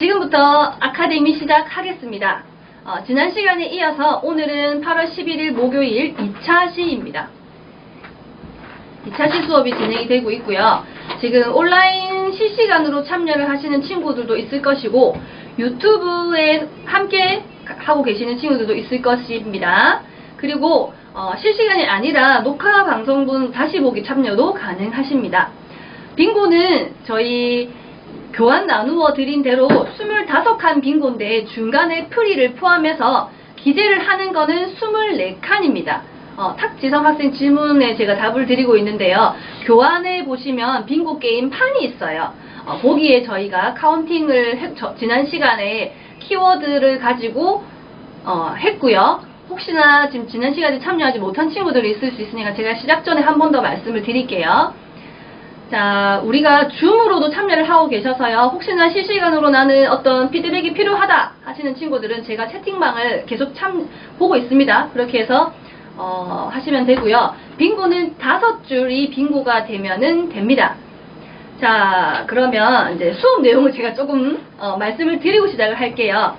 지금부터 아카데미 시작하겠습니다. 지난 시간에 이어서 오늘은 8월 11일 목요일 2차 시입니다. 2차 시 수업이 진행이 되고 있고요. 지금 온라인 실시간으로 참여를 하시는 친구들도 있을 것이고 유튜브에 함께 하고 계시는 친구들도 있을 것입니다. 그리고 실시간이 아니라 녹화 방송분 다시 보기 참여도 가능하십니다. 빙고는 저희 교환 나누어 드린 대로 25칸 빙고인데 중간에 프리를 포함해서 기재를 하는 거는 24칸입니다. 탁지성 학생 질문에 제가 답을 드리고 있는데요. 교환에 보시면 빙고 게임 판이 있어요. 거기에 저희가 카운팅을 지난 시간에 키워드를 가지고 했고요. 혹시나 지금 지난 시간에 참여하지 못한 친구들이 있을 수 있으니까 제가 시작 전에 한 번 더 말씀을 드릴게요. 자, 우리가 줌으로도 참여를 하고 계셔서요. 혹시나 실시간으로 나는 어떤 피드백이 필요하다 하시는 친구들은 제가 채팅방을 계속 보고 있습니다. 그렇게 해서 하시면 되고요. 빙고는 5줄이 빙고가 되면은 됩니다. 자, 그러면 이제 수업 내용을 제가 조금 말씀을 드리고 시작을 할게요.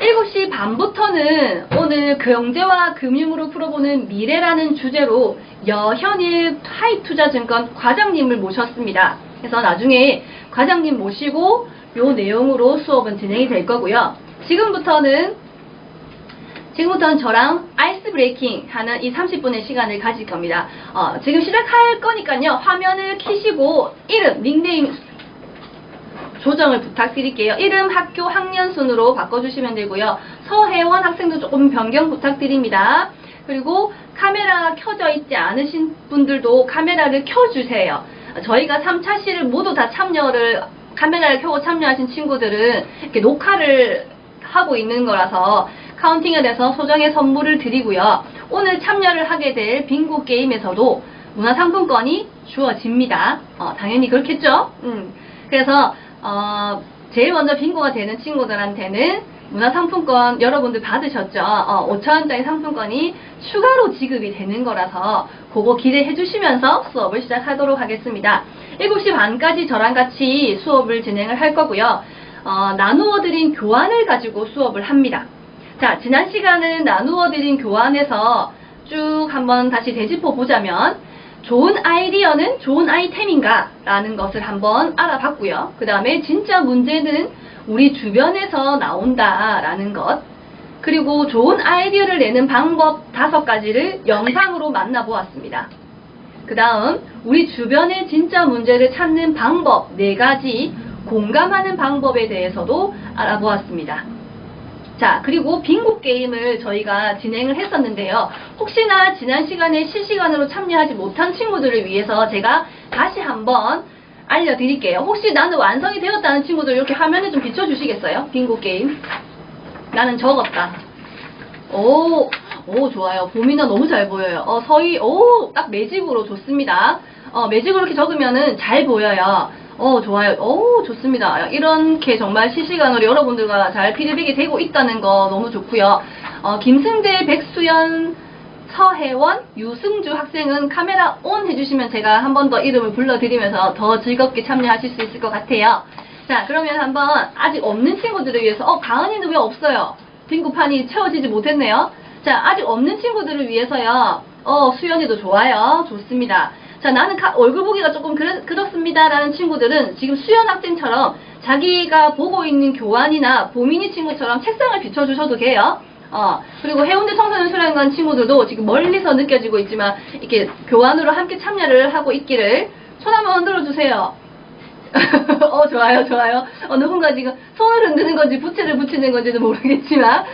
7시 반부터는 오늘 경제와 금융으로 풀어보는 미래라는 주제로 여현일 하이투자증권 과장님을 모셨습니다. 그래서 나중에 과장님 모시고 요 내용으로 수업은 진행이 될 거고요. 지금부터는 저랑 아이스 브레이킹 하는 이 30분의 시간을 가질 겁니다. 지금 시작할 거니까요. 화면을 켜시고 이름, 닉네임 조정을 부탁드릴게요. 이름, 학교, 학년 순으로 바꿔주시면 되고요. 서혜원 학생도 조금 변경 부탁드립니다. 그리고 카메라가 켜져 있지 않으신 분들도 카메라를 켜주세요. 저희가 3차 시를 모두 다 카메라를 켜고 참여하신 친구들은 이렇게 녹화를 하고 있는 거라서 카운팅에 대해서 소정의 선물을 드리고요. 오늘 참여를 하게 될 빙고 게임에서도 문화상품권이 주어집니다. 당연히 그렇겠죠? 그래서 제일 먼저 빙고가 되는 친구들한테는 문화상품권 여러분들 받으셨죠? 5,000원짜리 상품권이 추가로 지급이 되는 거라서 그거 기대해 주시면서 수업을 시작하도록 하겠습니다. 7시 반까지 저랑 같이 수업을 진행을 할 거고요. 나누어 드린 교환을 가지고 수업을 합니다. 자, 지난 시간은 나누어 드린 교환에서 쭉 한번 다시 되짚어 보자면 좋은 아이디어는 좋은 아이템인가? 라는 것을 한번 알아봤고요. 그 다음에 진짜 문제는 우리 주변에서 나온다 라는 것, 그리고 좋은 아이디어를 내는 방법 5가지를 영상으로 만나보았습니다. 그 다음 우리 주변의 진짜 문제를 찾는 방법 4가지, 공감하는 방법에 대해서도 알아보았습니다. 자, 그리고 빙고 게임을 저희가 진행을 했었는데요. 혹시나 지난 시간에 실시간으로 참여하지 못한 친구들을 위해서 제가 다시 한번 알려드릴게요. 혹시 나는 완성이 되었다는 친구들 이렇게 화면에 좀 비춰주시겠어요? 빙고 게임. 나는 적었다. 오, 좋아요. 보미나 너무 잘 보여요. 서희, 딱 매직으로 좋습니다. 매직으로 이렇게 적으면은 잘 보여요. 좋아요. 좋습니다. 이렇게 정말 실시간으로 여러분들과 잘 피드백이 되고 있다는 거 너무 좋고요. 김승재, 백수연, 서혜원, 유승주 학생은 카메라 온 해주시면 제가 한 번 더 이름을 불러드리면서 더 즐겁게 참여하실 수 있을 것 같아요. 자, 그러면 한번 아직 없는 친구들을 위해서 가은이는 왜 없어요? 빙고판이 채워지지 못했네요. 자, 아직 없는 친구들을 위해서요. 수연이도 좋아요. 좋습니다. 자, 나는 얼굴 보기가 조금 그렇습니다 라는 친구들은 지금 수연 학생처럼 자기가 보고 있는 교환이나 보민이 친구처럼 책상을 비춰주셔도 돼요. 그리고 해운대 청소년 수련관 친구들도 지금 멀리서 느껴지고 있지만 이렇게 교환으로 함께 참여를 하고 있기를 손 한번 흔들어 주세요. 좋아요. 누군가 지금 손을 흔드는 건지 부채를 붙이는 건지도 모르겠지만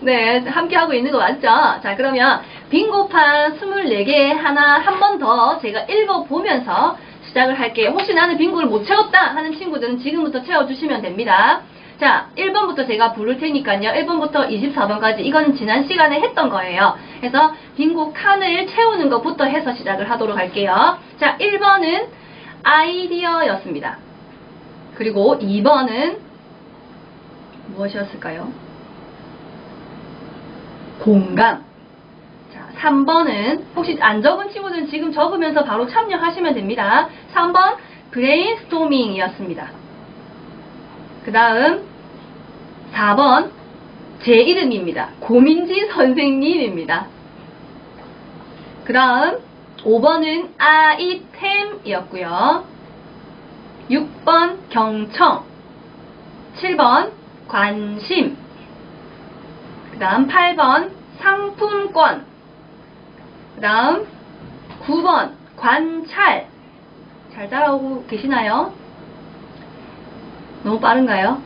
네, 함께 하고 있는 거 맞죠? 자, 그러면 빙고판 24개 하나 한 번 더 제가 읽어보면서 시작을 할게요. 혹시 나는 빙고를 못 채웠다 하는 친구들은 지금부터 채워주시면 됩니다. 자, 1번부터 제가 부를 테니까요. 1번부터 24번까지 이건 지난 시간에 했던 거예요. 그래서 빙고 칸을 채우는 것부터 해서 시작을 하도록 할게요. 자, 1번은 아이디어였습니다. 그리고 2번은 무엇이었을까요? 공감. 자, 3번은 혹시 안 적은 친구들은 지금 적으면서 바로 참여하시면 됩니다. 3번 브레인스토밍이었습니다. 그 다음 4번 제 이름입니다. 고민지 선생님입니다. 그 다음 5번은 아이템이었고요. 6번 경청, 7번 관심, 그 다음 8번 상품권, 그 다음 9번 관찰. 잘 따라오고 계시나요? 너무 빠른가요?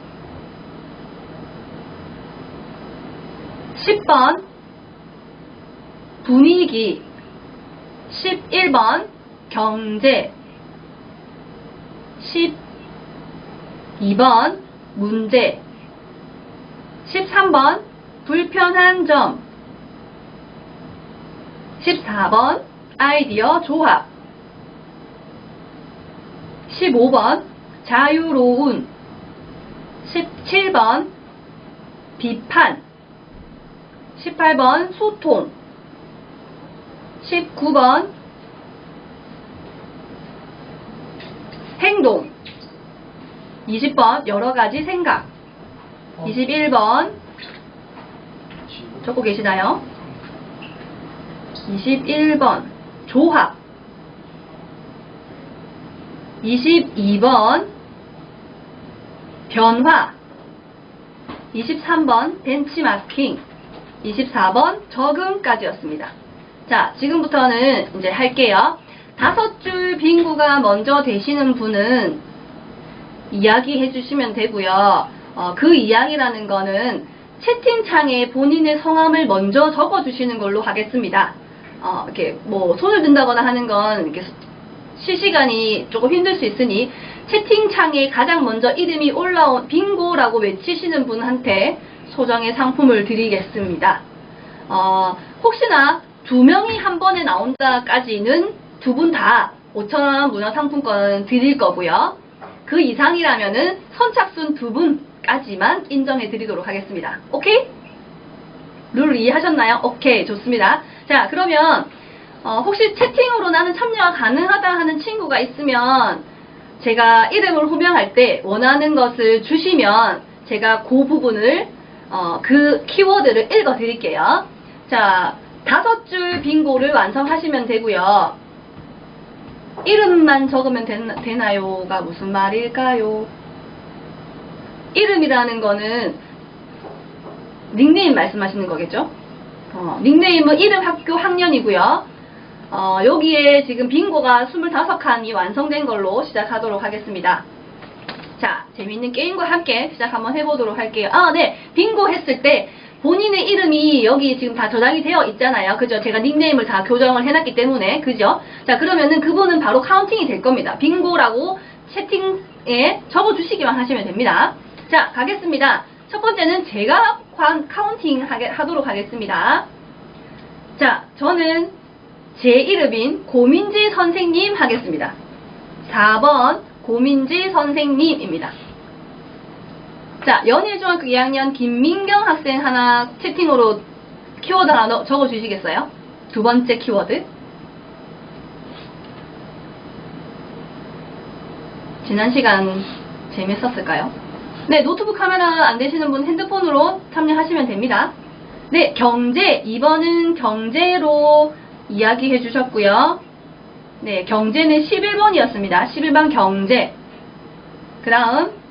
10번 분위기, 11번 경제, 12번 문제, 13번 불편한 점, 14번 아이디어 조합, 15번 자유로운, 17번 비판, 18번 소통, 19번 행동, 20번 여러가지 생각, 21번 적고 계시나요? 21번 조합, 22번 변화, 23번 벤치마킹, 24번 적응까지였습니다. 자, 지금부터는 이제 할게요. 5줄 빙고가 먼저 되시는 분은 이야기해 주시면 되고요. 그 이야기라는 거는 채팅창에 본인의 성함을 먼저 적어 주시는 걸로 하겠습니다. 이렇게 뭐 손을 든다거나 하는 건 이렇게 실시간이 조금 힘들 수 있으니 채팅창에 가장 먼저 이름이 올라온 빙고라고 외치시는 분한테 소정의 상품을 드리겠습니다. 혹시나 2명이 한 번에 나온다까지는 두 분 다 5,000원 문화상품권 드릴 거고요. 그 이상이라면은 선착순 2분까지만 인정해 드리도록 하겠습니다. 오케이? 룰 이해하셨나요? 오케이, 좋습니다. 자, 그러면 혹시 채팅으로 나는 참여가 가능하다 하는 친구가 있으면 제가 이름을 호명할 때 원하는 것을 주시면 제가 그 부분을 그 키워드를 읽어 드릴게요. 자, 5줄 빙고를 완성하시면 되고요. 이름만 적으면 되나요가 무슨 말일까요? 이름이라는 거는 닉네임 말씀하시는 거겠죠? 닉네임은 이름, 학교, 학년이고요. 여기에 지금 빙고가 25칸이 완성된 걸로 시작하도록 하겠습니다. 자, 재밌는 게임과 함께 시작 한번 해보도록 할게요. 네. 빙고 했을 때 본인의 이름이 여기 지금 다 저장이 되어 있잖아요. 그죠? 제가 닉네임을 다 교정을 해놨기 때문에. 그죠? 자, 그러면은 그분은 바로 카운팅이 될 겁니다. 빙고라고 채팅에 적어주시기만 하시면 됩니다. 자, 가겠습니다. 첫 번째는 제가 카운팅 하도록 하겠습니다. 자, 저는 제 이름인 고민지 선생님 하겠습니다. 4번 고민지 선생님입니다. 자, 연일중학교 2학년 김민경 학생 하나 채팅으로 키워드 하나 적어주시겠어요? 두 번째 키워드. 지난 시간 재밌었을까요? 네, 노트북 카메라 안 되시는 분 핸드폰으로 참여하시면 됩니다. 네, 경제. 2번은 경제로 이야기해 주셨고요. 네, 경제는 11번이었습니다. 11번 경제. 그 다음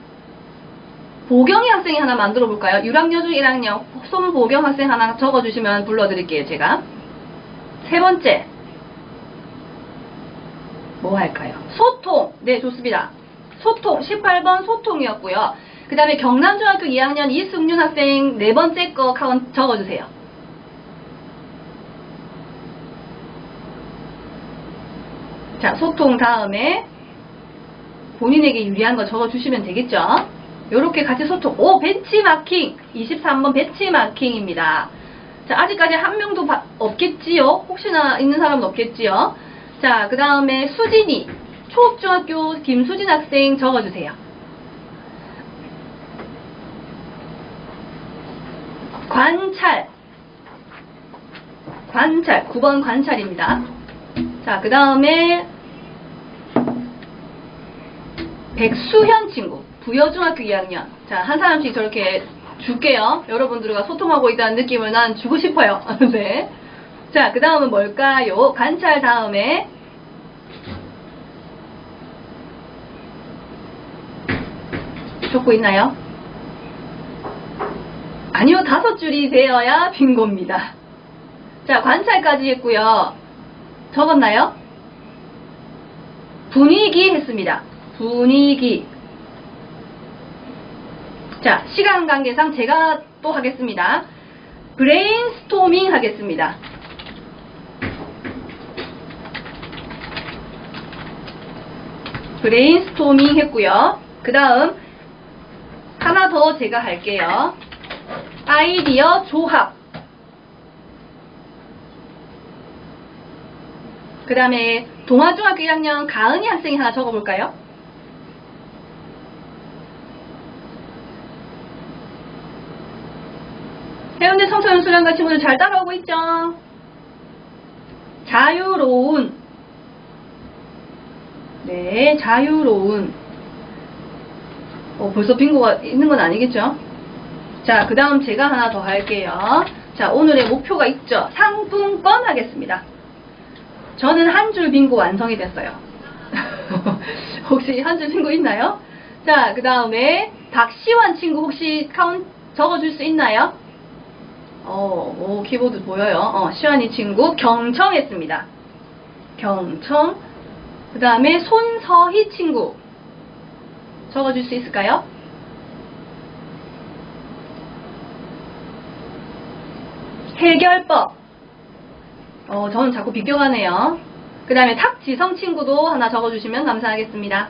보경이 학생이 하나 만들어 볼까요? 유랑여중 1학년 손보경 학생 하나 적어주시면 불러드릴게요, 제가. 세 번째. 뭐 할까요? 소통. 네, 좋습니다. 소통. 18번 소통이었고요. 그 다음에 경남중학교 2학년 이승윤 학생 네 번째 거 적어주세요. 자, 소통 다음에 본인에게 유리한 거 적어주시면 되겠죠? 요렇게 같이 소통. 오, 벤치마킹. 23번 벤치마킹입니다. 자, 아직까지 한 명도 없겠지요? 혹시나 있는 사람은 없겠지요? 자, 그 다음에 수진이. 초읍중학교 김수진 학생 적어주세요. 관찰. 관찰. 9번 관찰입니다. 자, 그 다음에 백수현 친구. 부여중학교 2학년. 자, 한 사람씩 저렇게 줄게요. 여러분들과 소통하고 있다는 느낌을 난 주고 싶어요. 네. 자, 그 다음은 뭘까요? 관찰 다음에 적고 있나요? 아니요, 5줄이 되어야 빙고입니다. 자, 관찰까지 했고요. 적었나요? 분위기 했습니다. 분위기. 자, 시간 관계상 제가 또 하겠습니다. 브레인스토밍 하겠습니다. 브레인스토밍 했고요. 그 다음 하나 더 제가 할게요. 아이디어 조합. 그 다음에 동아중학교 1학년 가은이 학생이 하나 적어볼까요? 해운대 청소년 수련관 친구들 잘 따라오고 있죠? 자유로운. 네, 자유로운. 벌써 빙고가 있는 건 아니겠죠? 자, 그 다음 제가 하나 더 할게요. 자, 오늘의 목표가 있죠? 상품권 하겠습니다. 저는 한 줄 빙고 완성이 됐어요. 혹시 한 줄 빙고 있나요? 자, 그 다음에 박시환 친구 혹시 카운트 적어줄 수 있나요? 키보드 보여요. 시환이 친구 경청했습니다. 경청. 그 다음에 손서희 친구 적어줄 수 있을까요? 해결법. 저는 자꾸 비껴가네요. 그 다음에 탁지성 친구도 하나 적어주시면 감사하겠습니다.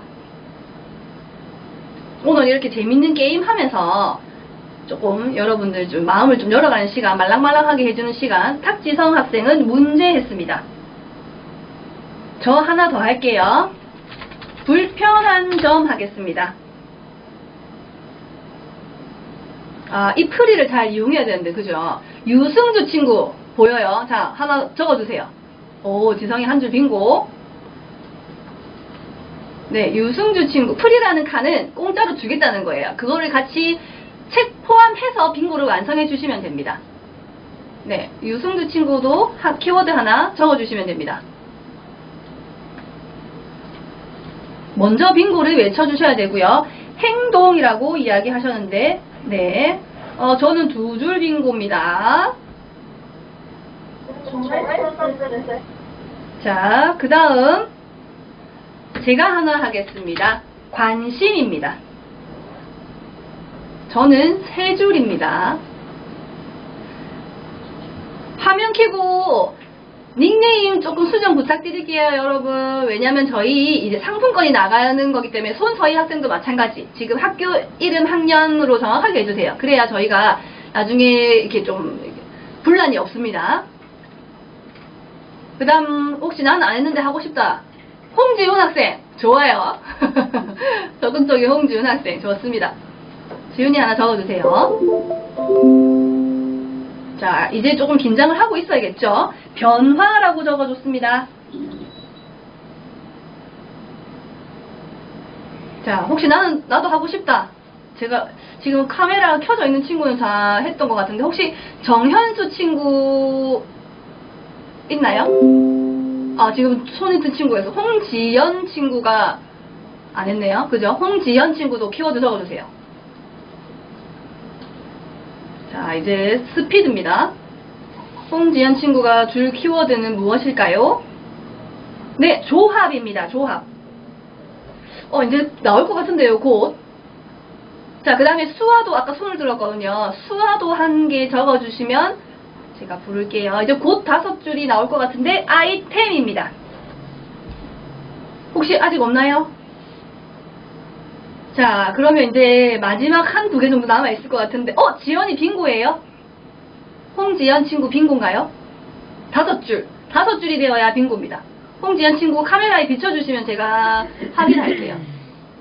오늘 이렇게 재밌는 게임 하면서 조금 여러분들 좀 마음을 좀 열어가는 시간, 말랑말랑하게 해주는 시간. 탁지성 학생은 문제 했습니다. 저 하나 더 할게요. 불편한 점 하겠습니다. 이 프리를 잘 이용해야 되는데, 그죠? 유승주 친구 보여요? 자, 하나 적어주세요. 지성이 한 줄 빙고. 네, 유승주 친구. 프리라는 칸은 공짜로 주겠다는 거예요. 그거를 같이 책 포함해서 빙고를 완성해 주시면 됩니다. 네, 유승주 친구도 키워드 하나 적어주시면 됩니다. 먼저 빙고를 외쳐주셔야 되고요. 행동이라고 이야기하셨는데, 네, 저는 2줄 빙고입니다. 자, 그 다음 제가 하나 하겠습니다. 관심입니다. 저는 3줄입니다. 화면 켜고 닉네임 조금 수정 부탁드릴게요, 여러분. 왜냐면 저희 이제 상품권이 나가는 거기 때문에 손서희 학생도 마찬가지. 지금 학교 이름 학년으로 정확하게 해주세요. 그래야 저희가 나중에 이렇게 좀 분란이 없습니다. 그 다음 혹시 난 안 했는데 하고 싶다. 홍지훈 학생 좋아요. 적극적인 홍지훈 학생 좋습니다. 지훈이 하나 적어주세요. 자, 이제 조금 긴장을 하고 있어야겠죠. 변화라고 적어줬습니다. 자, 혹시 나도 하고 싶다. 제가 지금 카메라가 켜져 있는 친구는 다 했던 것 같은데 혹시 정현수 친구 있나요? 지금 손이 든 친구에서 홍지연 친구가 안 했네요. 그죠? 홍지연 친구도 키워드 적어주세요. 자, 이제 스피드입니다. 홍지연 친구가 줄 키워드는 무엇일까요? 네, 조합입니다. 조합. 이제 나올 것 같은데요, 곧. 자, 그 다음에 수화도 아까 손을 들었거든요. 수화도 한 개 적어주시면 제가 부를게요. 이제 곧 5줄이 나올 것 같은데 아이템입니다. 혹시 아직 없나요? 자, 그러면 이제 마지막 1-2개 정도 남아있을 것 같은데 지연이 빙고예요? 홍지연 친구 빙고인가요? 5줄. 5줄이 되어야 빙고입니다. 홍지연 친구 카메라에 비춰주시면 제가 확인할게요.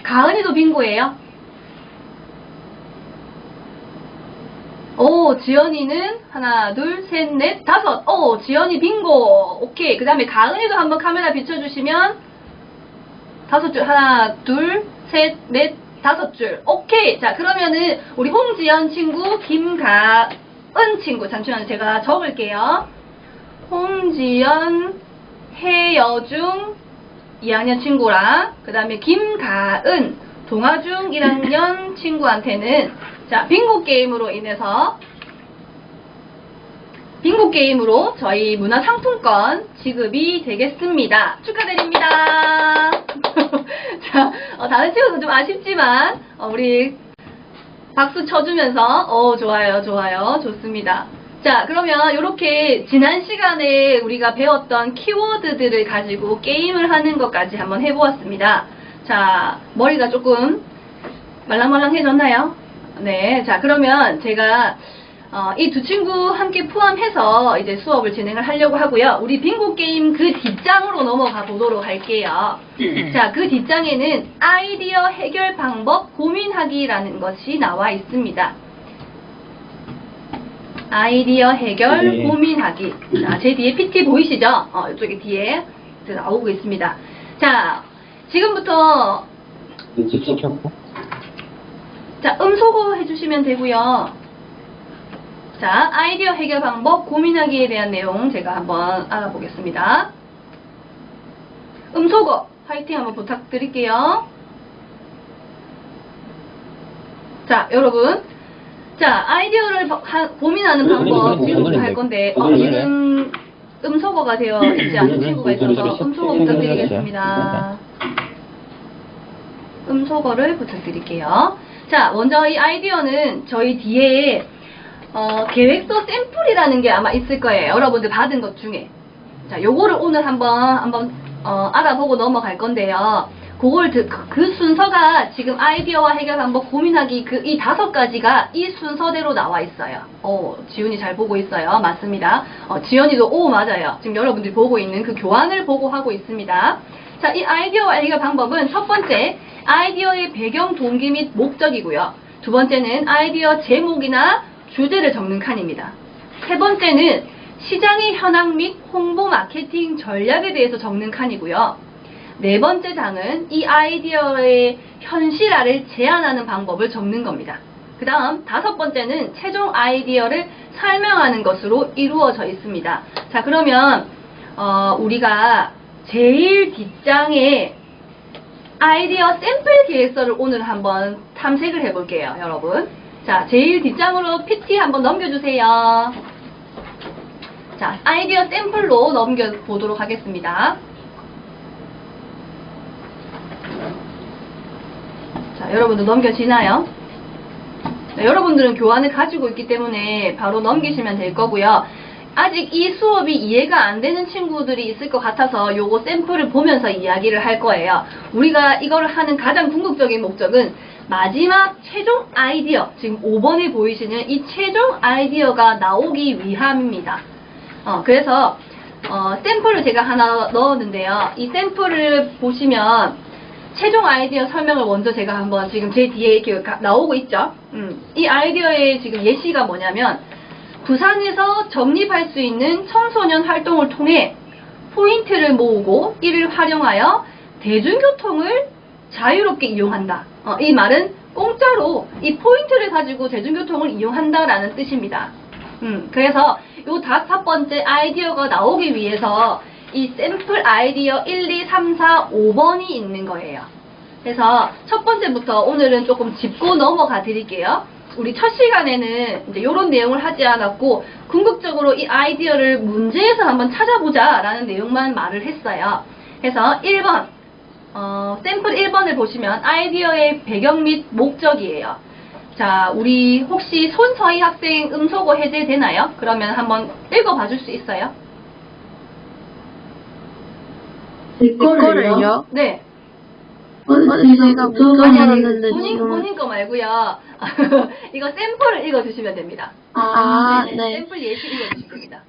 가은이도 빙고예요? 지연이는 하나, 둘, 셋, 넷, 5. 지연이 빙고. 오케이. 그 다음에 가은이도 한번 카메라 비춰주시면 5줄. 하나, 둘, 셋, 넷, 5줄. 오케이. 자, 그러면은 우리 홍지연 친구, 김가은 친구. 잠시만요. 제가 적을게요. 홍지연, 해여중 2학년 친구랑 그 다음에 김가은 동아중 1학년 친구한테는 자, 빙고 게임으로 인해서 빙고 게임으로 저희 문화상품권 지급이 되겠습니다. 축하드립니다. 자, 다른 친구도 좀 아쉽지만 우리 박수 쳐주면서 좋아요, 좋아요, 좋습니다. 자, 그러면 이렇게 지난 시간에 우리가 배웠던 키워드들을 가지고 게임을 하는 것까지 한번 해보았습니다. 자, 머리가 조금 말랑말랑해졌나요? 네, 자, 그러면 제가 이 두 친구 함께 포함해서 이제 수업을 진행을 하려고 하고요. 우리 빙고 게임 그 뒷장으로 넘어가 보도록 할게요. 자, 그 뒷장에는 아이디어 해결 방법 고민하기라는 것이 나와 있습니다. 아이디어 해결 고민하기. 자, 제 뒤에 PT 보이시죠? 이쪽에 뒤에 나오고 있습니다. 자, 지금부터 자, 음소거 해주시면 되고요. 자, 아이디어 해결 방법 고민하기에 대한 내용 제가 한번 알아보겠습니다. 음소거 화이팅 한번 부탁드릴게요. 자, 여러분, 자, 아이디어를 고민하는 방법 지금부터 할 건데 지금 음소거가 되어 있지 않은 친구가 있어서 음소거 부탁드리겠습니다. 음소거를 부탁드릴게요. 자, 먼저 이 아이디어는 저희 뒤에 계획서 샘플이라는 게 아마 있을 거예요. 여러분들 받은 것 중에. 자, 요거를 오늘 한번 알아보고 넘어갈 건데요. 그걸 그 순서가 지금 아이디어와 해결 방법 고민하기 이 5가지가 이 순서대로 나와 있어요. 지훈이 잘 보고 있어요. 맞습니다. 지연이도 맞아요. 지금 여러분들이 보고 있는 그 교환을 보고 하고 있습니다. 자, 이 아이디어와 해결 방법은 첫 번째, 아이디어의 배경, 동기 및 목적이고요. 두 번째는 아이디어 제목이나 주제를 적는 칸입니다. 세 번째는 시장의 현황 및 홍보 마케팅 전략에 대해서 적는 칸이고요. 네 번째 장은 이 아이디어의 현실화를 제안하는 방법을 적는 겁니다. 그 다음 5번째는 최종 아이디어를 설명하는 것으로 이루어져 있습니다. 자, 그러면 우리가 제일 뒷장에 아이디어 샘플 계획서를 오늘 한번 탐색을 해볼게요, 여러분. 자, 제일 뒷장으로 PT 한번 넘겨주세요. 자, 아이디어 샘플로 넘겨보도록 하겠습니다. 자, 여러분들 넘겨지나요? 네, 여러분들은 교환을 가지고 있기 때문에 바로 넘기시면 될 거고요. 아직 이 수업이 이해가 안 되는 친구들이 있을 것 같아서 요거 샘플을 보면서 이야기를 할 거예요. 우리가 이거를 하는 가장 궁극적인 목적은 마지막 최종 아이디어, 지금 5번에 보이시는 이 최종 아이디어가 나오기 위함입니다. 그래서 샘플을 제가 하나 넣었는데요. 이 샘플을 보시면 최종 아이디어 설명을 먼저 제가 한번 지금 제 뒤에 이렇게 나오고 있죠. 이 아이디어의 지금 예시가 뭐냐면 부산에서 적립할 수 있는 청소년 활동을 통해 포인트를 모으고 이를 활용하여 대중교통을 자유롭게 이용한다. 이 말은 공짜로 이 포인트를 가지고 대중교통을 이용한다라는 뜻입니다. 그래서 요 5번째 아이디어가 나오기 위해서 이 샘플 아이디어 1, 2, 3, 4, 5번이 있는 거예요. 그래서 첫 번째부터 오늘은 조금 짚고 넘어가 드릴게요. 우리 첫 시간에는 이제 이런 내용을 하지 않았고 궁극적으로 이 아이디어를 문제에서 한번 찾아보자 라는 내용만 말을 했어요. 그래서 1번 샘플 1번을 보시면 아이디어의 배경 및 목적이에요. 자, 우리 혹시 손서희 학생 음소거 해제되나요? 그러면 한번 읽어봐 줄 수 있어요? 제 거를요? 네. 제가 못 알았는데 지금. 본인 거 말고요. 이거 샘플을 읽어주시면 됩니다. 네. 샘플 예시 읽어주시면 됩니다.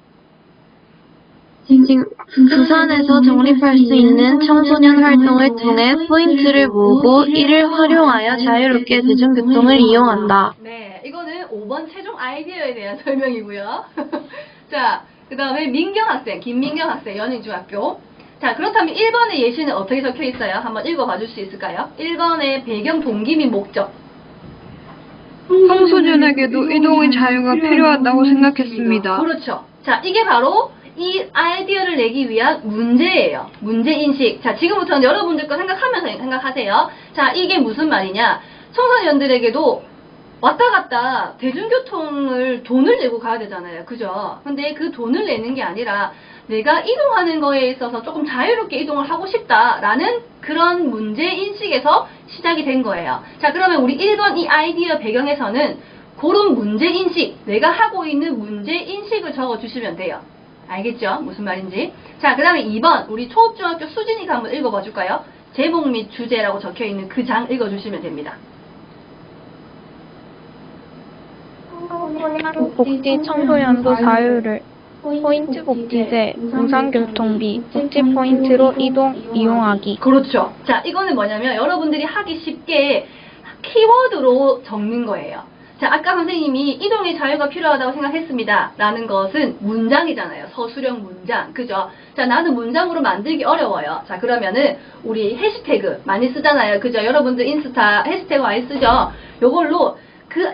지금 부산에서 적립할 수 있는 청소년 활동을 통해 포인트를 모으고 이를 활용하여 자유롭게 대중교통을 이용한다. 네, 이거는 5번 최종 아이디어에 대한 설명이고요. 자, 그 다음에 민경 학생, 김민경 학생, 연희중학교. 자, 그렇다면 1번의 예시는 어떻게 적혀 있어요? 한번 읽어봐 줄 수 있을까요? 1번의 배경 동기 및 목적. 청소년에게도 이동의 자유가 필요하다고 생각했습니다. 그렇죠. 자, 이게 바로 이 아이디어를 내기 위한 문제예요. 문제인식. 자, 지금부터는 여러분들 거 생각하면서 생각하세요. 자, 이게 무슨 말이냐. 청소년들에게도 왔다 갔다 대중교통을 돈을 내고 가야 되잖아요. 그죠? 근데 그 돈을 내는 게 아니라 내가 이동하는 거에 있어서 조금 자유롭게 이동을 하고 싶다라는 그런 문제인식에서 시작이 된 거예요. 자, 그러면 우리 1번 이 아이디어 배경에서는 그런 문제인식, 내가 하고 있는 문제인식을 적어주시면 돼요. 알겠죠? 무슨 말인지. 자, 그 다음에 2번 우리 초급중학교 수진이가 한번 읽어봐 줄까요? 제목 및 주제라고 적혀있는 그 장 읽어주시면 됩니다. 복지 청소년도 자유를 포인트 복지제, 무상교통비, 복지 포인트로 이용하기. 그렇죠. 자, 이거는 뭐냐면 여러분들이 하기 쉽게 키워드로 적는 거예요. 자, 아까 선생님이 이동의 자유가 필요하다고 생각했습니다. 라는 것은 문장이잖아요. 서술형 문장. 그죠? 자, 나는 문장으로 만들기 어려워요. 자, 그러면은 우리 해시태그 많이 쓰잖아요. 그죠? 여러분들 인스타 해시태그 많이 쓰죠? 요걸로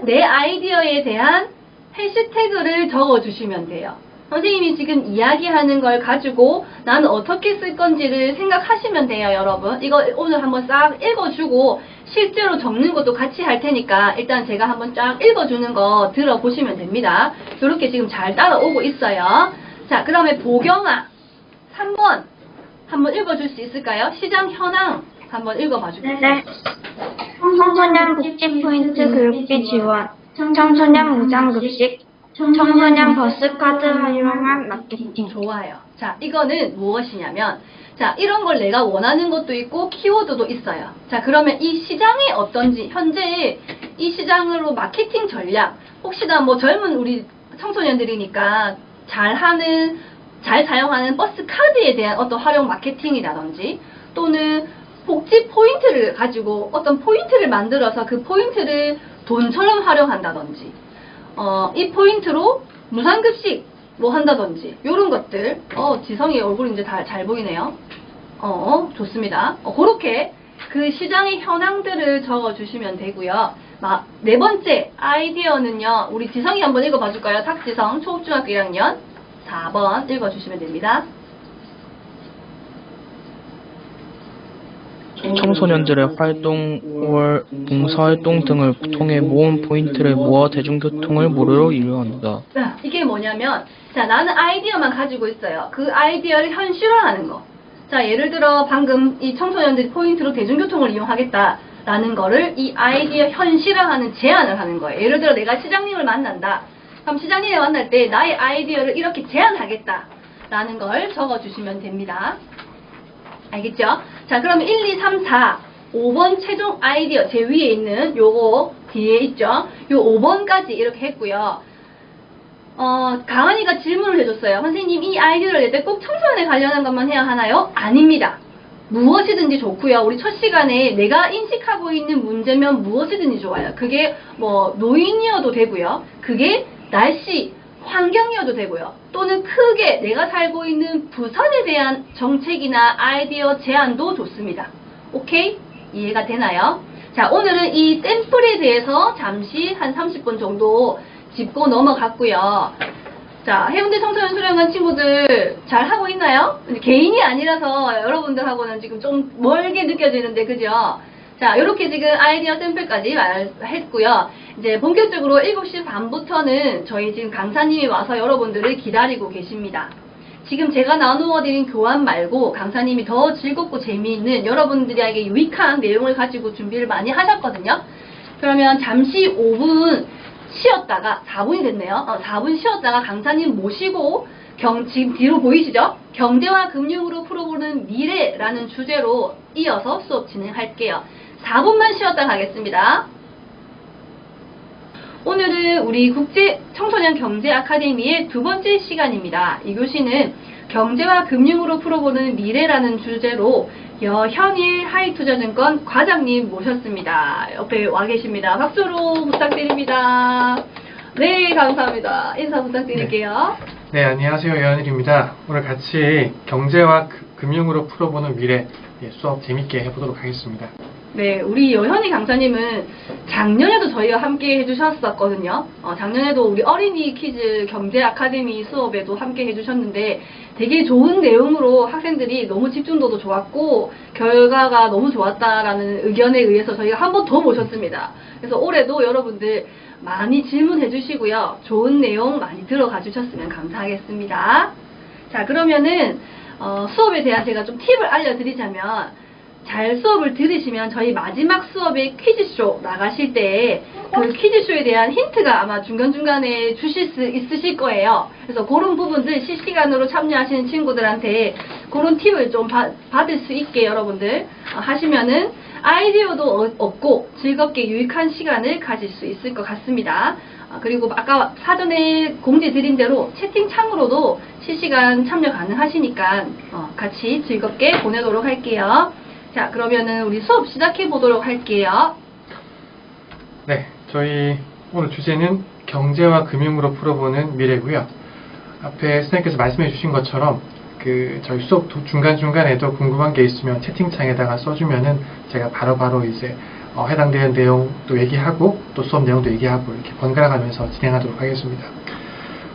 내 아이디어에 대한 해시태그를 적어주시면 돼요. 선생님이 지금 이야기하는 걸 가지고 나는 어떻게 쓸 건지를 생각하시면 돼요, 여러분. 이거 오늘 한번 싹 읽어주고 실제로 적는 것도 같이 할 테니까 일단 제가 한번 쫙 읽어주는 거 들어보시면 됩니다. 이렇게 지금 잘 따라오고 있어요. 자, 그러면 보경아 3번 한번 읽어줄 수 있을까요? 시장 현황 한번 읽어봐줄게요. 네. 청소년 복지 포인트 교육비 지원, 청소년 무상급식, 청소년 버스카드 활용한 마케팅. 좋아요. 자, 이거는 무엇이냐면, 자, 이런 걸 내가 원하는 것도 있고, 키워드도 있어요. 자, 그러면 이 시장이 어떤지, 현재 이 시장으로 마케팅 전략, 혹시나 뭐 젊은 우리 청소년들이니까 잘 사용하는 버스 카드에 대한 어떤 활용 마케팅이라든지, 또는 복지 포인트를 가지고 어떤 포인트를 만들어서 그 포인트를 돈처럼 활용한다든지, 이 포인트로 무상급식 뭐 한다든지 요런 것들. 지성이 얼굴이 이제 다 잘 보이네요. 좋습니다. 그렇게 그 시장의 현황들을 적어주시면 되고요. 네 번째 아이디어는요, 우리 지성이 한번 읽어봐 줄까요? 탁지성 초급중학교 1학년 4번 읽어주시면 됩니다. 청소년들의 활동, 봉사활동 등을 통해 모은 포인트를 모아 대중교통을 무료로 이용한다. 자, 이게 뭐냐면, 자, 나는 아이디어만 가지고 있어요. 그 아이디어를 현실화하는 거. 자, 예를 들어 방금 이 청소년들이 포인트로 대중교통을 이용하겠다라는 거를 이 아이디어 현실화하는 제안을 하는 거예요. 예를 들어 내가 시장님을 만난다. 그럼 시장님을 만날 때 나의 아이디어를 이렇게 제안하겠다라는 걸 적어주시면 됩니다. 알겠죠? 자, 그러면 1, 2, 3, 4, 5번 최종 아이디어 제 위에 있는 요거 뒤에 있죠? 요 5번까지 이렇게 했고요. 강한이가 질문을 해줬어요. 선생님, 이 아이디어를 낼 때 꼭 청소년에 관련한 것만 해야 하나요? 아닙니다. 무엇이든지 좋고요. 우리 첫 시간에 내가 인식하고 있는 문제면 무엇이든지 좋아요. 그게 뭐 노인이어도 되고요. 그게 날씨, 환경이어도 되고요. 또는 크게 내가 살고 있는 부산에 대한 정책이나 아이디어 제안도 좋습니다. 오케이? 이해가 되나요? 자, 오늘은 이 샘플에 대해서 잠시 한 30분 정도 짚고 넘어갔고요. 자, 해운대 청소년 수련관 친구들 잘 하고 있나요? 개인이 아니라서 여러분들하고는 지금 좀 멀게 느껴지는데, 그죠? 자, 이렇게 지금 아이디어 샘플까지 말했고요. 이제 본격적으로 7시 반부터는 저희 지금 강사님이 와서 여러분들을 기다리고 계십니다. 지금 제가 나누어드린 교환 말고 강사님이 더 즐겁고 재미있는 여러분들에게 유익한 내용을 가지고 준비를 많이 하셨거든요. 그러면 잠시 5분 쉬었다가 4분이 됐네요. 4분 쉬었다가 강사님 모시고 지금 뒤로 보이시죠? 경제와 금융으로 풀어보는 미래라는 주제로 이어서 수업 진행할게요. 4분만 쉬었다 가겠습니다. 오늘은 우리 국제 청소년 경제 아카데미의 두 번째 시간입니다. 이 교시는 경제와 금융으로 풀어보는 미래라는 주제로 여현일 하이투자증권 과장님 모셨습니다. 옆에 와 계십니다. 박수로 부탁드립니다. 네, 감사합니다. 인사 부탁드릴게요. 네, 안녕하세요. 여현일입니다. 오늘 같이 경제와 금융으로 풀어보는 미래 수업 재밌게 해보도록 하겠습니다. 네, 우리 여현이 강사님은 작년에도 저희와 함께 해주셨었거든요. 작년에도 우리 어린이 퀴즈 경제 아카데미 수업에도 함께 해주셨는데 되게 좋은 내용으로 학생들이 너무 집중도도 좋았고 결과가 너무 좋았다라는 의견에 의해서 저희가 한 번 더 모셨습니다. 그래서 올해도 여러분들 많이 질문해 주시고요. 좋은 내용 많이 들어가 주셨으면 감사하겠습니다. 자, 그러면은 수업에 대한 제가 좀 팁을 알려드리자면 잘 수업을 들으시면 저희 마지막 수업에 퀴즈쇼 나가실 때 그 퀴즈쇼에 대한 힌트가 아마 중간중간에 주실 수 있으실 거예요. 그래서 그런 부분들 실시간으로 참여하시는 친구들한테 그런 팁을 좀 받을 수 있게 여러분들 하시면은 아이디어도 얻고 즐겁게 유익한 시간을 가질 수 있을 것 같습니다. 그리고 아까 사전에 공지 드린 대로 채팅창으로도 실시간 참여 가능하시니까 같이 즐겁게 보내도록 할게요. 자, 그러면은 우리 수업 시작해 보도록 할게요. 네, 저희 오늘 주제는 경제와 금융으로 풀어보는 미래고요. 앞에 선생님께서 말씀해 주신 것처럼 저희 수업 중간중간에도 궁금한 게 있으면 채팅창에다가 써주면은 제가 바로바로 이제 해당되는 내용도 얘기하고 또 수업 내용도 얘기하고 이렇게 번갈아 가면서 진행하도록 하겠습니다.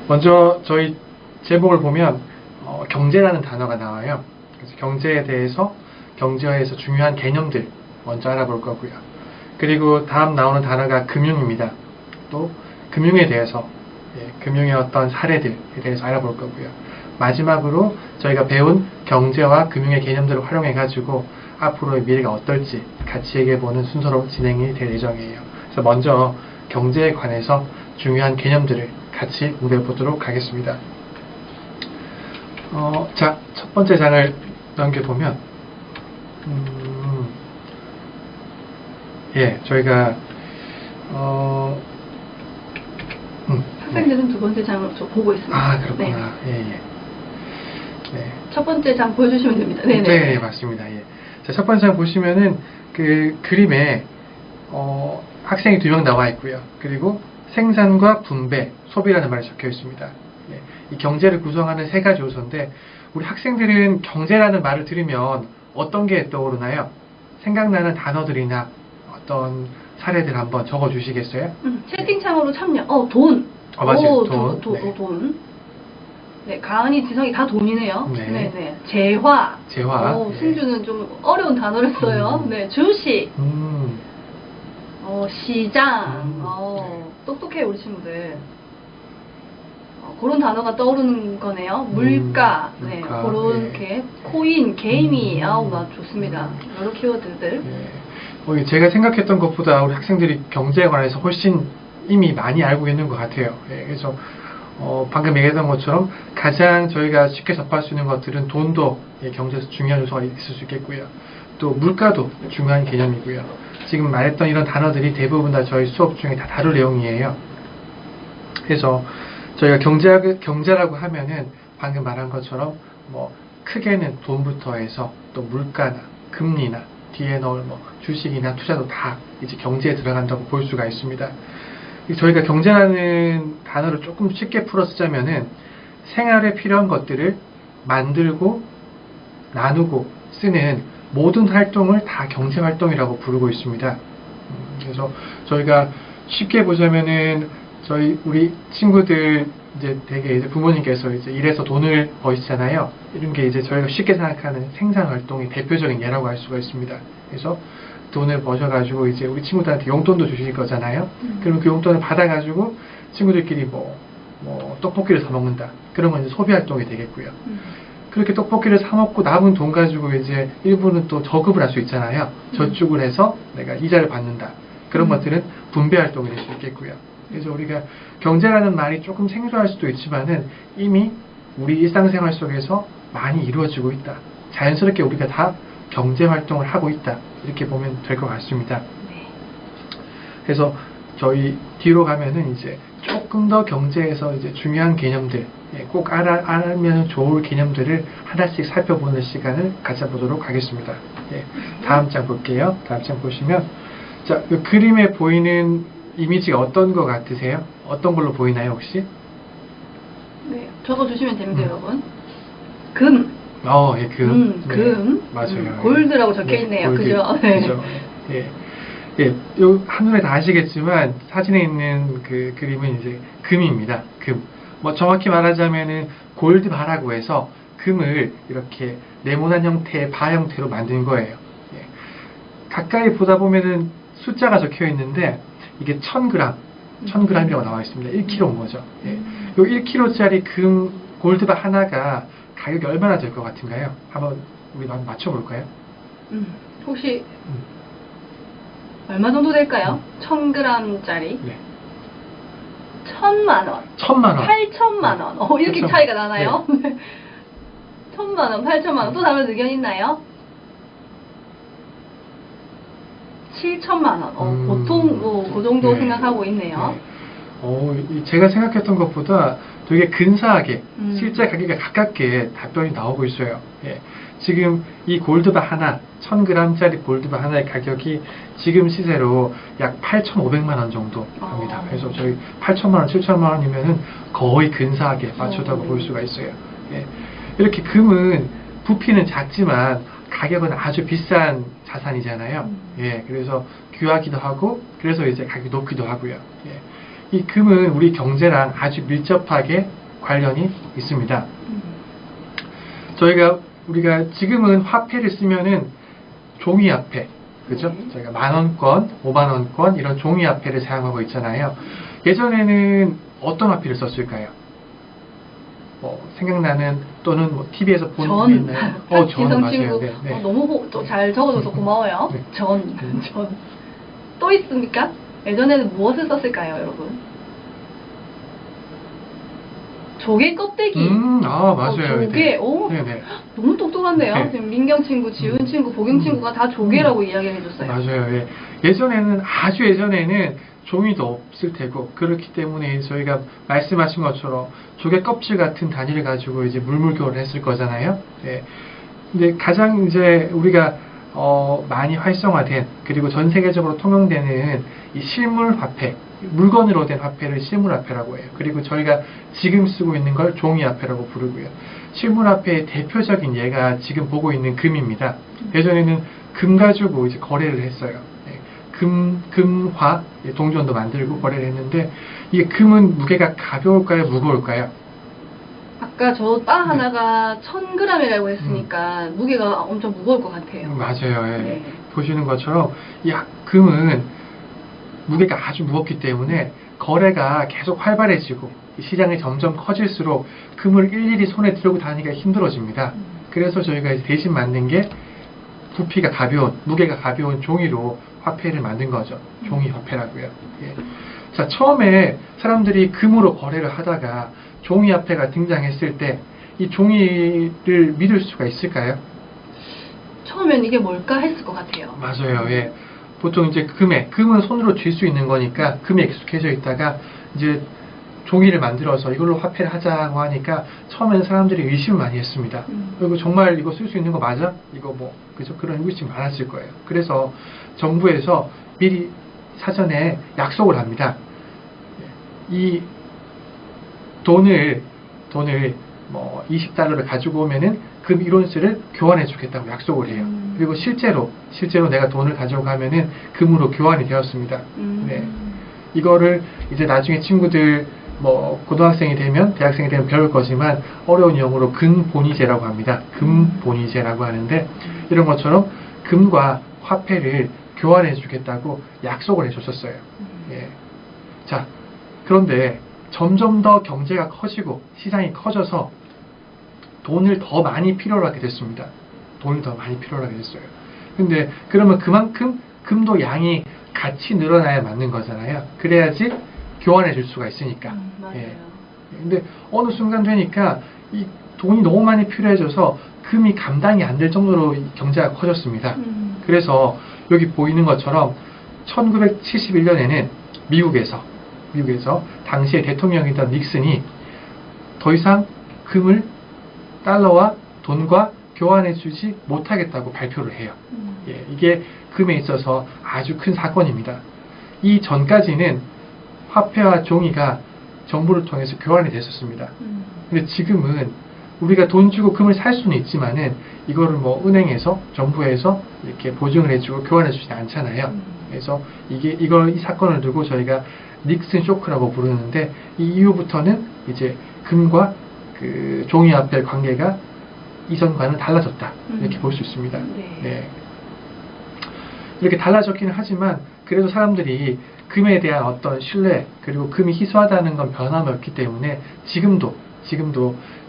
먼저 저희 제목을 보면 경제라는 단어가 나와요. 그래서 경제에 대해서 경제화에서 중요한 개념들 먼저 알아볼 거고요. 그리고 다음 나오는 단어가 금융입니다. 또 금융에 대해서 금융의 어떤 사례들에 대해서 알아볼 거고요. 마지막으로 저희가 배운 경제와 금융의 개념들을 활용해 가지고 앞으로의 미래가 어떨지 같이 얘기해 보는 순서로 진행이 될 예정이에요. 그래서 먼저 경제에 관해서 중요한 개념들을 같이 공부해 보도록 하겠습니다. 자, 첫 번째 장을 넘겨보면 저희가 학생들은 두 번째 장을 보고 있습니다. 아, 그렇구나. 네. 첫 번째 장 보여주시면 됩니다. 네네. 네, 맞습니다. 예. 자, 첫 번째 장 보시면은 그 그림에 학생이 2명 나와 있고요. 그리고 생산과 분배, 소비라는 말이 적혀 있습니다. 예. 이 경제를 구성하는 세 가지 요소인데 우리 학생들은 경제라는 말을 들으면 어떤 게 떠오르나요? 생각나는 단어들이나 어떤 사례들 한번 적어 주시겠어요? 채팅창으로 참여. 돈. 맞아요. 돈. 돈. 네, 가은이, 지성이 다 돈이네요. 네. 네. 재화. 네. 승주는 좀 어려운 단어를 써요. 네, 주식. 시장. 똑똑해 우리 친구들. 그런 단어가 떠오르는 거네요. 물가. 네, 그렇게 코인, 개미. 좋습니다. 여러 키워드들. 네. 제가 생각했던 것보다 우리 학생들이 경제에 관해서 훨씬 이미 많이 알고 있는 것 같아요. 그래서 방금 얘기했던 것처럼 가장 저희가 쉽게 접할 수 있는 것들은 돈도 경제에서 중요한 요소가 있을 수 있겠고요. 또 물가도 중요한 개념이고요. 지금 말했던 이런 단어들이 대부분 다 저희 수업 중에 다 다룰 내용이에요. 그래서 저희가 경제라고 하면은 방금 말한 것처럼 크게는 돈부터 해서 또 물가나 금리나 뒤에 넣을 주식이나 투자도 다 이제 경제에 들어간다고 볼 수가 있습니다. 저희가 경제라는 단어를 조금 쉽게 풀어 쓰자면은 생활에 필요한 것들을 만들고 나누고 쓰는 모든 활동을 다 경제 활동이라고 부르고 있습니다. 그래서 저희가 쉽게 보자면은 우리 친구들 이제 되게 이제 부모님께서 이제 일해서 돈을 버시잖아요. 이런 게 이제 저희가 쉽게 생각하는 생산 활동의 대표적인 예라고 할 수가 있습니다. 그래서 돈을 버셔가지고 이제 우리 친구들한테 용돈도 주실 거잖아요. 그러면 그 용돈을 받아가지고 친구들끼리 떡볶이를 사 먹는다. 그런 건 이제 소비 활동이 되겠고요. 그렇게 떡볶이를 사 먹고 남은 돈 가지고 이제 일부는 또 저금을 할 수 있잖아요. 저축을 해서 내가 이자를 받는다. 그런 것들은 분배 활동이 될 수 있겠고요. 그래서 우리가 경제라는 말이 조금 생소할 수도 있지만은 이미 우리 일상생활 속에서 많이 이루어지고 있다. 자연스럽게 우리가 다 경제 활동을 하고 있다. 이렇게 보면 될 것 같습니다. 그래서 저희 뒤로 가면은 이제 조금 더 경제에서 이제 중요한 개념들, 꼭 알면 좋을 개념들을 하나씩 살펴보는 시간을 가져보도록 하겠습니다. 다음 장 볼게요. 다음 장 보시면, 자, 그 그림에 보이는 이미지가 어떤 것 같으세요? 어떤 걸로 보이나요, 혹시? 네, 적어주시면 됩니다, 여러분. 금. 예, 금. 금. 맞아요. 골드라고 적혀 네, 있네요. 골드. 그죠? 네. 그죠. 예. 예, 요 한눈에 다 아시겠지만 사진에 있는 그 그림은 이제 금입니다. 금. 뭐 정확히 말하자면은 골드바라고 해서 금을 이렇게 네모난 형태의 바 형태로 만든 거예요. 예. 가까이 보다 보면은 숫자가 적혀 있는데 이게 1000g, 1000g이라고 나와 있습니다. 1kg인 거죠. 예. 요 1kg짜리 금 골드바 하나가 가격이 얼마나 될 것 같은가요? 한번 우리 한번 맞춰볼까요? 혹시 얼마 정도 될까요? 1000g짜리? 네. 1000만 원. 1000만 원. 8천만 원. 이렇게 8천만 차이가 나나요? 네. 1000만 원, 8천만 원. 또 다른 의견 있나요? 7천만 원. 보통 그 정도 네. 생각하고 있네요. 제가 생각했던 것보다 되게 근사하게 실제 가격에 가깝게 답변이 나오고 있어요. 예. 지금 이 골드바 하나, 1000g짜리 골드바 하나의 가격이 지금 시세로 약 8,500만 원 정도 합니다. 그래서 저희 8천만 원, 7천만 원이면은 거의 근사하게 맞췄다고 볼 수가 있어요. 예. 이렇게 금은 부피는 작지만 가격은 아주 비싼 자산이잖아요. 예. 그래서 귀하기도 하고, 그래서 이제 가격이 높기도 하고요. 예. 이 금은 우리 경제랑 아주 밀접하게 관련이 있습니다. 우리가 지금은 화폐를 쓰면은 종이화폐, 그죠? 저희가 10,000원권, 50,000원권 이런 종이화폐를 사용하고 있잖아요. 예전에는 어떤 화폐를 썼을까요? 생각나는 또는 TV에서 본 게 있나요? 전 기성 맞아요. 친구 네, 네. 너무 잘 적어줘서 고마워요. 네. 전. 또 있습니까? 예전에는 무엇을 썼을까요, 여러분? 조개 껍데기. 맞아요. 조개. 네. 오, 네네. 너무 똑똑한데요. 네. 지금 민경 친구, 지훈 친구, 보경 친구가 다 조개라고 이야기를 해줬어요. 맞아요. 예. 예전에는, 아주 예전에는 종이도 없을 테고, 그렇기 때문에 저희가 말씀하신 것처럼 조개 껍질 같은 단위를 가지고 이제 물물교환을 했을 거잖아요. 예. 근데 가장 이제 우리가 많이 활성화된, 그리고 전 세계적으로 통용되는 이 실물 화폐, 물건으로 된 화폐를 실물 화폐라고 해요. 그리고 저희가 지금 쓰고 있는 걸 종이 화폐라고 부르고요. 실물 화폐의 대표적인 예가 지금 보고 있는 금입니다. 예전에는 금 가지고 이제 거래를 했어요. 예. 금화 동전도 만들고 거래를 했는데, 이게 금은 무게가 가벼울까요, 무거울까요? 아까 저 바 하나가 1000g이라고 했으니까 무게가 엄청 무거울 것 같아요. 맞아요. 예. 네. 보시는 것처럼 이 금은 무게가 아주 무겁기 때문에 거래가 계속 활발해지고 시장이 점점 커질수록 금을 일일이 손에 들고 다니기가 힘들어집니다. 그래서 저희가 이제 대신 만든 게 부피가 가벼운, 무게가 가벼운 종이로 화폐를 만든 거죠. 종이 화폐라고요. 예. 자, 처음에 사람들이 금으로 거래를 하다가 종이 화폐가 등장했을 때 이 종이를 믿을 수가 있을까요? 처음엔 이게 뭘까 했을 것 같아요. 맞아요. 예. 보통 이제 금은 손으로 쥘 수 있는 거니까 금에 익숙해져 있다가 이제 종이를 만들어서 이걸로 화폐를 하자고 하니까 처음에는 사람들이 의심을 많이 했습니다. 그리고 정말 이거 쓸 수 있는 거 맞아? 이거 그죠? 그런 의심이 많았을 거예요. 그래서 정부에서 미리 사전에 약속을 합니다. 이 돈을 20달러를 가지고 오면은 금 1온스를 교환해 주겠다고 약속을 해요. 그리고 실제로 내가 돈을 가져가면은 금으로 교환이 되었습니다. 네. 이거를 이제 나중에 친구들 고등학생이 되면 대학생이 되면 배울 거지만 어려운 용어로 금본위제라고 합니다. 금본위제라고 하는데 이런 것처럼 금과 화폐를 교환해 주겠다고 약속을 해줬었어요. 예. 자, 그런데 점점 더 경제가 커지고 시장이 커져서 돈을 더 많이 필요로 하게 됐습니다. 돈을 더 많이 필요로 하게 됐어요. 근데 그러면 그만큼 금도 양이 같이 늘어나야 맞는 거잖아요. 그래야지 교환해 줄 수가 있으니까. 맞아요. 예. 근데 어느 순간 되니까 이 돈이 너무 많이 필요해져서 금이 감당이 안 될 정도로 경제가 커졌습니다. 그래서 여기 보이는 것처럼 1971년에는 미국에서 당시의 대통령이던 닉슨이 더 이상 금을 달러와 돈과 교환해주지 못하겠다고 발표를 해요. 예, 이게 금에 있어서 아주 큰 사건입니다. 이 전까지는 화폐와 종이가 정부를 통해서 교환이 됐었습니다. 근데 지금은 우리가 돈 주고 금을 살 수는 있지만은 이거를 뭐 은행에서 정부에서 이렇게 보증을 해주고 교환해 주지 않잖아요. 그래서 이 사건을 두고 저희가 닉슨 쇼크라고 부르는데 이 이후부터는 이제 금과 그 종이화폐 관계가 이전과는 달라졌다 이렇게 볼 수 있습니다. 네. 이렇게 달라졌기는 하지만 그래도 사람들이 금에 대한 어떤 신뢰 그리고 금이 희소하다는 건 변함이 없기 때문에 지금도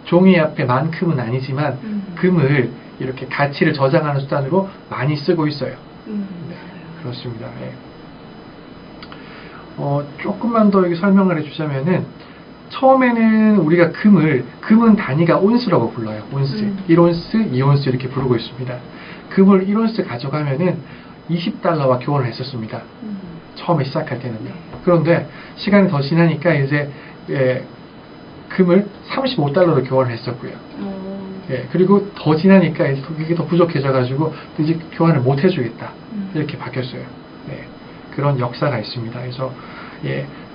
종이화폐만큼은 아니지만 금을 이렇게 가치를 저장하는 수단으로 많이 쓰고 있어요. 네, 그렇습니다. 네. 조금만 더 여기 설명을 해주자면은 처음에는 우리가 금은 단위가 온스라고 불러요. 온스, 1온스, 2온스 이렇게 부르고 있습니다. 금을 1온스 가져가면은 20달러와 교환을 했었습니다. 처음에 시작할 때는요. 그런데 시간이 더 지나니까 이제 금을 35달러로 교환을 했었고요. 그리고 더 지나니까 이게 더 부족해져가지고 이제 교환을 못 해주겠다 이렇게 바뀌었어요. 네, 그런 역사가 있습니다. 그래서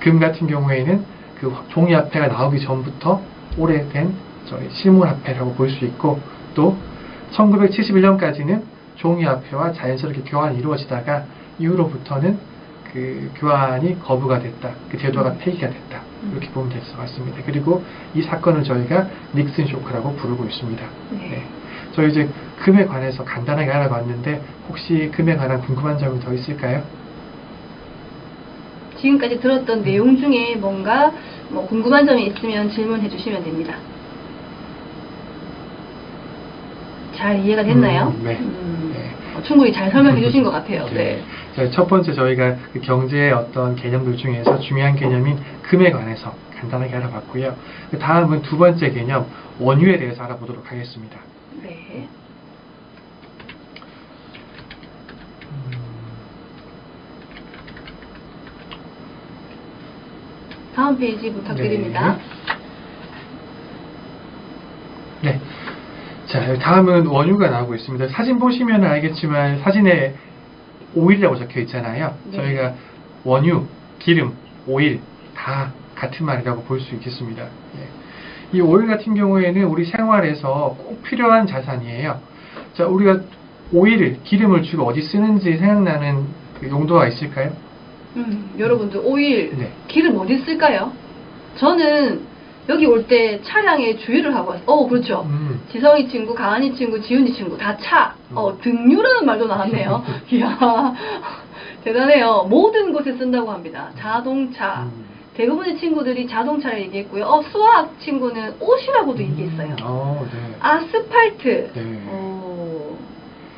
금 같은 경우에는 그 종이화폐가 나오기 전부터 오래된 저희 실물화폐라고 볼 수 있고 또 1971년까지는 종이화폐와 자연스럽게 교환이 이루어지다가 이후로부터는 그 교환이 거부가 됐다. 그 제도가 폐기가 됐다. 이렇게 보면 될 것 같습니다. 그리고 이 사건을 저희가 닉슨 쇼크라고 부르고 있습니다. 네. 저희 이제 금에 관해서 간단하게 알아봤는데 혹시 금에 관한 궁금한 점이 더 있을까요? 지금까지 들었던 내용 중에 뭔가 궁금한 점이 있으면 질문해 주시면 됩니다. 잘 이해가 됐나요? 네. 충분히 잘 설명해 주신 것 같아요. 네. 자, 첫 번째 저희가 그 경제의 어떤 개념들 중에서 중요한 개념인 금에 관해서 간단하게 알아봤고요. 그 다음은 두 번째 개념 원유에 대해서 알아보도록 하겠습니다. 네. 다음 페이지 부탁드립니다. 네. 자, 다음은 원유가 나오고 있습니다. 사진 보시면 알겠지만 사진에 오일이라고 적혀 있잖아요. 네. 저희가 원유, 기름, 오일 다 같은 말이라고 볼 수 있겠습니다. 이 오일 같은 경우에는 우리 생활에서 꼭 필요한 자산이에요. 자, 우리가 오일을, 기름을 주로 어디 쓰는지 생각나는 그 용도가 있을까요? 여러분들 오일, 네. 기름 어디 쓸까요? 저는 여기 올 때 차량에 주유를 하고 왔어요. 그렇죠. 지성이 친구, 가은이 친구, 지훈이 친구 다 차. 등유라는 말도 나왔네요. 이야, 대단해요. 모든 곳에 쓴다고 합니다. 자동차. 대부분의 친구들이 자동차를 얘기했고요. 수학 친구는 옷이라고도 얘기했어요. 네. 아스팔트. 네.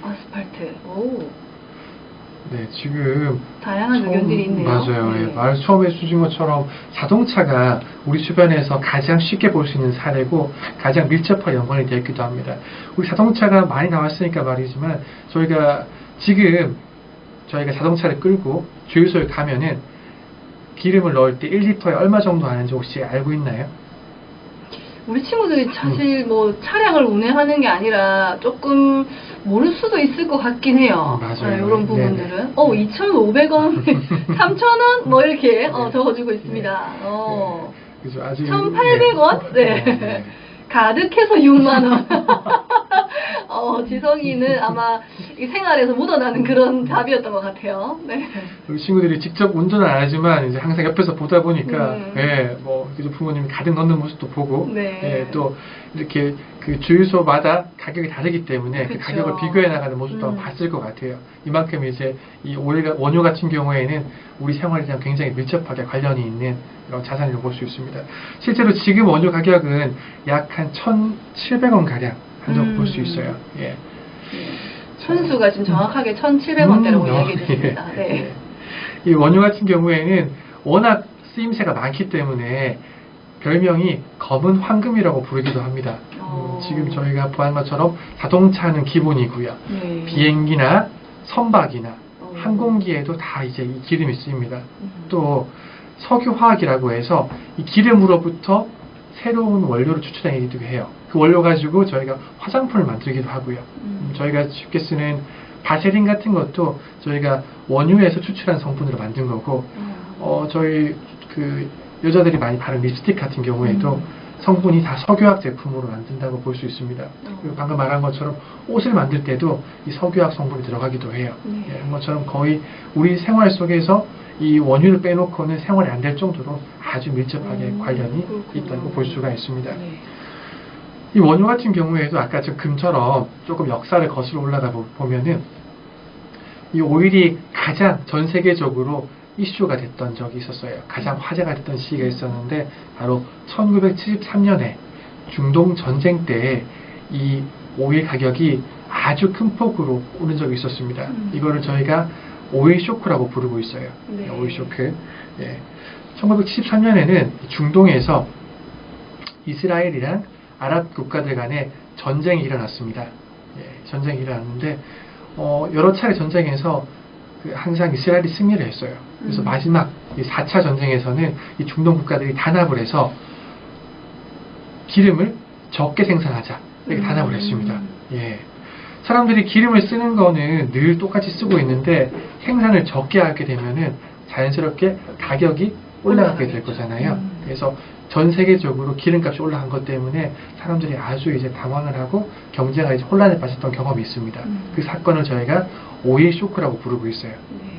아스팔트. 오. 네, 지금 다양한 의견들이 있네요. 맞아요. 네. 말 처음에 주신 것처럼 자동차가 우리 주변에서 가장 쉽게 볼 수 있는 사례고 가장 밀접하게 연관이 되어 있기도 합니다. 우리 자동차가 많이 나왔으니까 말이지만 지금 저희가 자동차를 끌고 주유소에 가면은 기름을 넣을 때 1리터에 얼마 정도 하는지 혹시 알고 있나요? 우리 친구들이 사실 차량을 운행하는 게 아니라 조금 모를 수도 있을 것 같긴 해요. 맞아요. 이런 부분들은. 2,500원, 3,000원 이렇게 적어주고 있습니다. 그래서 아직 1,800원? 네. 가득해서 6만 원. 지성이는 아마 이 생활에서 묻어나는 그런 답이었던 것 같아요. 네. 우리 친구들이 직접 운전은 안 하지만 이제 항상 옆에서 보다 보니까 그래서 부모님이 가득 넣는 모습도 보고 또 이렇게 그 주유소마다 가격이 다르기 때문에 그 가격을 비교해 나가는 모습도 봤을 것 같아요. 이만큼 이제 이 원유 같은 경우에는 우리 생활이랑 굉장히 밀접하게 관련이 있는 이런 자산이라고 볼 수 있습니다. 실제로 지금 원유 가격은 약 한 1,700원 가량 한다고 볼 수 있어요. 천수가 지금 정확하게 1,700원대라고 이야기해 주십니다. 네. 이 원유 같은 경우에는 워낙 쓰임새가 많기 때문에 별명이 검은 황금이라고 부르기도 합니다. 지금 저희가 보한 것처럼 자동차는 기본이고요. 비행기나 선박이나 항공기에도 다 이제 이 기름이 쓰입니다. 또 석유화학이라고 해서 이 기름으로부터 새로운 원료를 추출해내기도 해요. 그 원료 가지고 저희가 화장품을 만들기도 하고요. 저희가 쉽게 쓰는 바세린 같은 것도 저희가 원유에서 추출한 성분으로 만든 거고, 저희 그 여자들이 많이 바른 립스틱 같은 경우에도 성분이 다 석유화학 제품으로 만든다고 볼 수 있습니다. 그리고 방금 말한 것처럼 옷을 만들 때도 이 석유화학 성분이 들어가기도 해요. 예, 그런 것처럼 거의 우리 생활 속에서 이 원유를 빼놓고는 생활이 안 될 정도로 아주 밀접하게 관련이 있다고 볼 수가 있습니다. 네. 이 원유 같은 경우에도 아까 저 금처럼 조금 역사를 거슬러 올라가 보면은 이 오일이 가장 전 세계적으로 이슈가 됐던 적이 있었어요. 가장 화제가 됐던 시기가 있었는데 바로 1973년에 중동 전쟁 때 이 오일 가격이 아주 큰 폭으로 오른 적이 있었습니다. 이거를 저희가 오일 쇼크라고 부르고 있어요. 네. 오일 쇼크. 예. 1973년에는 중동에서 이스라엘이랑 아랍 국가들 간에 전쟁이 일어났습니다. 예, 전쟁이 일어났는데 여러 차례 전쟁에서 항상 이스라엘이 승리를 했어요. 그래서 마지막 이 4차 전쟁에서는 이 중동 국가들이 단합을 해서 기름을 적게 생산하자 이렇게 단합을 했습니다. 예. 사람들이 기름을 쓰는 거는 늘 똑같이 쓰고 있는데 생산을 적게 하게 되면은 자연스럽게 가격이 올라가게 될 거잖아요. 그래서 전 세계적으로 기름값이 올라간 것 때문에 사람들이 아주 이제 당황을 하고 경제가 이제 혼란에 빠졌던 경험이 있습니다. 그 사건을 저희가 오일 쇼크라고 부르고 있어요.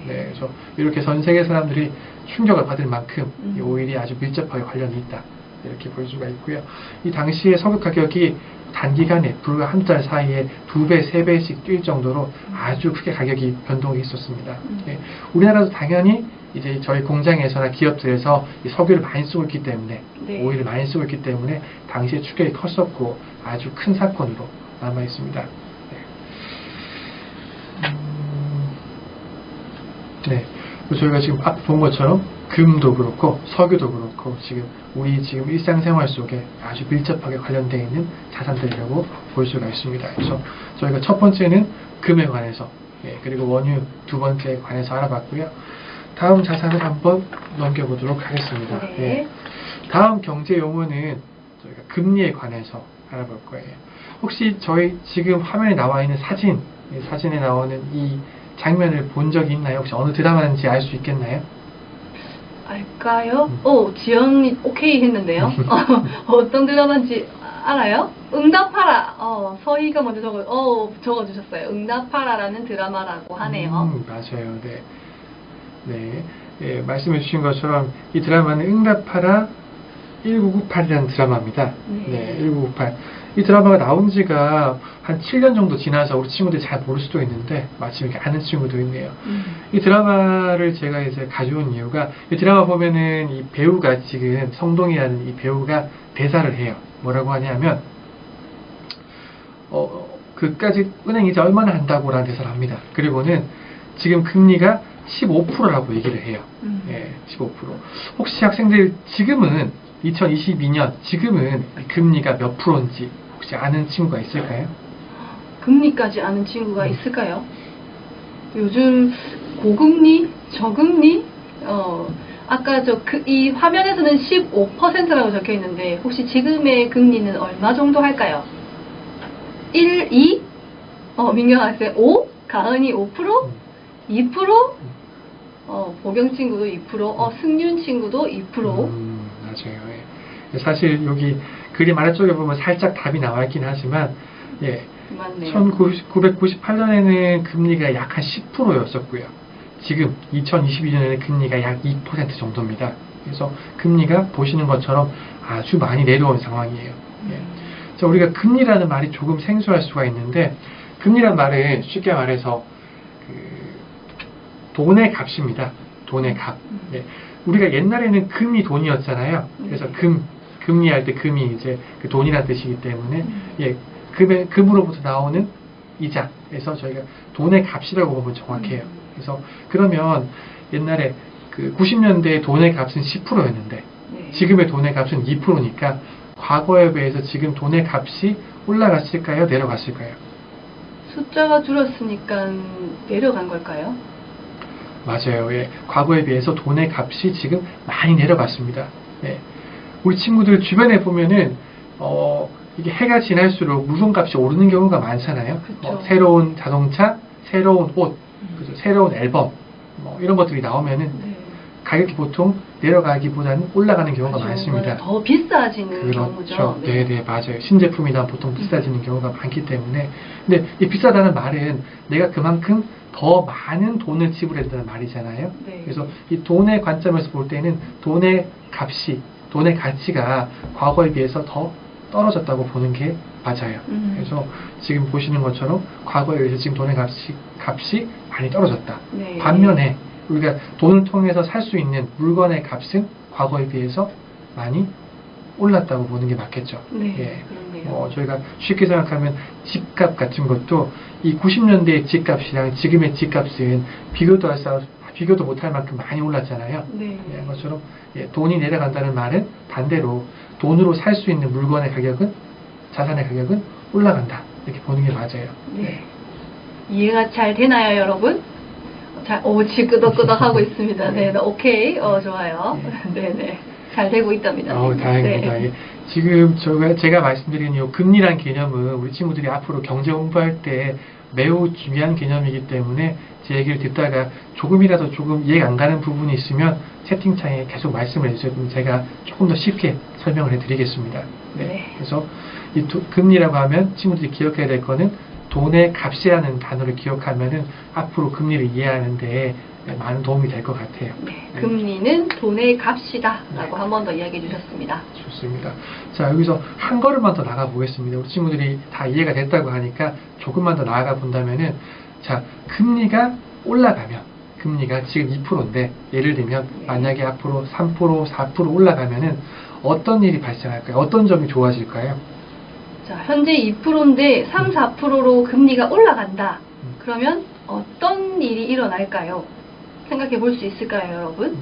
네, 그래서 이렇게 전 세계 사람들이 충격을 받을 만큼 이 오일이 아주 밀접하게 관련이 있다. 이렇게 볼 수가 있고요. 이 당시에 석유 가격이 단기간에 불과 한 달 사이에 2배, 3배씩 뛸 정도로 아주 크게 가격이 변동이 있었습니다. 예, 우리나라도 당연히 이제 저희 공장에서나 기업들에서 이 석유를 많이 쓰고 있기 때문에 네. 오일을 많이 쓰고 있기 때문에 당시에 충격이 컸었고 아주 큰 사건으로 남아 있습니다. 네. 그리고 저희가 지금 앞 본 것처럼 금도 그렇고 석유도 그렇고 우리 지금 일상생활 속에 아주 밀접하게 관련되어 있는 자산들이라고 볼 수가 있습니다. 그래서 저희가 첫 번째는 금에 관해서 그리고 원유 두 번째에 관해서 알아봤고요. 다음 자산을 한번 넘겨보도록 하겠습니다. 네. 예. 다음 경제 용어는 저희가 금리에 관해서 알아볼 거예요. 혹시 저희 지금 화면에 나와 있는 사진에 나오는 이 장면을 본 적이 있나요? 혹시 어느 드라마인지 알 수 있겠나요? 알까요? 지영이 오케이 했는데요. 어떤 드라마인지 알아요? 응답하라. 서희가 먼저 적어주셨어요. 응답하라라는 드라마라고 하네요. 맞아요. 네. 네. 예, 말씀해 주신 것처럼 이 드라마는 응답하라 1998이라는 드라마입니다. 네, 1998. 이 드라마가 나온 지가 한 7년 정도 지나서 우리 친구들이 잘 모를 수도 있는데 마침 이렇게 아는 친구도 있네요. 이 드라마를 제가 이제 가져온 이유가 이 드라마 보면은 이 배우가 지금 성동이라는 이 배우가 대사를 해요. 뭐라고 하냐면 그까지 은행 이자 얼마나 한다고라는 대사를 합니다. 그리고는 지금 금리가 15%라고 얘기를 해요. 예, 15%. 혹시 학생들 지금은 2022년 지금은 금리가 몇 프로인지 혹시 아는 친구가 있을까요? 금리까지 아는 친구가 있을까요? 요즘 고금리, 저금리, 아까 이 화면에서는 15%라고 적혀 있는데 혹시 지금의 금리는 얼마 정도 할까요? 1, 2, 민경 학생 5, 가은이 5%, 2%, 보경 친구도 2%, 승윤 친구도 2%. 맞아요. 예. 사실 여기 그림 아래쪽에 보면 살짝 답이 나와 있긴 하지만, 예. 맞네요. 1998년에는 금리가 약 한 10%였었고요. 지금 2022년에는 금리가 약 2% 정도입니다. 그래서 금리가 보시는 것처럼 아주 많이 내려온 상황이에요. 예. 자, 우리가 금리라는 말이 조금 생소할 수가 있는데, 금리란 말은 쉽게 말해서 돈의 값입니다. 돈의 값. 예. 우리가 옛날에는 금이 돈이었잖아요. 그래서 금리할 때 금이 이제 그 돈이라는 뜻이기 때문에 예, 금으로부터 나오는 이자에서 저희가 돈의 값이라고 보면 정확해요. 그래서 그러면 옛날에 그 90년대 돈의 값은 10%였는데 지금의 돈의 값은 2%니까 과거에 비해서 지금 돈의 값이 올라갔을까요? 내려갔을까요? 숫자가 줄었으니까 내려간 걸까요? 맞아요. 예. 과거에 비해서 돈의 값이 지금 많이 내려갔습니다. 예. 우리 친구들 주변에 보면은 이게 해가 지날수록 물건값이 오르는 경우가 많잖아요. 새로운 자동차, 새로운 옷, 그죠? 새로운 앨범, 이런 것들이 나오면은 가격이 보통 내려가기보다는 올라가는 경우가 그렇죠. 많습니다. 더 비싸지는 그렇죠. 경우죠. 네, 맞아요. 신제품이나 보통 비싸지는 경우가 많기 때문에. 근데 이 비싸다는 말은 내가 그만큼 더 많은 돈을 지불해야 된다는 말이잖아요. 네. 그래서 이 돈의 관점에서 볼 때는 돈의 값이, 돈의 가치가 과거에 비해서 더 떨어졌다고 보는 게 맞아요. 그래서 지금 보시는 것처럼 과거에 비해서 지금 돈의 값이 많이 떨어졌다. 네. 반면에 우리가 돈을 통해서 살 수 있는 물건의 값은 과거에 비해서 많이 올랐다고 보는 게 맞겠죠. 네, 예. 그렇네요. 저희가 쉽게 생각하면 집값 같은 것도 이 90년대의 집값이랑 지금의 집값은 비교도 못할 만큼 많이 올랐잖아요. 네. 예, 것처럼 돈이 내려간다는 말은 반대로 돈으로 살 수 있는 물건의 가격은, 자산의 가격은 올라간다, 이렇게 보는 게 맞아요. 네. 이해가 잘 되나요, 여러분? 지금 끄덕끄덕 하고 있습니다. 네, 오케이. 좋아요. 네네. 잘 되고 있답니다. 다행입니다. 네. 예. 지금 제가 말씀드린 이 금리란 개념은 우리 친구들이 앞으로 경제 공부할 때 매우 중요한 개념이기 때문에 제 얘기를 듣다가 조금이라도 조금 이해가 안 가는 부분이 있으면 채팅창에 계속 말씀을 해주시면 제가 조금 더 쉽게 설명을 해드리겠습니다. 네. 그래서 이 금리라고 하면 친구들이 기억해야 될 거는 돈의 값이라는 단어를 기억하면은 앞으로 금리를 이해하는데 많은 도움이 될 것 같아요. 네, 금리는 돈의 값이다 라고 한 번 더 이야기해 주셨습니다. 좋습니다. 자, 여기서 한 걸음만 더 나가 보겠습니다. 우리 친구들이 다 이해가 됐다고 하니까 조금만 더 나아가 본다면은, 자, 금리가 올라가면, 금리가 지금 2%인데 예를 들면 만약에 앞으로 3%, 4% 올라가면은 어떤 일이 발생할까요? 어떤 점이 좋아질까요? 자, 현재 2%인데 3, 4%로 금리가 올라간다. 그러면 어떤 일이 일어날까요? 생각해 볼 수 있을까요, 여러분?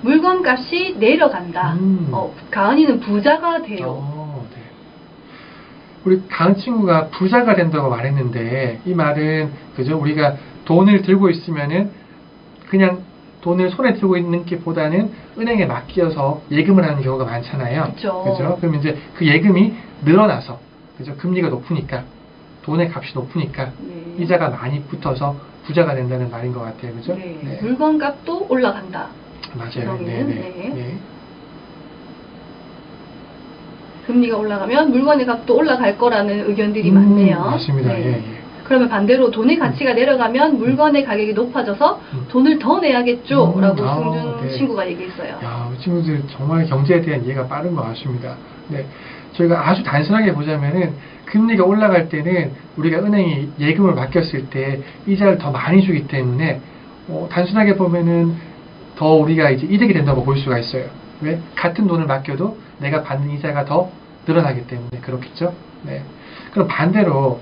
물건 값이 내려간다. 가은이는 부자가 돼요. 네. 우리 가은 친구가 부자가 된다고 말했는데, 이 말은, 그죠? 우리가 돈을 들고 있으면은 그냥 돈을 손에 들고 있는 게 보다는 은행에 맡겨서 예금을 하는 경우가 많잖아요. 그죠. 그럼 이제 그 예금이 늘어나서, 그죠? 금리가 높으니까, 돈의 값이 높으니까, 네. 이자가 많이 붙어서 부자가 된다는 말인 것 같아요. 그죠? 네. 물건 값도 올라간다. 맞아요. 그러면은, 네. 네. 금리가 올라가면 물건의 값도 올라갈 거라는 의견들이 많네요. 맞습니다. 네. 예. 그러면 반대로 돈의 가치가 내려가면 물건의 가격이 높아져서 돈을 더 내야겠죠? 라고 승준 네. 친구가 얘기했어요. 야, 우리 친구들 정말 경제에 대한 이해가 빠른 것 같습니다. 네. 저희가 아주 단순하게 보자면은 금리가 올라갈 때는 우리가 은행이 예금을 맡겼을 때 이자를 더 많이 주기 때문에 단순하게 보면은 더 우리가 이제 이득이 된다고 볼 수가 있어요. 왜? 같은 돈을 맡겨도 내가 받는 이자가 더 늘어나기 때문에 그렇겠죠? 네. 그럼 반대로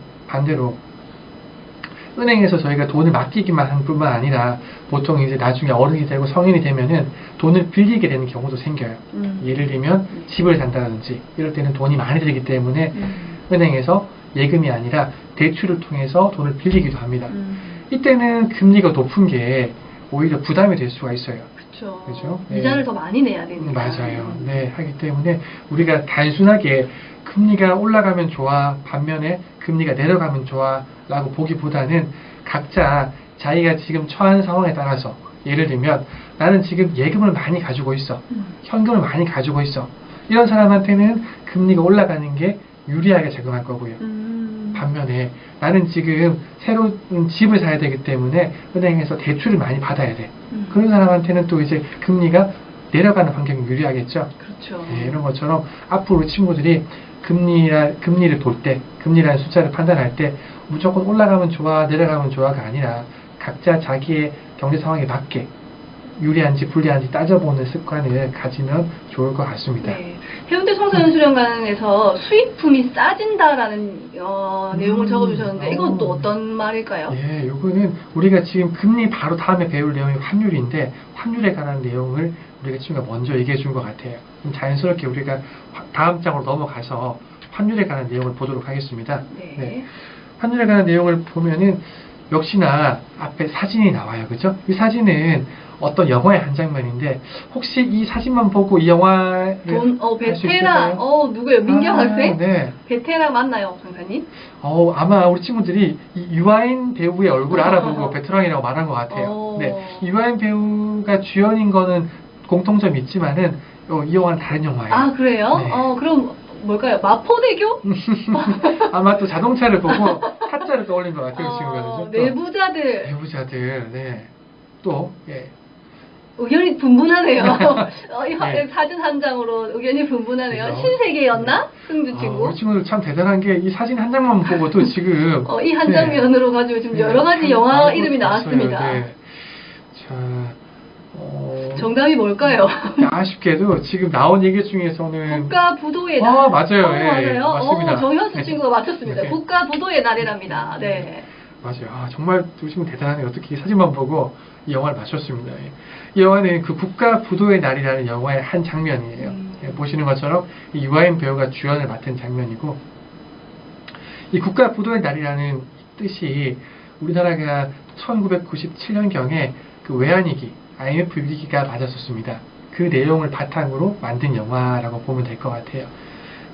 은행에서 저희가 돈을 맡기기만 한 뿐만 아니라 보통 이제 나중에 어른이 되고 성인이 되면은 돈을 빌리게 되는 경우도 생겨요. 예를 들면 집을 산다든지 이럴 때는 돈이 많이 들기 때문에 은행에서 예금이 아니라 대출을 통해서 돈을 빌리기도 합니다. 이때는 금리가 높은 게 오히려 부담이 될 수가 있어요. 그렇죠? 이자를 더 많이 내야 되니까. 맞아요. 네, 하기 때문에 우리가 단순하게 금리가 올라가면 좋아, 반면에 금리가 내려가면 좋아 라고 보기보다는 각자 자기가 지금 처한 상황에 따라서, 예를 들면 나는 지금 예금을 많이 가지고 있어, 현금을 많이 가지고 있어, 이런 사람한테는 금리가 올라가는 게 유리하게 작용할 거고요. 반면에 나는 지금 새로운 집을 사야 되기 때문에 은행에서 대출을 많이 받아야 돼. 그런 사람한테는 또 이제 금리가 내려가는 환경이 유리하겠죠. 그렇죠. 네, 이런 것처럼 앞으로 친구들이 금리를 볼 때, 금리라는 숫자를 판단할 때 무조건 올라가면 좋아, 내려가면 좋아가 아니라 각자 자기의 경제 상황에 맞게 유리한지 불리한지 따져보는 습관을 가지면 좋을 것 같습니다. 네. 해운대 청소년수련관에서 수익품이 싸진다라는 내용을 적어주셨는데 이건 또 어떤 말일까요? 예, 요거는 우리가 지금 금리 바로 다음에 배울 내용이 환율인데 환율에 관한 내용을 우리가 친구가 먼저 얘기해 준 것 같아요. 그럼 자연스럽게 우리가 다음 장으로 넘어가서 환율에 관한 내용을 보도록 하겠습니다. 네. 환율에 관한 내용을 보면은 역시나 앞에 사진이 나와요. 그죠? 이 사진은 어떤 영화의 한 장면인데 혹시 이 사진만 보고 이 영화를 알 수 베테랑, 있을까요? 누구예요? 민경 학생? 네. 베테랑 맞나요, 강사님? 아마 우리 친구들이 이 유아인 배우의 얼굴을 알아보고 베테랑이라고 말한 것 같아요. 네. 유아인 배우가 주연인 거는 공통점이 있지만은 이 영화는 다른 영화예요. 아, 그래요? 네. 그럼 뭘까요? 마포대교? 아마 또 자동차를 보고 타짜를 떠올린 것 같아요, 그 친구가. 그죠? 또 내부자들. 내부자들, 네. 또, 예. 의견이 분분하네요. 네. 사진 한 장으로 의견이 분분하네요. 그죠? 신세계였나? 승주 친구. 우리 친구들 참 대단한 게 이 사진 한 장만 보고도 지금 이 한 장면으로 가지고 지금 여러 가지 영화 이름이 나왔습니다. 네. 자, 정답이 뭘까요? 아쉽게도 지금 나온 얘기 중에서는 국가부도의 날. 맞아요. 예, 맞아요. 맞습니다. 정현수 네. 친구가 맞췄습니다. 네. 국가부도의 날이랍니다. 네. 맞아요. 정말 두 친구 대단하네요. 어떻게 이 사진만 보고 이 영화를 맞췄습니다. 예. 이 영화는 그 국가부도의 날이라는 영화의 한 장면이에요. 예, 보시는 것처럼 이 유아인 배우가 주연을 맡은 장면이고, 이 국가부도의 날이라는 뜻이 우리나라가 1997년경에 그 외환위기, IMF 위기가 맞았었습니다. 그 내용을 바탕으로 만든 영화라고 보면 될 것 같아요.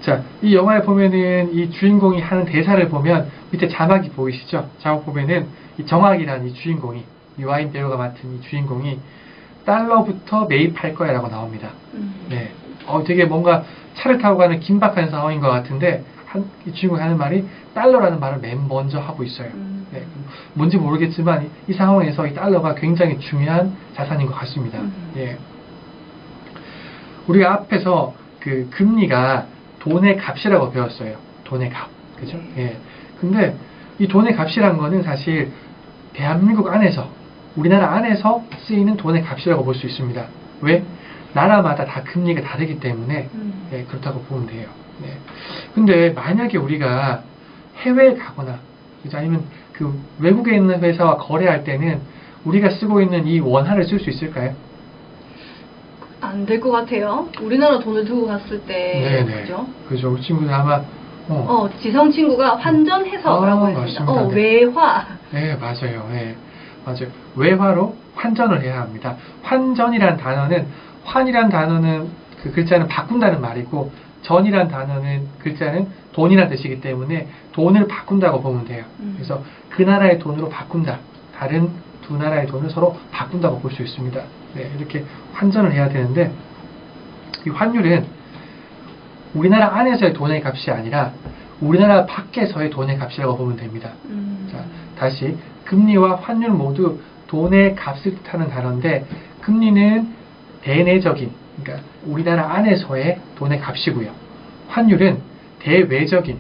자, 이 영화에 보면은 이 주인공이 하는 대사를 보면 밑에 자막이 보이시죠? 자막 보면은 이 정학이라는 이 주인공이, 유아인 배우가 맡은 이 주인공이 달러부터 매입할 거야 라고 나옵니다. 네. 되게 뭔가 차를 타고 가는 긴박한 상황인 것 같은데, 이 주인공이 하는 말이 달러라는 말을 맨 먼저 하고 있어요. 네. 뭔지 모르겠지만 이 상황에서 이 달러가 굉장히 중요한 자산인 것 같습니다. 예. 우리가 앞에서 그 금리가 돈의 값이라고 배웠어요. 돈의 값. 그죠? 예. 근데 이 돈의 값이란 거는 사실 대한민국 안에서, 우리나라 안에서 쓰이는 돈의 값이라고 볼 수 있습니다. 왜? 나라마다 다 금리가 다르기 때문에 예, 그렇다고 보면 돼요. 네. 근데 만약에 우리가 해외에 가거나, 그죠? 아니면 그 외국에 있는 회사와 거래할 때는 우리가 쓰고 있는 이 원화를 쓸 수 있을까요? 안 될 것 같아요. 우리나라 돈을 두고 갔을 때. 네네. 그죠? 그죠. 우리 친구들 아마 지성 친구가 환전해서라고 했습니다. 맞습니다. 네. 외화. 네, 맞아요. 네, 맞아요. 외화로 환전을 해야 합니다. 환전이란 단어는, 환이란 단어는 그 글자는 바꾼다는 말이고, 전이란 단어는 글자는 돈이란 뜻이기 때문에 돈을 바꾼다고 보면 돼요. 그래서 그 나라의 돈으로 바꾼다. 다른 두 나라의 돈을 서로 바꾼다고 볼 수 있습니다. 네, 이렇게 환전을 해야 되는데, 이 환율은 우리나라 안에서의 돈의 값이 아니라 우리나라 밖에서의 돈의 값이라고 보면 됩니다. 자, 다시 금리와 환율 모두 돈의 값을 뜻하는 단어인데, 금리는 대내적인, 그러니까 우리나라 안에서의 돈의 값이고요. 환율은 대외적인,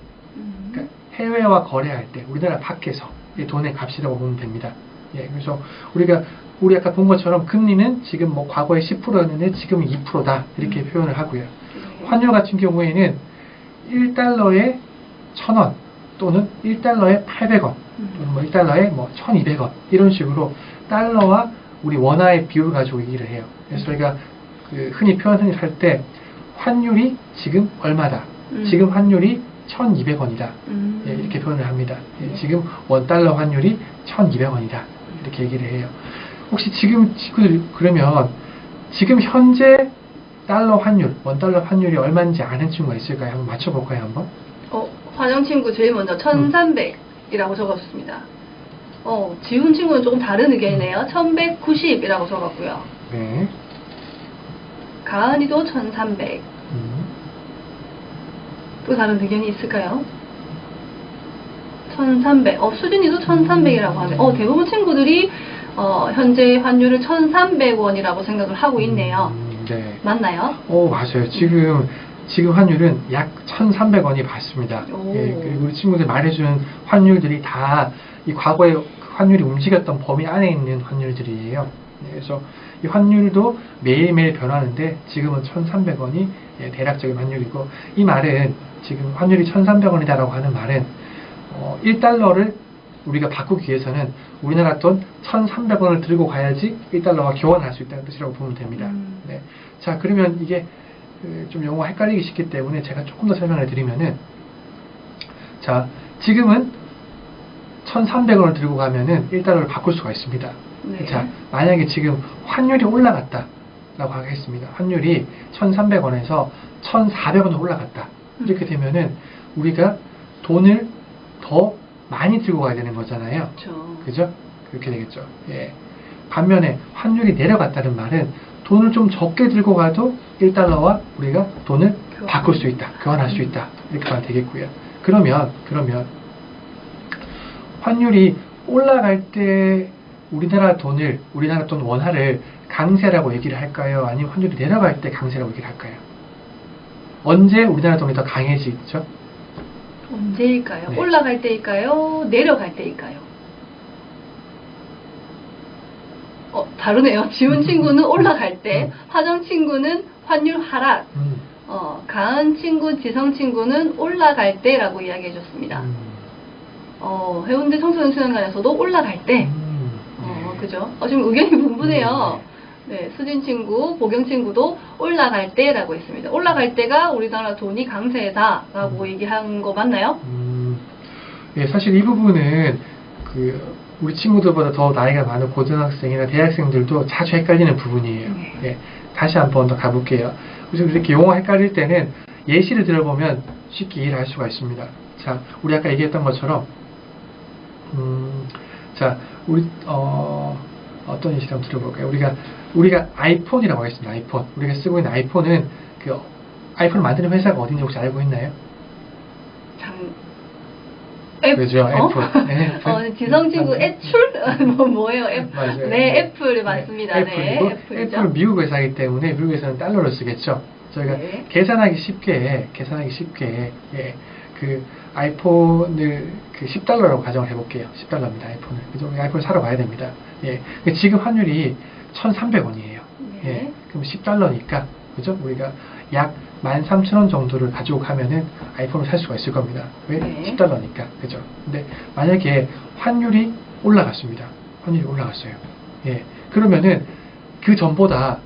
그러니까 해외와 거래할 때 우리나라 밖에서의 돈의 값이라고 보면 됩니다. 예, 그래서 우리 아까 본 것처럼 금리는 지금 뭐 과거에 10%였는데 지금은 2%다 이렇게 표현을 하고요. 환율 같은 경우에는 1달러에 1,000원 또는 1달러에 800원 또는 뭐 1달러에 뭐 1,200원 이런 식으로 달러와 우리 원화의 비율을 가지고 얘기를 해요. 그래서 저희가 그 흔히 표현을 할 때 환율이 지금 얼마다, 지금 환율이 1,200원이다 예, 이렇게 표현을 합니다. 예, 지금 원달러 환율이 1,200원이다 이렇게 얘기를 해요. 혹시 지금 친구들 그러면 지금 현재 달러 환율, 원달러 환율이 얼마인지 아는 친구가 있을까요? 한번 맞춰볼까요, 한번? 화정 친구 제일 먼저 1,300이라고 적었습니다. 지훈 친구는 조금 다른 의견이네요. 1,190이라고 적었고요. 네. 가은이도 1,300. 또 다른 의견이 있을까요? 1,300. 수진이도 1,300이라고 하네요. 대부분 친구들이 현재 환율을 1,300원이라고 생각을 하고 있네요. 네. 맞나요? 맞아요. 지금 환율은 약 1,300원이 맞습니다. 예, 그리고 우리 친구들 말해주는 환율들이 다 이 과거에 환율이 움직였던 범위 안에 있는 환율들이에요. 그래서 이 환율도 매일매일 변하는데 지금은 1,300원이 대략적인 환율이고, 이 말은 지금 환율이 1,300원이다라고 하는 말은 1달러를 우리가 바꾸기 위해서는 우리나라 돈 1,300원을 들고 가야지 1달러와 교환할 수 있다는 뜻이라고 보면 됩니다. 네. 자, 그러면 이게 좀 영어가 헷갈리기 쉽기 때문에 제가 조금 더 설명을 드리면은, 자, 지금은 1,300원을 들고 가면은 1달러를 바꿀 수가 있습니다. 네. 자, 만약에 지금 환율이 올라갔다 라고 하겠습니다. 환율이 1,300원에서 1,400원으로 올라갔다. 이렇게 되면은 우리가 돈을 더 많이 들고 가야 되는 거잖아요. 그렇죠. 그죠? 그렇게 되겠죠. 예. 반면에 환율이 내려갔다는 말은 돈을 좀 적게 들고 가도 1달러와 우리가 돈을 바꿀 수 있다. 교환할 수 있다. 이렇게 하면 되겠고요. 그러면 환율이 올라갈 때 우리나라 돈 원화를 강세라고 얘기를 할까요? 아니면 환율이 내려갈 때 강세라고 얘기를 할까요? 언제 우리나라 돈이 더 강해지죠? 언제일까요? 네. 올라갈 때일까요? 내려갈 때일까요? 다르네요. 지훈 친구는 올라갈 때, 화정 친구는 환율 하락, 가은 친구, 지성 친구는 올라갈 때라고 이야기해 줬습니다. 해운대 청소년 수련관에서도 올라갈 때, 그죠? 지금 의견이 분분해요. 네, 수진 친구, 보경 친구도 올라갈 때라고 했습니다. 올라갈 때가 우리나라 돈이 강세다라고 얘기한 거 맞나요? 예, 사실 이 부분은 우리 친구들보다 더 나이가 많은 고등학생이나 대학생들도 자주 헷갈리는 부분이에요. 네. 예, 다시 한 번 더 가볼게요. 지금 이렇게 용어 헷갈릴 때는 예시를 들어보면 쉽게 이해를 할 수가 있습니다. 자, 우리 아까 얘기했던 것처럼, 자, 우리, 어떤 예시를 한번 들어볼까요? 우리가 아이폰이라고 하겠습니다. 아이폰. 우리가 쓰고 있는 아이폰은, 아이폰을 만드는 회사가 어딘지 혹시 알고 있나요? 그죠, 애플. 지성 친구 애출? 뭐예요? 맞아요. 네, 애플 맞습니다. 네, 애플이고, 애플이죠. 애플은 미국 회사이기 때문에 미국에서는 달러를 쓰겠죠. 저희가 네. 계산하기 쉽게, 예, 아이폰을 10달러라고 가정을 해볼게요. 10달러입니다, 아이폰을. 그죠? 우리 아이폰을 사러 가야 됩니다. 예. 근데 지금 환율이 1,300원이에요. 네. 예. 그럼 10달러니까, 그죠? 우리가 약 13,000원 정도를 가지고 가면은 아이폰을 살 수가 있을 겁니다. 왜? 네. 10달러니까. 그죠? 근데 만약에 환율이 올라갔습니다. 환율이 올라갔어요. 예. 그러면은 그 전보다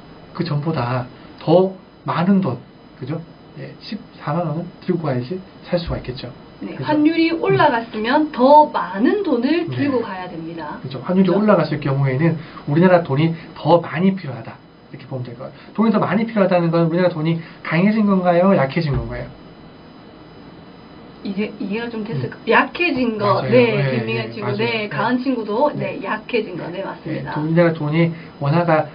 더 많은 돈, 그죠? 예. 14만 원은 들고 가야지 살 수가 있겠죠. 네, 그죠? 환율이 올라갔으면 더 많은 돈을 네. 들고 가야 됩니다. 그죠? 환율이 그죠? 올라갔을 경우에는 우리나라 돈이 더 많이 필요하다. 이렇게 보면 될 거예요. 돈이 더 많이 필요하다는 건 우리나라 돈이 강해진 건가요? 약해진 건가요? 이해가 좀 됐을까? 약해진 거, 맞아요. 네, 네, 김민현 네, 친구, 맞아요. 네, 가은 친구도, 네. 네, 약해진 거, 네, 예, 맞습니다. 우리나라 돈이 원화가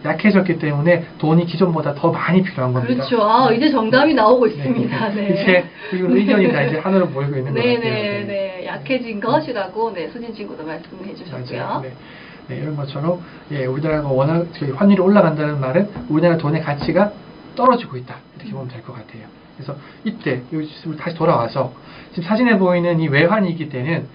약해졌기 때문에 돈이 기존보다 더 많이 필요한 겁니다. 그렇죠. 이제 정답이 나오고 있습니다. 네. 이제 그리고 의견이 다 이제 하나로 모이고 있는 것 네, 같아요. 네, 네, 약해진 것이라고, 네, 수진 친구도 말씀해 주셨고요. 맞아요. 네. 네, 이런 것처럼 예, 우리나라가 워낙 환율이 올라간다는 말은 우리나라 돈의 가치가 떨어지고 있다. 이렇게 보면 될 것 같아요. 그래서 이때 여기 다시 돌아와서 지금 사진에 보이는 이 외환위기 때는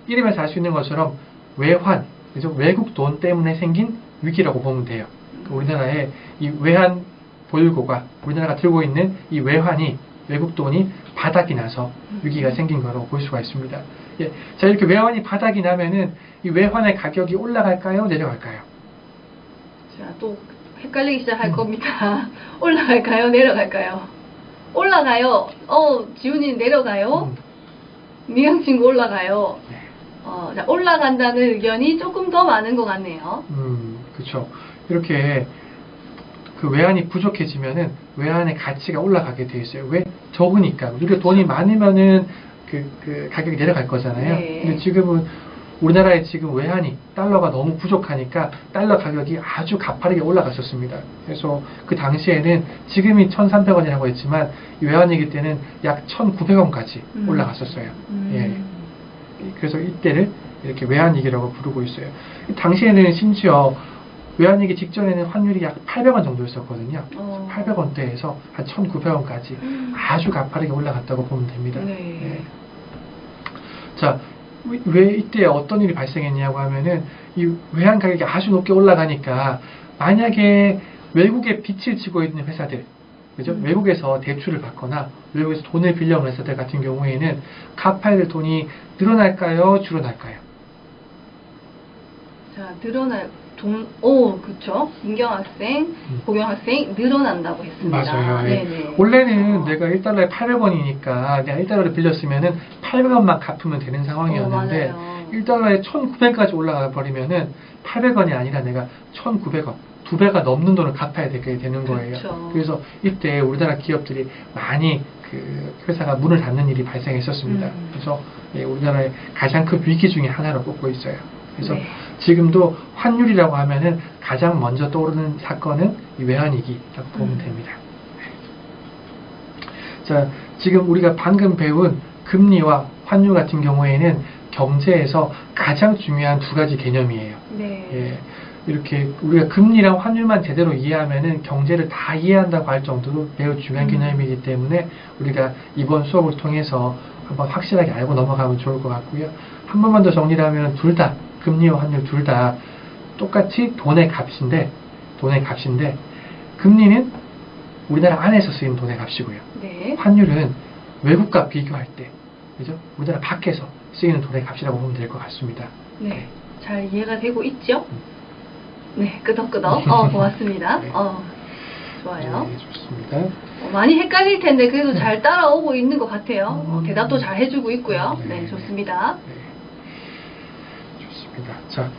이름에서 알 수 있는 것처럼 외환, 그죠? 외국 돈 때문에 생긴 위기라고 보면 돼요. 우리나라의 이 외환 보유고가 우리나라가 들고 있는 이 외환이 외국 돈이 바닥이 나서 위기가 생긴 거로 볼 수가 있습니다. 예, 자 이렇게 외환이 바닥이 나면은 이 외환의 가격이 올라갈까요? 내려갈까요? 자, 또 헷갈리기 시작할 겁니다. 올라갈까요? 내려갈까요? 올라가요. 지훈이 내려가요. 미영 친구 올라가요. 네. 자, 올라간다는 의견이 조금 더 많은 것 같네요. 그렇죠. 이렇게 그 외환이 부족해지면은 외환의 가치가 올라가게 돼 있어요. 왜? 적으니까. 우리가 돈이 많으면은 그 가격이 내려갈 거잖아요. 네. 근데 지금은 우리나라에 지금 외환이 달러가 너무 부족하니까 달러 가격이 아주 가파르게 올라갔었습니다. 그래서 그 당시에는 지금이 1,300원이라고 했지만 이 외환위기 때는 약 1,900원까지 올라갔었어요. 예. 그래서 이때를 이렇게 외환위기라고 부르고 있어요. 당시에는 심지어 외환위기 직전에는 환율이 약 800원 정도였었거든요. 800원대에서 한 1,900원까지 아주 가파르게 올라갔다고 보면 됩니다. 네. 예. 자, 왜 이때 어떤 일이 발생했냐고 하면은 이 외환 가격이 아주 높게 올라가니까 만약에 외국에 빚을 지고 있는 회사들, 그죠? 외국에서 대출을 받거나 외국에서 돈을 빌려온 회사들 같은 경우에는 갚아야 될 돈이 늘어날까요? 줄어날까요? 자, 그쵸. 민경학생, 고경학생 늘어난다고 했습니다. 맞아요. 예. 네네. 원래는 내가 1달러에 800원이니까 내가 1달러를 빌렸으면은 800원만 갚으면 되는 상황이었는데 맞아요. 1달러에 1,900까지 올라가 버리면은 800원이 아니라 내가 1,900원, 2배가 넘는 돈을 갚아야 되게 되는 거예요. 그렇죠. 그래서 이때 우리나라 기업들이 많이 그 회사가 문을 닫는 일이 발생했었습니다. 그래서 예, 우리나라의 가장 큰 위기 중에 하나로 꼽고 있어요. 그래서 네. 지금도 환율이라고 하면은 가장 먼저 떠오르는 사건은 이 외환위기라고 보면 됩니다. 자, 지금 우리가 방금 배운 금리와 환율 같은 경우에는 경제에서 가장 중요한 두 가지 개념이에요. 네. 예, 이렇게 우리가 금리랑 환율만 제대로 이해하면은 경제를 다 이해한다고 할 정도로 매우 중요한 개념이기 때문에 우리가 이번 수업을 통해서 한번 확실하게 알고 넘어가면 좋을 것 같고요. 한 번만 더 정리를 하면 둘 다, 금리와 환율 둘 다 똑같이 돈의 값인데 금리는 우리나라 안에서 쓰이는 돈의 값이고요. 네. 환율은 외국과 비교할 때, 그죠? 우리나라 밖에서 쓰이는 돈의 값이라고 보면 될 것 같습니다. 네. 잘 이해가 되고 있죠? 네, 끄덕끄덕. 고맙습니다. 네. 좋아요. 네, 좋습니다. 많이 헷갈릴 텐데 그래도 잘 따라오고 있는 것 같아요. 대답도 잘 해주고 있고요. 네. 네, 좋습니다. 네. 좋습니다. 자,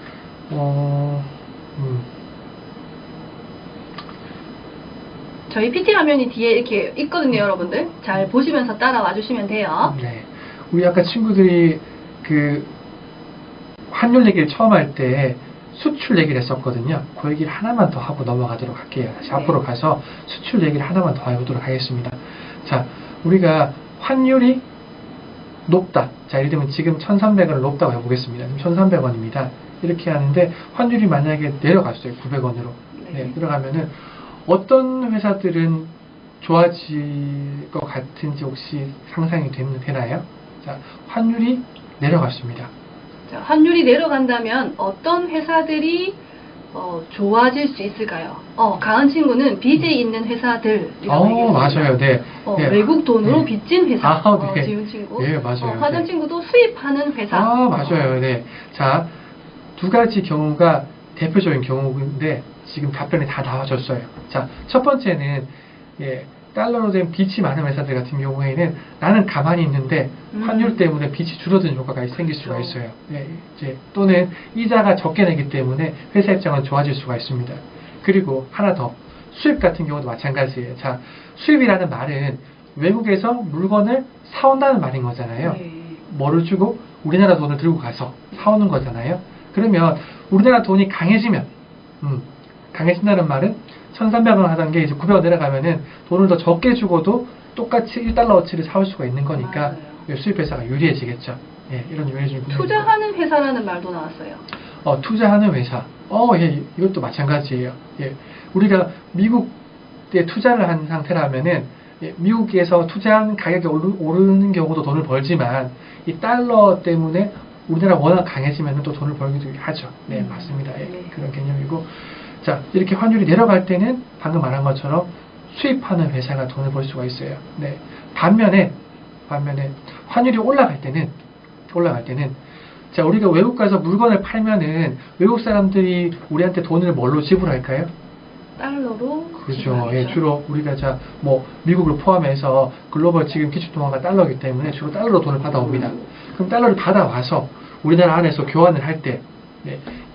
저희 PT 화면이 뒤에 이렇게 있거든요, 여러분들. 잘 보시면서 따라와 주시면 돼요. 네. 우리 아까 친구들이 그 환율 얘기를 처음 할 때 수출 얘기를 했었거든요. 그 얘기를 하나만 더 하고 넘어가도록 할게요. 다시 네. 앞으로 가서 수출 얘기를 하나만 더 해보도록 하겠습니다. 자, 우리가 환율이 높다. 자, 예를 들면 지금 1,300원을 높다고 해보겠습니다. 지금 1,300원입니다. 이렇게 하는데 환율이 만약에 내려갔어요. 900원으로. 네, 들어가면은 어떤 회사들은 좋아질 것 같은지 혹시 상상이 되나요? 자, 환율이 내려갔습니다. 자, 환율이 내려간다면 어떤 회사들이 좋아질 수 있을까요? 가은 친구는 빚에 있는 회사들이라고 얘기했습니다. 맞아요. 네. 네. 외국 돈으로 네. 빚진 회사. 네. 지훈 친구. 네, 맞아요. 화정 네. 친구도 수입하는 회사. 맞아요. 네. 자, 두 가지 경우가 대표적인 경우인데 지금 답변이 다 나와줬어요. 자, 첫 번째는 달러로 된 빚이 많은 회사들 같은 경우에는 나는 가만히 있는데 환율 때문에 빚이 줄어드는 효과가 생길 수가 있어요. 이제 또는 이자가 적게 내기 때문에 회사 입장은 좋아질 수가 있습니다. 그리고 하나 더, 수입 같은 경우도 마찬가지예요. 자, 수입이라는 말은 외국에서 물건을 사온다는 말인 거잖아요. 네. 뭐를 주고 우리나라 돈을 들고 가서 사오는 거잖아요. 그러면 우리나라 돈이 강해지면 강해진다는 말은 1,300원 하던 게 이제 900원 내려가면은 돈을 더 적게 주고도 똑같이 1달러어치를 사올 수가 있는 거니까 수입회사가 유리해지겠죠. 예, 이런 유리해지는 부분이 투자하는 회사라는 말도 나왔어요. 투자하는 회사. 예, 이것도 마찬가지예요. 예, 우리가 미국에 투자를 한 상태라면은 미국에서 투자한 가격이 오르는 경우도 돈을 벌지만 이 달러 때문에 우리나라 워낙 강해지면 또 돈을 벌기도 하죠. 네, 맞습니다. 예, 네. 그런 개념이고. 자, 이렇게 환율이 내려갈 때는 방금 말한 것처럼 수입하는 회사가 돈을 벌 수가 있어요. 네. 반면에 환율이 올라갈 때는 자, 우리가 외국 가서 물건을 팔면은 외국 사람들이 우리한테 돈을 뭘로 지불할까요? 달러로. 그렇죠. 예, 주로 우리가 미국을 포함해서 글로벌 지금 기축통화가 달러이기 때문에 주로 달러로 돈을 받아옵니다. 그럼 달러를 받아와서 우리나라 안에서 교환을 할 때,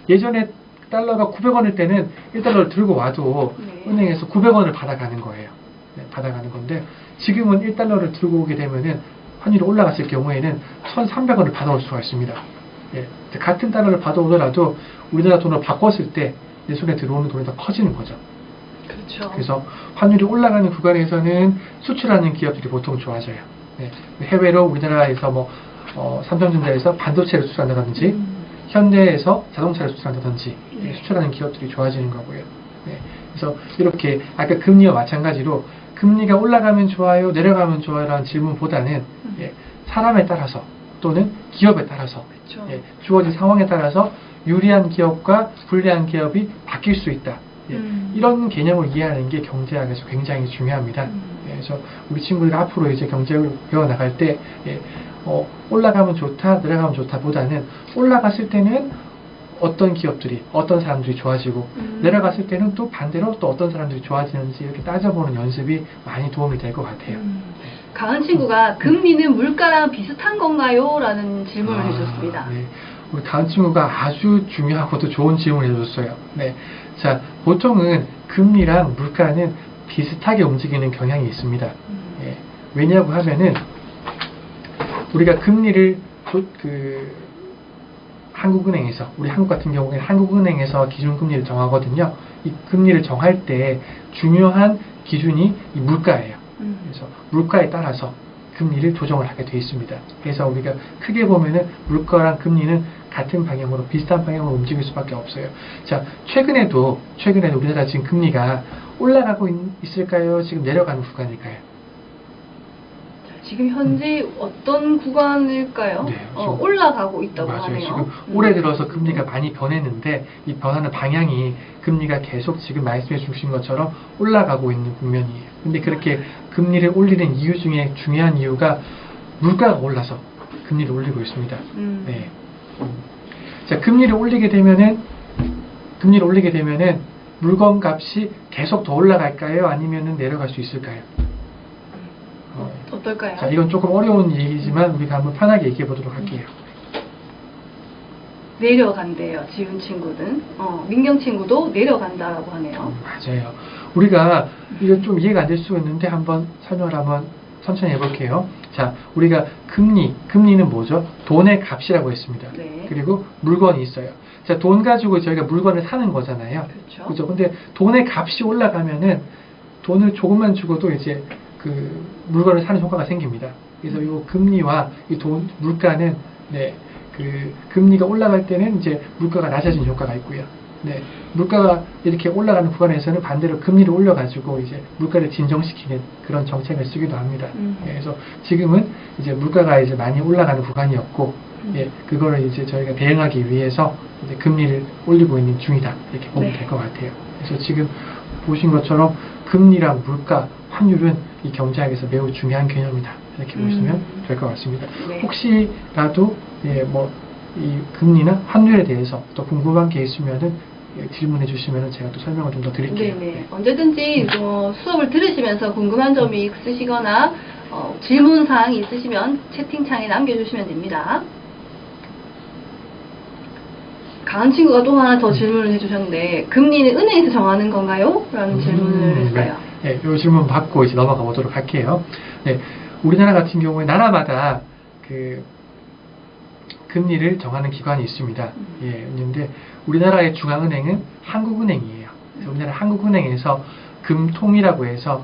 예전에 달러가 900원일 때는 1달러를 들고 와도 은행에서 900원을 받아가는 거예요. 받아가는 건데 지금은 1달러를 들고 오게 되면은 환율이 올라갔을 경우에는 1,300원을 받아올 수가 있습니다. 같은 달러를 받아오더라도 우리나라 돈으로 바꿨을 때 내 손에 들어오는 돈이 더 커지는 거죠. 그렇죠. 그래서 환율이 올라가는 구간에서는 수출하는 기업들이 보통 좋아져요. 해외로 우리나라에서 삼성전자에서 반도체를 수출한다든지 현대에서 자동차를 수출한다든지 수출하는 기업들이 좋아지는 거고요. 그래서 이렇게 아까 금리와 마찬가지로 금리가 올라가면 좋아요, 내려가면 좋아요라는 질문보다는 사람에 따라서 또는 기업에 따라서 그렇죠. 주어진 상황에 따라서 유리한 기업과 불리한 기업이 바뀔 수 있다. 이런 개념을 이해하는 게 경제학에서 굉장히 중요합니다. 그래서 우리 친구들 앞으로 이제 경제를 배워나갈 때 올라가면 좋다, 내려가면 좋다 보다는 올라갔을 때는 어떤 기업들이, 어떤 사람들이 좋아지고 내려갔을 때는 또 반대로 또 어떤 사람들이 좋아지는지 이렇게 따져보는 연습이 많이 도움이 될 것 같아요. 강한 친구가 금리는 물가랑 비슷한 건가요? 라는 질문을 해주셨습니다. 네. 우리 다음 친구가 아주 중요하고도 좋은 질문을 해줬어요. 네. 자, 보통은 금리랑 물가는 비슷하게 움직이는 경향이 있습니다. 예. 왜냐고 하면은 우리가 금리를 한국은행에서, 우리 한국 같은 경우에는 한국은행에서 기준금리를 정하거든요. 이 금리를 정할 때 중요한 기준이 이 물가예요. 그래서 물가에 따라서 금리를 조정을 하게 되어 있습니다. 그래서 우리가 크게 보면은 물가랑 금리는 같은 방향으로, 비슷한 방향으로 움직일 수밖에 없어요. 자, 최근에도 우리나라 지금 금리가 올라가고 있을까요? 지금 내려가는 구간일까요? 지금 현재 어떤 구간일까요? 네, 지금 올라가고 있다고 맞아요. 하네요. 지금 올해 들어서 금리가 많이 변했는데 이 변하는 방향이 금리가 계속 지금 말씀해 주신 것처럼 올라가고 있는 국면이에요. 근데 그렇게 금리를 올리는 이유 중에 중요한 이유가 물가가 올라서 금리를 올리고 있습니다. 네. 자, 금리를 올리게 되면은 물건 값이 계속 더 올라갈까요? 아니면은 내려갈 수 있을까요? 어떨까요? 자, 이건 조금 어려운 얘기지만 우리가 한번 편하게 얘기해 보도록 할게요. 내려간대요. 지훈 친구는. 민경 친구도 내려간다라고 하네요. 맞아요. 우리가 이거 좀 이해가 안 될 수가 있는데 한번 설명을 한번 천천히 해볼게요. 자, 우리가 금리는 뭐죠? 돈의 값이라고 했습니다. 네. 그리고 물건이 있어요. 자, 돈 가지고 저희가 물건을 사는 거잖아요. 그렇죠. 그죠? 근데 돈의 값이 올라가면은 돈을 조금만 주고도 이제 그 물건을 사는 효과가 생깁니다. 그래서 이 금리와 이 물가는 그 금리가 올라갈 때는 이제 물가가 낮아지는 효과가 있고요. 네, 물가가 이렇게 올라가는 구간에서는 반대로 금리를 올려가지고 이제 물가를 진정시키는 그런 정책을 쓰기도 합니다. 그래서 지금은 이제 물가가 이제 많이 올라가는 구간이었고, 그거를 이제 저희가 대응하기 위해서 이제 금리를 올리고 있는 중이다 이렇게 보면 될 것 같아요. 그래서 지금 보신 것처럼 금리랑 물가, 환율은 이 경제학에서 매우 중요한 개념이다 이렇게 보시면 될 것 같습니다. 네. 혹시라도 이 금리나 환율에 대해서 또 궁금한 게 있으면은 질문해 주시면 제가 또 설명을 좀 더 드릴게요. 네네. 언제든지 수업을 들으시면서 궁금한 점이 있으시거나 질문 사항이 있으시면 채팅창에 남겨주시면 됩니다. 강한 친구가 또 하나 더 질문을 해주셨는데 금리는 은행에서 정하는 건가요? 라는 질문을 했어요. 네, 이 질문 받고 이제 넘어가 보도록 할게요. 네, 우리나라 같은 경우에 나라마다 그 금리를 정하는 기관이 있습니다. 있는데 우리나라의 중앙은행은 한국은행이에요. 그래서 우리나라 한국은행에서 금통이라고 해서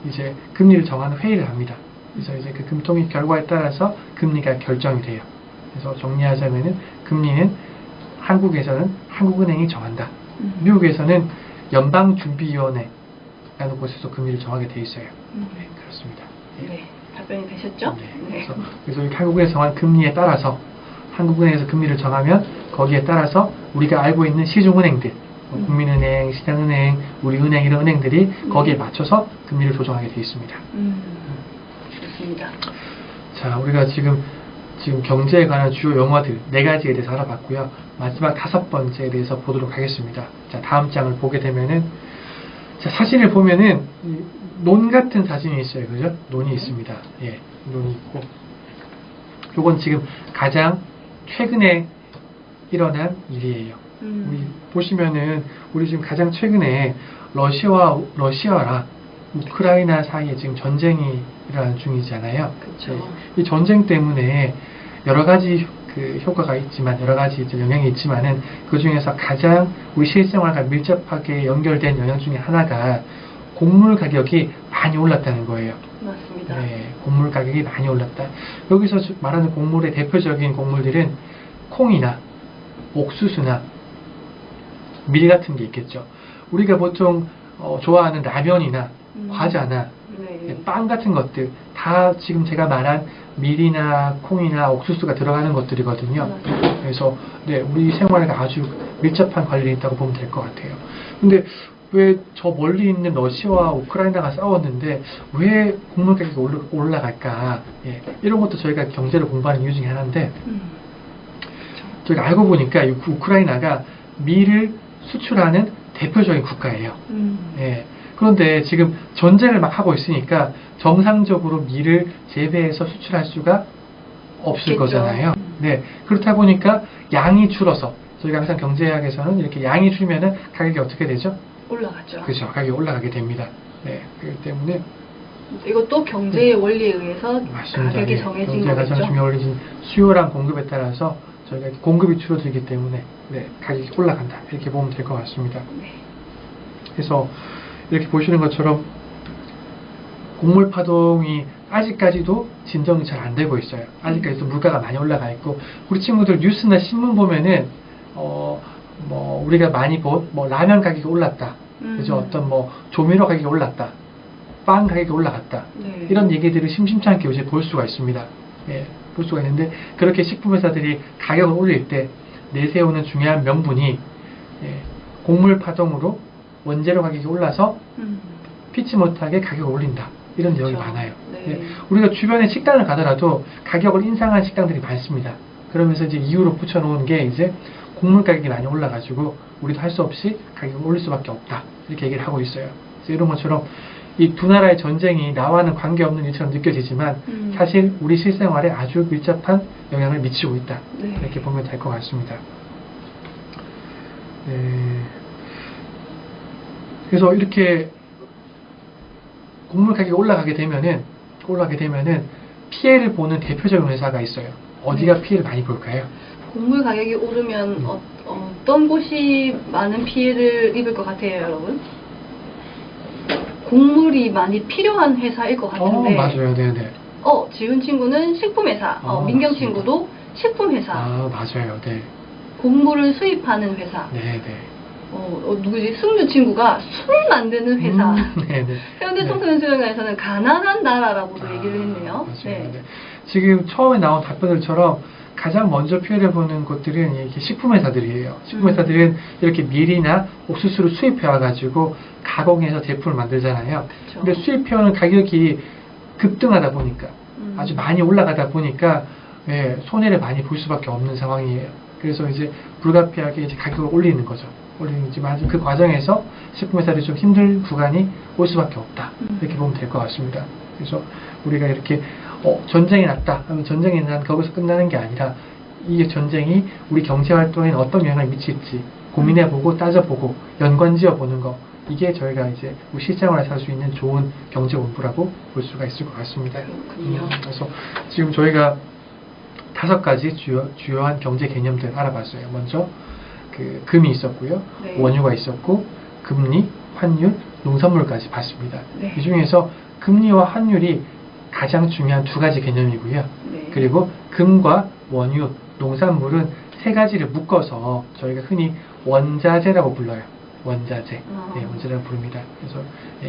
이제 금리를 정하는 회의를 합니다. 그래서 이제 그 금통위 결과에 따라서 금리가 결정이 돼요. 그래서 정리하자면은 금리는 한국에서는 한국은행이 정한다. 미국에서는 연방준비위원회라는 곳에서 금리를 정하게 돼 있어요. 네, 그렇습니다. 네, 답변이 되셨죠? 네. 그래서 이렇게 한국에서 정한 금리에 따라서 한국은행에서 금리를 정하면 거기에 따라서 우리가 알고 있는 시중은행들, 국민은행, 신한은행, 우리은행 이런 은행들이 거기에 맞춰서 금리를 조정하게 돼 있습니다. 좋습니다. 자, 우리가 지금 경제에 관한 주요 용어들 4가지에 대해서 알아봤고요. 마지막 5번째에 대해서 보도록 하겠습니다. 자, 다음 장을 보게 되면은, 자, 사진을 보면은, 논 같은 사진이 있어요. 그죠? 논이 있습니다. 예, 논이 있고. 요건 지금 가장 최근에 일어난 일이에요. 우리 보시면은, 우리 지금 가장 최근에 러시아랑 우크라이나 사이에 지금 전쟁이 일어나는 중이잖아요. 그렇죠. 이 전쟁 때문에 여러 가지 그 효과가 있지만, 여러 가지 이제 영향이 있지만은 그 중에서 가장 우리 실생활과 밀접하게 연결된 영향 중에 하나가 곡물 가격이 많이 올랐다는 거예요. 맞습니다. 네, 곡물 가격이 많이 올랐다. 여기서 말하는 곡물의 대표적인 곡물들은 콩이나 옥수수나 밀 같은 게 있겠죠. 우리가 보통 좋아하는 라면이나 과자나 빵 같은 것들 다 지금 제가 말한 밀이나 콩이나 옥수수가 들어가는 것들이거든요. 그래서 우리 생활과 아주 밀접한 관련이 있다고 보면 될 것 같아요. 근데 왜 저 멀리 있는 러시아와 우크라이나가 싸웠는데 왜 곡물 가격이 올라갈까? 이런 것도 저희가 경제를 공부하는 이유 중에 하나인데 저희가 알고 보니까 이 우크라이나가 밀을 수출하는 대표적인 국가예요. 예. 그런데 지금 전쟁을 막 하고 있으니까 정상적으로 밀을 재배해서 수출할 수가 없을 없겠죠. 거잖아요. 네. 그렇다 보니까 양이 줄어서 저희가 항상 경제학에서는 이렇게 양이 줄면은 가격이 어떻게 되죠? 올라가죠. 그렇죠. 가격이 올라가게 됩니다. 네. 그렇기 때문에 이것도 경제의 원리에 의해서 맞습니다. 가격이 예. 정해진 경제가 가장 거겠죠. 중요한 원리인 수요랑 공급에 따라서 저희가 공급이 줄어들기 때문에 네, 가격이 올라간다. 이렇게 보면 될 것 같습니다. 네. 그래서 이렇게 보시는 것처럼 곡물 파동이 아직까지도 진정이 잘 안 되고 있어요. 아직까지도 물가가 많이 올라가 있고 우리 친구들 뉴스나 신문 보면은 뭐 우리가 많이 본 뭐 라면 가격이 올랐다. 그죠? 어떤 뭐 조미료 가격이 올랐다. 빵 가격이 올라갔다. 네. 이런 얘기들을 심심찮게 요새 볼 수가 있습니다. 예, 볼 수가 있는데 그렇게 식품회사들이 가격을 올릴 때 내세우는 중요한 명분이 예, 곡물 파동으로 원재료 가격이 올라서 피치 못하게 가격을 올린다. 이런 내용이 그렇죠. 많아요. 네. 예, 우리가 주변에 식당을 가더라도 가격을 인상한 식당들이 많습니다. 그러면서 이제 이유로 붙여놓은 게 이제 곡물 가격이 많이 올라가지고 우리도 할 수 없이 가격을 올릴 수밖에 없다. 이렇게 얘기를 하고 있어요. 그래서 이런 것처럼 이 두 나라의 전쟁이 나와는 관계없는 일처럼 느껴지지만 사실 우리 실생활에 아주 밀접한 영향을 미치고 있다. 네. 이렇게 보면 될 것 같습니다. 네. 그래서 이렇게 곡물 가격이 올라가게 되면은 피해를 보는 대표적인 회사가 있어요. 어디가 피해를 많이 볼까요? 곡물 가격이 오르면 어떤 곳이 많은 피해를 입을 것 같아요, 여러분? 곡물이 많이 필요한 회사일 것 같은데. 맞아요. 네네. 지훈 친구는 식품회사, 민경 맞습니다. 친구도 식품회사, 맞아요. 네. 곡물을 수입하는 회사. 네네. 누구지? 승주 친구가 술 만드는 회사. 네네. 현대 네. 청소년 수련회에서는 가난한 나라라고도 얘기를 했네요. 맞아요. 네. 네. 지금 처음에 나온 답변들처럼 가장 먼저 피해를 보는 곳들은 이렇게 식품회사들이에요. 식품회사들은 이렇게 밀이나 옥수수를 수입해와가지고 가공해서 제품을 만들잖아요. 그쵸. 근데 수입해오는 가격이 급등하다 보니까 아주 많이 올라가다 보니까 예, 손해를 많이 볼 수밖에 없는 상황이에요. 그래서 이제 불가피하게 이제 가격을 올리는 거죠. 올리지만 그 과정에서 식품회사들이 좀 힘든 구간이 올 수밖에 없다. 이렇게 보면 될 것 같습니다. 그래서 우리가 이렇게 전쟁이 났다 하면 전쟁이 난 거기서 끝나는 게 아니라 이 전쟁이 우리 경제 활동에 어떤 영향을 미칠지 고민해보고 따져보고 연관지어보는 거, 이게 저희가 이제 우리 실생활에서 할 수 있는 좋은 경제 공부라고 볼 수가 있을 것 같습니다. 그렇군요. 그래서 지금 저희가 5가지 주요한 경제 개념들 알아봤어요. 먼저 그 금이 있었고요, 네. 원유가 있었고, 금리, 환율, 농산물까지 봤습니다. 네. 이 중에서 금리와 환율이 가장 중요한 2가지 개념이고요. 네. 그리고 금과 원유, 농산물은 3가지를 묶어서 저희가 흔히 원자재라고 불러요. 원자재. 네, 원자재라고 부릅니다. 그래서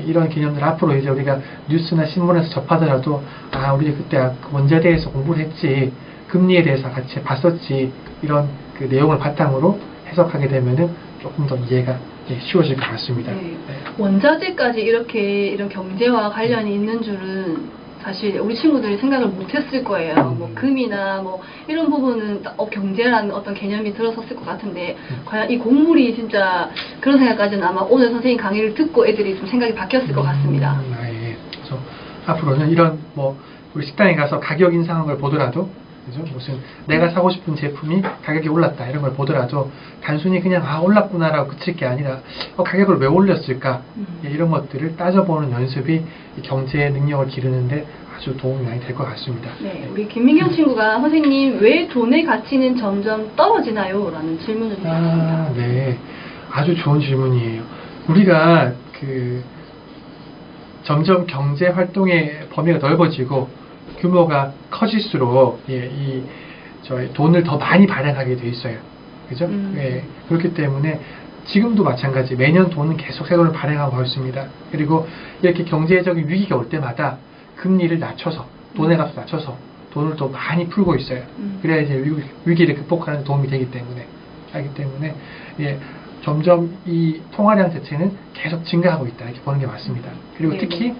이런 개념들 앞으로 이제 우리가 뉴스나 신문에서 접하더라도 우리 그때 원자재에서 공부를 했지, 금리에 대해서 같이 봤었지, 이런 그 내용을 바탕으로 해석하게 되면은 조금 더 이해가 쉬워질 것 같습니다. 네. 네. 원자재까지 이렇게 이런 경제와 관련이 있는 줄은 사실 우리 친구들이 생각을 못했을 거예요. 뭐 금이나 뭐 이런 부분은 경제라는 어떤 개념이 들어섰을 것 같은데 과연 이 곡물이 진짜 그런 생각까지는 아마 오늘 선생님 강의를 듣고 애들이 좀 생각이 바뀌었을 것 같습니다. 예. 그래서 앞으로는 이런 뭐 우리 식당에 가서 가격 인상한 걸 보더라도, 그죠? 무슨 내가 사고 싶은 제품이 가격이 올랐다 이런 걸 보더라도 단순히 그냥 올랐구나라고 그칠 게 아니라 가격을 왜 올렸을까, 이런 것들을 따져보는 연습이 이 경제의 능력을 기르는데 아주 도움이 많이 될 것 같습니다. 네, 우리 김민경 친구가 선생님 왜 돈의 가치는 점점 떨어지나요? 라는 질문을 주셨습니다. 네, 아주 좋은 질문이에요. 우리가 점점 경제 활동의 범위가 넓어지고 규모가 커질수록 저희 돈을 더 많이 발행하게 돼 있어요. 그죠? 예, 그렇기 때문에 지금도 마찬가지 매년 돈은 계속 새 돈을 발행하고 있습니다. 그리고 이렇게 경제적인 위기가 올 때마다 금리를 낮춰서, 돈의 값을 낮춰서 돈을 더 많이 풀고 있어요. 그래야 이제 위기를 극복하는 데 도움이 되기 때문에. 예, 점점 이 통화량 자체는 계속 증가하고 있다, 이렇게 보는 게 맞습니다. 그리고 네네. 특히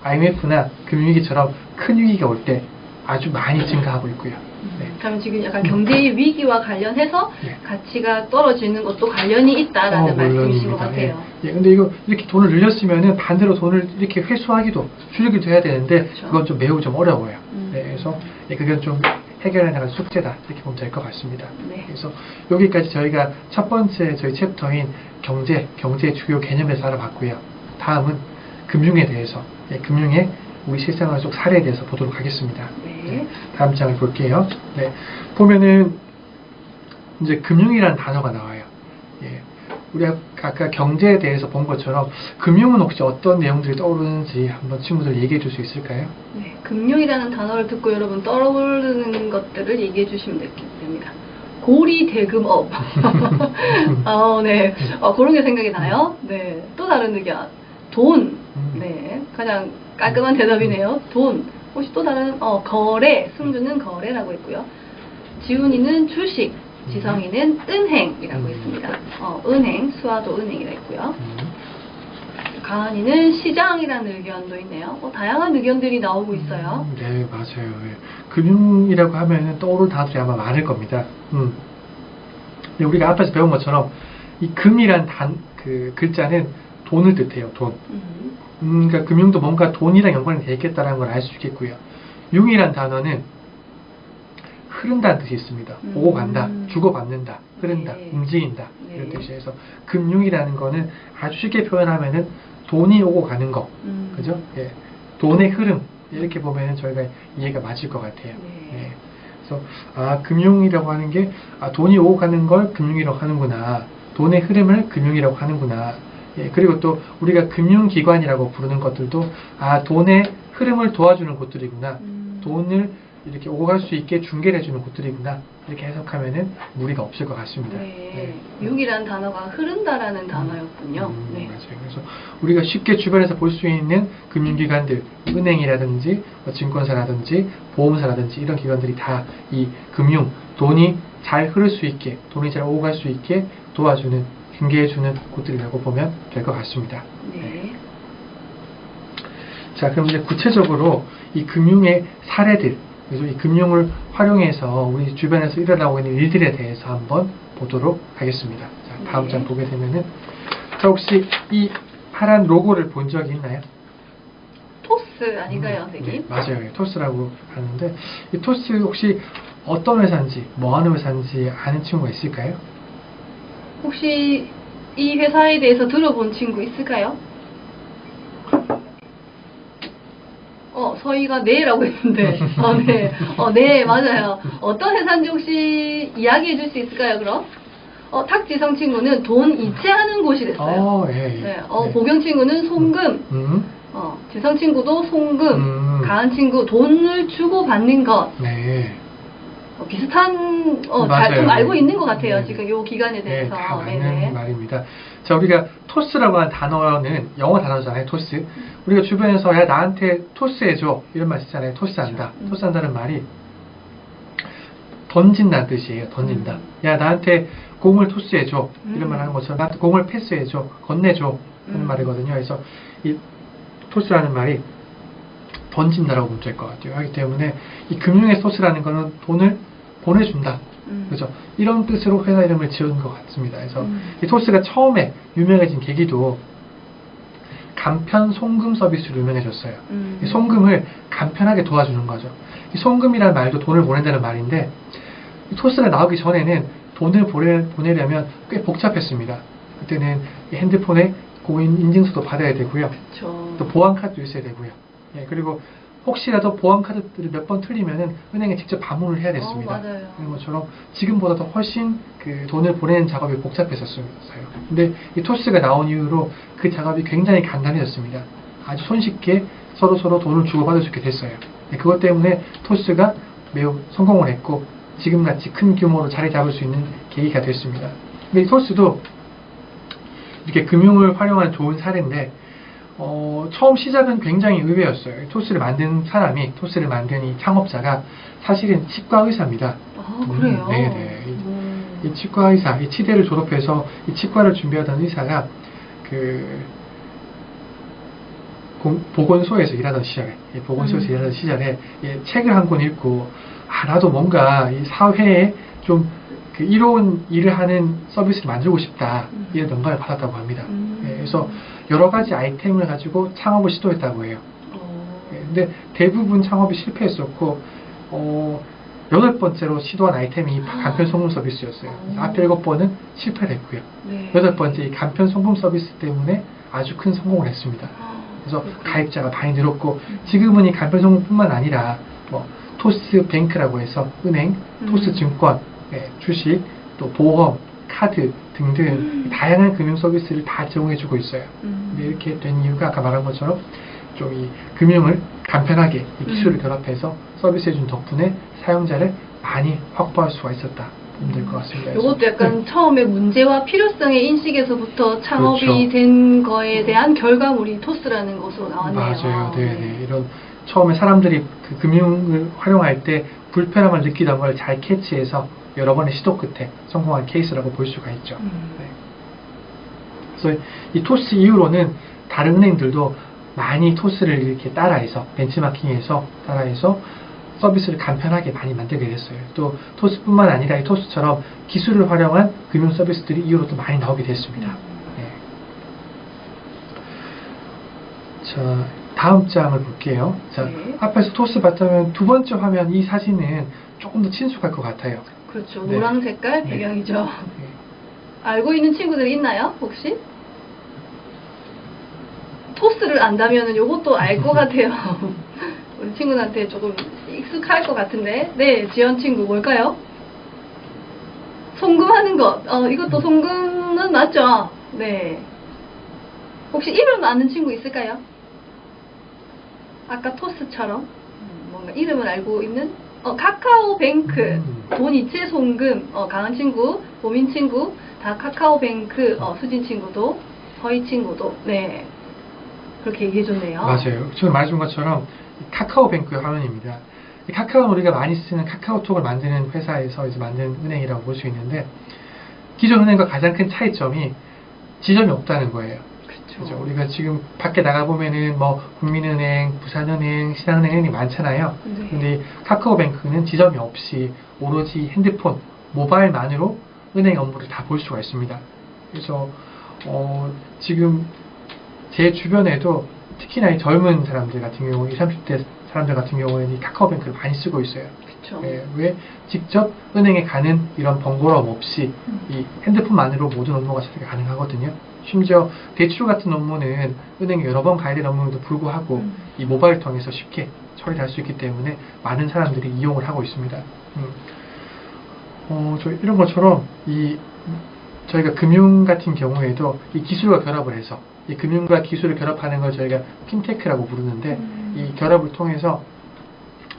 IMF나 금융위기처럼 큰 위기가 올 때 아주 많이 증가하고 있고요. 네. 그러면 지금 약간 경제의 위기와 관련해서 네. 가치가 떨어지는 것도 관련이 있다라는 말씀이신 것 물론입니다. 같아요. 예, 근데 이거 이렇게 돈을 늘렸으면은 반대로 돈을 이렇게 회수하기도 줄이기도 해야 되는데 그렇죠. 그건 좀 매우 좀 어려워요. 음. 네, 그래서 그건 좀 해결해 나갈 숙제다 이렇게 보면 될 것 같습니다. 네. 그래서 여기까지 저희가 첫 번째 저희 챕터인 경제의 주요 개념에 대해서 알아봤고요. 다음은 금융에 대해서, 금융의 우리 실생활 속 사례에 대해서 보도록 하겠습니다. 네. 다음 장을 볼게요. 네, 보면은 이제 금융이라는 단어가 나와요. 예, 우리가 아까 경제에 대해서 본 것처럼 금융은 혹시 어떤 내용들이 떠오르는지 한번 친구들 얘기해 줄 수 있을까요? 네, 금융이라는 단어를 듣고 여러분 떠오르는 것들을 얘기해 주시면 됩니다. 고리대금업. 네. 그런 게 생각이 나요. 네. 또 다른 의견. 돈. 네. 가장 깔끔한 대답이네요. 돈. 혹시 또 다른, 거래. 승주는 거래라고 했고요. 지훈이는 주식. 지성이는 은행이라고 했습니다. 은행. 수아도 은행이라 했고요. 가은이는 시장이라는 의견도 있네요. 다양한 의견들이 나오고 있어요. 네, 맞아요. 예. 금융이라고 하면은 떠오를 단어들이 아마 많을 겁니다. 근데 우리가 앞에서 배운 것처럼 이 금이란 그 글자는 돈을 뜻해요. 돈. 그러니까 금융도 뭔가 돈이랑 연관이 되어 있겠다는 걸 알 수 있겠고요. 융이란 단어는 흐른다는 뜻이 있습니다. 오고 간다, 주고받는다, 흐른다, 네. 움직인다 네. 이런 뜻이에서 금융이라는 거는 아주 쉽게 표현하면은 돈이 오고 가는 거, 그죠? 예. 돈의 흐름 이렇게 보면은 저희가 이해가 맞을 것 같아요. 네. 예. 그래서 금융이라고 하는 게 돈이 오고 가는 걸 금융이라고 하는구나, 돈의 흐름을 금융이라고 하는구나. 예. 그리고 또 우리가 금융기관이라고 부르는 것들도 돈의 흐름을 도와주는 곳들이구나, 돈을 이렇게 오고 갈 수 있게 중개를 해주는 곳들이구나, 이렇게 해석하면은 무리가 없을 것 같습니다. 네. 융이라는 단어가 흐른다라는 단어였군요. 네. 맞아요. 그래서 우리가 쉽게 주변에서 볼 수 있는 금융기관들, 은행이라든지 증권사라든지 보험사라든지 이런 기관들이 다 이 금융, 돈이 잘 흐를 수 있게, 돈이 잘 오고 갈 수 있게 도와주는, 중개해주는 곳들이라고 보면 될 것 같습니다. 네. 자, 그럼 이제 구체적으로 이 금융의 사례들, 그래서 이 금융을 활용해서 우리 주변에서 일어나고 있는 일들에 대해서 한번 보도록 하겠습니다. 자, 다음 네. 장 보게 되면은, 자, 혹시 이 파란 로고를 본 적이 있나요? 토스 아닌가요, 선생님? 네, 맞아요. 예, 토스라고 하는데, 이 토스 혹시 어떤 회사인지, 뭐 하는 회사인지 아는 친구가 있을까요? 혹시 이 회사에 대해서 들어본 친구 있을까요? 서희가 네라고 했는데, 네. 네, 맞아요. 어떤 회사인지 혹시 이야기해 줄 수 있을까요, 그럼? 탁지성 친구는 돈 이체하는 곳이랬어요. 예, 예. 네. 보경 친구는 송금, 지성 친구도 송금, 가은 친구 돈을 주고 받는 것. 네. 비슷한, 좀 맞아요. 알고 있는 것 같아요. 네. 지금 요 기간에 네, 대해서. 다 맞는 네네. 말입니다. 자, 우리가 토스라고 하는 단어는 영어 단어잖아요, 토스. 우리가 주변에서 야, 나한테 토스해줘. 이런 말 쓰잖아요. 토스한다. 토스한다는 말이 던진다는 뜻이에요. 던진다. 야, 나한테 공을 토스해줘. 이런 말 하는 것처럼 나한테 공을 패스해줘. 건네줘. 하는 말이거든요. 그래서 이 토스라는 말이 던진다라고 보면 될 것 같아요. 하기 때문에 이 금융의 토스라는 거는 돈을 보내준다. 그죠? 이런 뜻으로 회사 이름을 지은 것 같습니다. 그래서 이 토스가 처음에 유명해진 계기도 간편 송금 서비스로 유명해졌어요. 이 송금을 간편하게 도와주는 거죠. 이 송금이라는 말도 돈을 보낸다는 말인데, 이 토스가 나오기 전에는 돈을 보내려면 꽤 복잡했습니다. 그때는 이 핸드폰에 고인 인증서도 받아야 되고요. 그쵸. 또 보안카드도 있어야 되고요. 예, 그리고 혹시라도 보안카드들을 몇 번 틀리면은 은행에 직접 방문을 해야 됐습니다. 맞아요. 그런 것처럼 지금보다도 훨씬 그 돈을 보내는 작업이 복잡했었어요. 근데 이 토스가 나온 이후로 그 작업이 굉장히 간단해졌습니다. 아주 손쉽게 서로 돈을 주고받을 수 있게 됐어요. 네, 그것 때문에 토스가 매우 성공을 했고 지금같이 큰 규모로 자리 잡을 수 있는 계기가 됐습니다. 근데 이 토스도 이렇게 금융을 활용하는 좋은 사례인데, 처음 시작은 굉장히 의외였어요. 토스를 만든 사람이, 토스를 만든 이 창업자가 사실은 치과 의사입니다. 그래요? 네네. 이 치과 의사, 이 치대를 졸업해서 이 치과를 준비하던 의사가 보건소에서 일하던 시절에, 책을 한 권 읽고, 나도 뭔가 이 사회에 좀 그 이로운 일을 하는 서비스를 만들고 싶다. 이런 영감을 받았다고 합니다. 그래서 여러 가지 아이템을 가지고 창업을 시도했다고 해요. 근데 대부분 창업이 실패했었고, 8번째로 시도한 아이템이 간편 송금 서비스였어요. 앞에 7번은 실패를 했고요. 네. 8번째 이 간편 송금 서비스 때문에 아주 큰 성공을 했습니다. 그래서 가입자가 많이 늘었고, 지금은 이 간편 송금뿐만 아니라 뭐 토스 뱅크라고 해서 은행, 토스 증권, 주식, 또 보험, 카드 등등 다양한 금융 서비스를 다 제공해주고 있어요. 근데 이렇게 된 이유가 아까 말한 것처럼 좀 이 금융을 간편하게 이 기술을 결합해서 서비스해준 덕분에 사용자를 많이 확보할 수가 있었다. 보면 될 것 같습니다. 이것도 약간 처음에 문제와 필요성의 인식에서부터 창업이 그렇죠. 된 거에 대한 결과물이 토스라는 것으로 나왔네요. 맞아요. 네. 이런 처음에 사람들이 그 금융을 활용할 때 불편함을 느끼던 걸 잘 캐치해서 여러 번의 시도 끝에 성공한 케이스라고 볼 수가 있죠. 네. 그래서 이 토스 이후로는 다른 은행들도 많이 토스를 이렇게 따라해서 벤치마킹해서 따라해서 서비스를 간편하게 많이 만들게 됐어요. 또 토스뿐만 아니라 이 토스처럼 기술을 활용한 금융 서비스들이 이후로 또 많이 나오게 됐습니다. 네. 자, 다음 장을 볼게요. 자, 네. 앞에서 토스 봤다면 두 번째 화면 이 사진은 조금 더 친숙할 것 같아요. 그렇죠. 네. 노랑 색깔 네. 배경이죠. 네. 알고 있는 친구들이 있나요? 혹시? 토스를 안다면 이것도 알 것 같아요. 우리 친구들한테 조금 익숙할 것 같은데. 네, 지연 친구 뭘까요? 송금하는 것. 이것도 송금은 맞죠? 네. 혹시 이름 아는 친구 있을까요? 아까 토스처럼 뭔가 이름을 알고 있는 카카오뱅크, 돈 이체 송금, 강한 친구, 보민 친구, 다 카카오뱅크, 수진 친구도, 서희 친구도, 네. 그렇게 얘기해줬네요. 맞아요. 지금 말해준 것처럼 카카오뱅크 화면입니다. 이 카카오는 우리가 많이 쓰는 카카오톡을 만드는 회사에서 이제 만든 은행이라고 볼 수 있는데, 기존 은행과 가장 큰 차이점이 지점이 없다는 거예요. 그렇죠. 우리가 지금 밖에 나가보면은 뭐 국민은행, 부산은행, 신한은행이 많잖아요. 네. 근데 카카오뱅크는 지점이 없이 오로지 핸드폰, 모바일만으로 은행 업무를 다 볼 수가 있습니다. 그래서 지금 제 주변에도 특히나 이 젊은 사람들 같은 경우, 20, 30대 사람들 같은 경우에는 이 카카오뱅크를 많이 쓰고 있어요. 그렇죠. 왜 직접 은행에 가는 이런 번거로움 없이 이 핸드폰만으로 모든 업무가 처리가 가능하거든요. 심지어 대출 같은 업무는 은행에 여러 번 가야 되는 업무에도 불구하고 이 모바일 통해서 쉽게 처리할 수 있기 때문에 많은 사람들이 이용을 하고 있습니다. 이런 것처럼 저희가 금융 같은 경우에도 이 기술과 결합을 해서 이 금융과 기술을 결합하는 걸 저희가 핀테크라고 부르는데, 이 결합을 통해서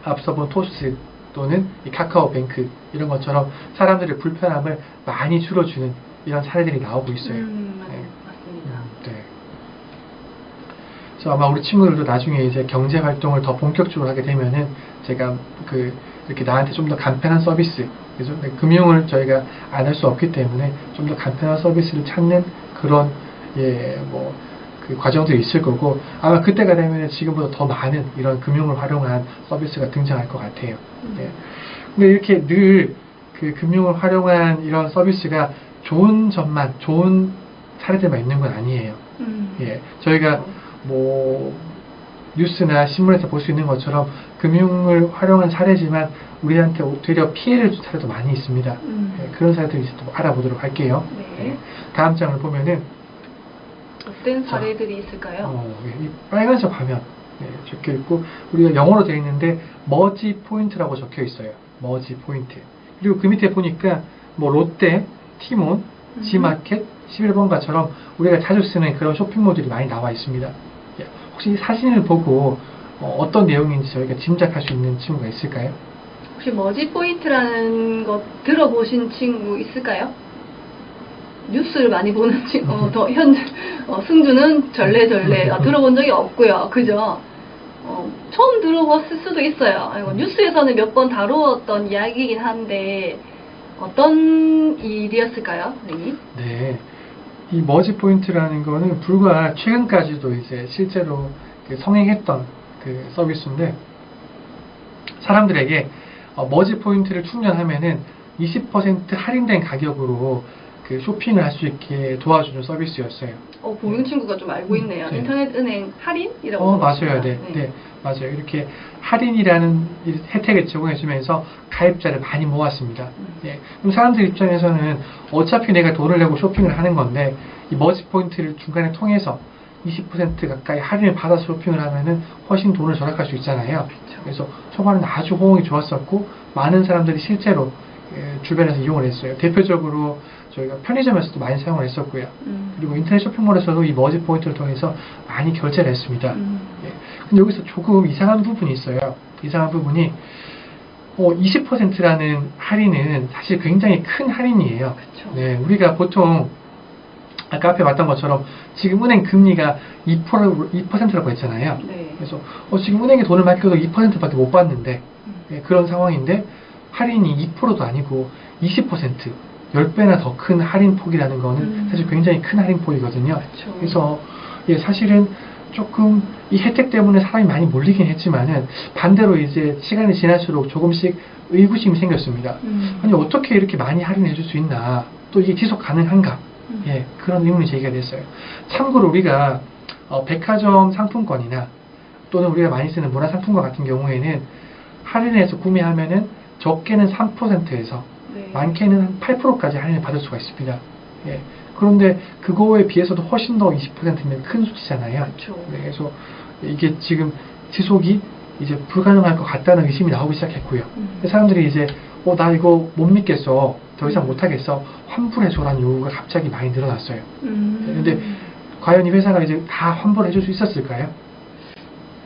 앞서 본 토스 또는 이 카카오뱅크 이런 것처럼 사람들의 불편함을 많이 줄여주는 이런 사례들이 나오고 있어요. 맞습니다. 네. 그래서 아마 우리 친구들도 나중에 이제 경제 활동을 더 본격적으로 하게 되면은 제가 이렇게 나한테 좀 더 간편한 서비스, 그래서 금융을 저희가 안 할 수 없기 때문에 좀 더 간편한 서비스를 찾는 그런 그 과정들이 있을 거고, 아마 그때가 되면 지금보다 더 많은 이런 금융을 활용한 서비스가 등장할 것 같아요. 네. 근데 이렇게 늘 그 금융을 활용한 이런 서비스가 좋은 점만, 좋은 사례들만 있는 건 아니에요. 저희가 뉴스나 신문에서 볼 수 있는 것처럼 금융을 활용한 사례지만 우리한테 되려 피해를 준 사례도 많이 있습니다. 그런 사례들 이제 또 알아보도록 할게요. 네. 다음 장을 보면은 어떤 사례들이 있을까요? 이 빨간색 화면 적혀 있고, 우리가 영어로 되어 있는데 머지 포인트라고 적혀 있어요. 머지 포인트. 그리고 그 밑에 보니까 롯데, 티몬, 지마켓, 11번가처럼 우리가 자주 쓰는 그런 쇼핑몰들이 많이 나와 있습니다. 혹시 사진을 보고 어떤 내용인지 저희가 짐작할 수 있는 친구가 있을까요? 혹시 머지 포인트라는 거 들어보신 친구 있을까요? 뉴스를 많이 보는 친구, 승주는 절레절레 들어본 적이 없고요. 그죠? 처음 들어봤을 수도 있어요. 뉴스에서는 몇 번 다루었던 이야기이긴 한데 어떤 일이었을까요, 선생님? 네, 이 머지 포인트라는 거는 불과 최근까지도 이제 실제로 그 성행했던 그 서비스인데 사람들에게 머지 포인트를 충전하면은 20% 할인된 가격으로 그 쇼핑을 할 수 있게 도와주는 서비스였어요. 보경 친구가 좀 알고 있네요. 네. 인터넷 은행 할인이라고. 맞아요. 네, 들었습니다. 네, 맞아요. 이렇게 할인이라는 이 혜택을 제공해주면서 가입자를 많이 모았습니다. 예. 그럼 사람들 입장에서는 어차피 내가 돈을 내고 쇼핑을 하는 건데 이 머지 포인트를 중간에 통해서 20% 가까이 할인을 받아서 쇼핑을 하면은 훨씬 돈을 절약할 수 있잖아요. 그래서 초반에는 아주 호응이 좋았었고 많은 사람들이 실제로 주변에서 이용을 했어요. 대표적으로 저희가 편의점에서도 많이 사용을 했었고요. 그리고 인터넷 쇼핑몰에서도 이 머지 포인트를 통해서 많이 결제를 했습니다. 예. 근데 여기서 조금 이상한 부분이 있어요. 이상한 부분이 20%라는 할인은 사실 굉장히 큰 할인이에요. 그쵸. 네, 우리가 보통 아까 앞에 봤던 것처럼 지금 은행 금리가 2%라고 했잖아요. 네. 그래서 지금 은행에 돈을 맡겨도 2%밖에 못 받는데 예, 그런 상황인데 할인이 2%도 아니고 20%, 10배나 더 큰 할인 폭이라는 거는 사실 굉장히 큰 할인 폭이거든요. 그쵸. 그래서 예, 사실은 조금 이 혜택 때문에 사람이 많이 몰리긴 했지만은 반대로 이제 시간이 지날수록 조금씩 의구심이 생겼습니다. 아니 어떻게 이렇게 많이 할인해 줄 수 있나? 또 이게 지속 가능한가? 예, 그런 의문이 제기가 됐어요. 참고로 우리가 백화점 상품권이나 또는 우리가 많이 쓰는 문화상품권 같은 경우에는 할인해서 구매하면은 적게는 3%에서 네. 많게는 한 8%까지 할인을 받을 수가 있습니다. 예. 그런데 그거에 비해서도 훨씬 더 20%면 큰 수치잖아요. 그쵸. 네, 그래서 이게 지금 지속이 이제 불가능할 것 같다는 의심이 나오기 시작했고요. 사람들이 이제 나 이거 못 믿겠어. 더 이상 못 하겠어. 환불해줘라는 요구가 갑자기 많이 늘어났어요. 근데 과연 이 회사가 이제 다 환불해 줄 수 있었을까요?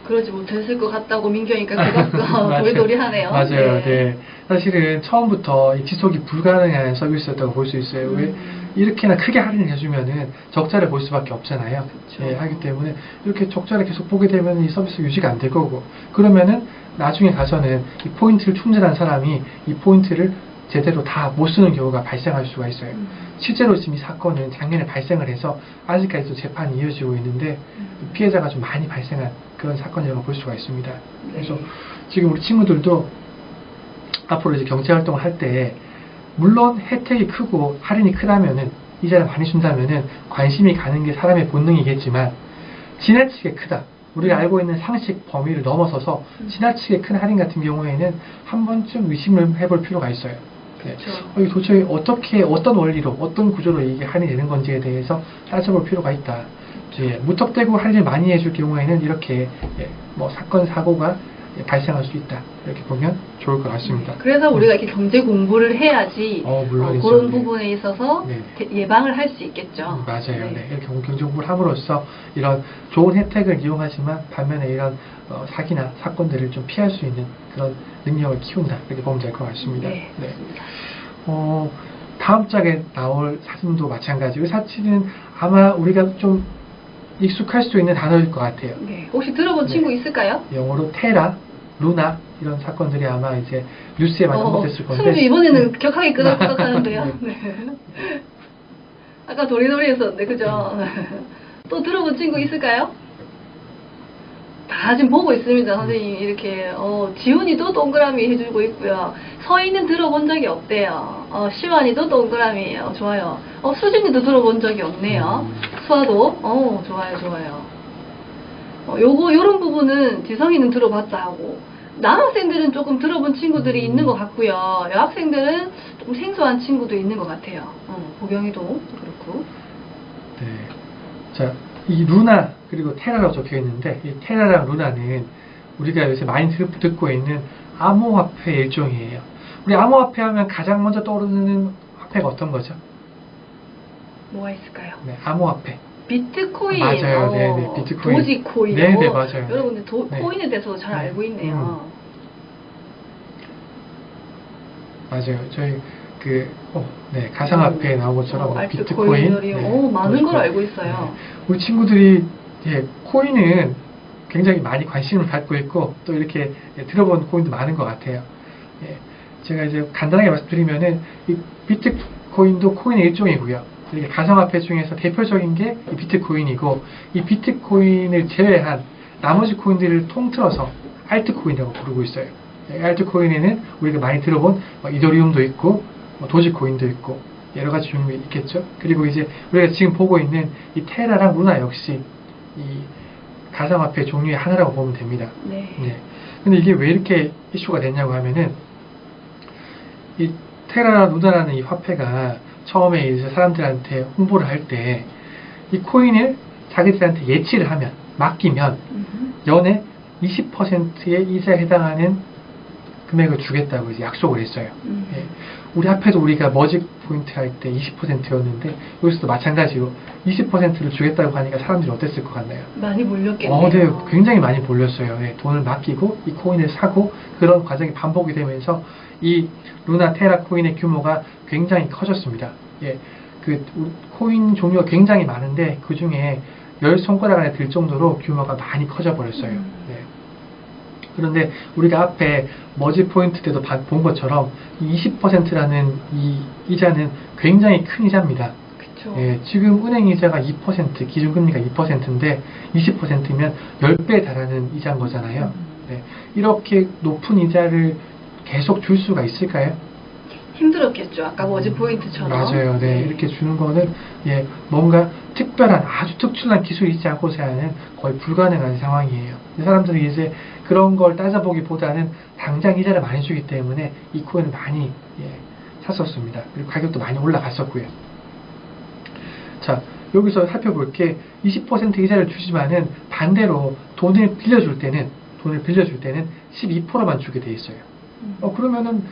그러지 못했을 것 같다고 민규니까 그것도 맞아요. 도리도리하네요. 맞아요. 네. 사실은 처음부터 이 지속이 불가능한 서비스였다고 볼 수 있어요. 왜 이렇게나 크게 할인을 해주면은 적자를 볼 수밖에 없잖아요. 그쵸. 예, 하기 때문에 이렇게 적자를 계속 보게 되면 이 서비스 유지가 안 될 거고 그러면은 나중에 가서는 이 포인트를 충전한 사람이 이 포인트를 제대로 다 못 쓰는 경우가 발생할 수가 있어요. 실제로 지금 이 사건은 작년에 발생을 해서 아직까지도 재판이 이어지고 있는데 피해자가 좀 많이 발생한 그런 사건이라고 볼 수가 있습니다. 그래서 지금 우리 친구들도 앞으로 이제 경제 활동을 할 때 물론 혜택이 크고 할인이 크다면은 이자를 많이 준다면은 관심이 가는 게 사람의 본능이겠지만 지나치게 크다. 우리가 알고 있는 상식 범위를 넘어서서 지나치게 큰 할인 같은 경우에는 한 번쯤 의심을 해볼 필요가 있어요. 네. 이게 도대체 어떤 원리로, 어떤 구조로 이게 할인이 되는 건지에 대해서 따져볼 필요가 있다. 예, 무턱대고 할인을 많이 해줄 경우에는 이렇게 뭐 사건, 사고가 발생할 수 있다. 이렇게 보면 좋을 것 같습니다. 그래서 우리가 이렇게 경제 공부를 해야지 물론이죠. 그런 네. 부분에 있어서 네. 예방을 할 수 있겠죠. 맞아요. 네. 이렇게 경제 공부를 함으로써 이런 좋은 혜택을 이용하지만 반면에 이런 사기나 사건들을 좀 피할 수 있는 그런 능력을 키운다. 이렇게 보면 될 것 같습니다. 네. 다음 장에 나올 사진도 마찬가지고 이 사진은 아마 우리가 좀 익숙할 수 있는 단어일 것 같아요. 네. 혹시 들어본 친구 있을까요? 영어로 테라, 루나 이런 사건들이 아마 이제 뉴스에 많이 언급됐을 건데 승주 이번에는 격하게 끄덕끄덕하는데요. 네. 아까 도리도리 했었는데 그죠? 또 들어본 친구 있을까요? 다 지금 보고 있습니다. 선생님 이렇게 지훈이도 동그라미 해주고 있고요. 서희는 들어본 적이 없대요. 시완이도 동그라미예요. 좋아요. 수진이도 들어본 적이 없네요. 수아도 좋아요. 요런 부분은 지성이는 들어봤다 하고 남학생들은 조금 들어본 친구들이 있는 것 같고요. 여학생들은 좀 생소한 친구도 있는 것 같아요. 보경이도 그렇고. 네. 자, 이 루나 그리고 테라라고 적혀 있는데 이 테라랑 루나는 우리가 요새 많이 듣고 있는 암호화폐 일종이에요. 우리 암호화폐 하면 가장 먼저 떠오르는 화폐가 어떤 거죠? 뭐가 있을까요? 네, 암호화폐. 비트코인, 맞아요. 네, 비트코인. 도지코인. 네, 맞아요. 여러분들 네. 코인에 대해서 잘 알고 있네요. 맞아요. 저희 가상화폐에 나온 것처럼 비트코인, 비트코인. 많은 걸 알고 있어요. 우리 친구들이 코인은 굉장히 많이 관심을 갖고 있고 또 이렇게 들어본 코인도 많은 것 같아요. 제가 이제 간단하게 말씀드리면은 이 비트코인도 코인의 일종이고요. 이렇게 가상화폐 중에서 대표적인 게 이 비트코인이고 이 비트코인을 제외한 나머지 코인들을 통틀어서 알트코인이라고 부르고 있어요. 알트코인에는 우리가 많이 들어본 이더리움도 있고 도지코인도 있고 여러 가지 종류가 있겠죠. 그리고 이제 우리가 지금 보고 있는 이 테라랑 루나 역시 이 가상화폐 종류의 하나라고 보면 됩니다. 네. 근데 이게 왜 이렇게 이슈가 됐냐고 하면은 이 테라 루나라는 이 화폐가 처음에 이제 사람들한테 홍보를 할 때 이 코인을 자기들한테 예치를 하면 맡기면 연에 20%의 이자에 해당하는 금액을 주겠다고 이제 약속을 했어요. 예. 우리 앞에도 우리가 머지 포인트 할 때 20%였는데 여기서도 마찬가지로 20%를 주겠다고 하니까 사람들이 어땠을 것 같나요? 많이 몰렸겠네요. 네, 굉장히 많이 몰렸어요. 예, 돈을 맡기고 이 코인을 사고 그런 과정이 반복이 되면서 이 루나 테라 코인의 규모가 굉장히 커졌습니다. 예, 그 코인 종류가 굉장히 많은데 그 중에 10손가락 안에 들 정도로 규모가 많이 커져 버렸어요. 네. 그런데 우리가 앞에 머지 포인트 때도 본 것처럼 20%라는 이 이자는 굉장히 큰 이자입니다. 그쵸. 예, 지금 은행 이자가 2%, 기준금리가 2%인데 20%면 10배에 달하는 이자인 거잖아요. 네, 이렇게 높은 이자를 계속 줄 수가 있을까요? 힘들었겠죠. 아까 머지 포인트처럼. 맞아요. 네, 이렇게 주는 거는 예, 뭔가 특별한 아주 특출난 기술이 있지 않고서야는 거의 불가능한 상황이에요. 사람들이 이제 그런 걸 따져보기보다는 당장 이자를 많이 주기 때문에 이 코인을 많이 샀었습니다. 그리고 가격도 많이 올라갔었고요. 자, 여기서 살펴볼 게 20% 이자를 주지만은 반대로 돈을 빌려줄 때는 12%만 주게 돼 있어요. 그러면은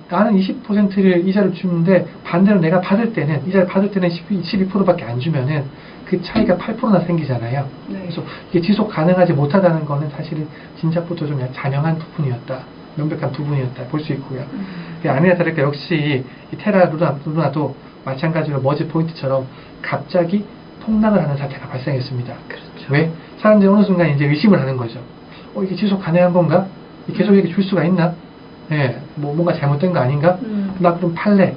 나는 20%를 이자를 주는데 반대로 내가 이자를 받을 때는 12%밖에 안 주면은 그 차이가 8%나 생기잖아요. 네. 그래서 이게 지속 가능하지 못하다는 거는 사실은 진작부터 좀 잔영한 부분이었다. 명백한 부분이었다. 볼 수 있고요. 아니나 다를까 역시 이 테라 루나도 마찬가지로 머지 포인트처럼 갑자기 폭락을 하는 사태가 발생했습니다. 그렇죠. 왜? 사람들이 어느 순간 이제 의심을 하는 거죠. 이게 지속 가능한 건가? 계속 이렇게 줄 수가 있나? 네, 뭔가 잘못된 거 아닌가? 나 그럼 팔래.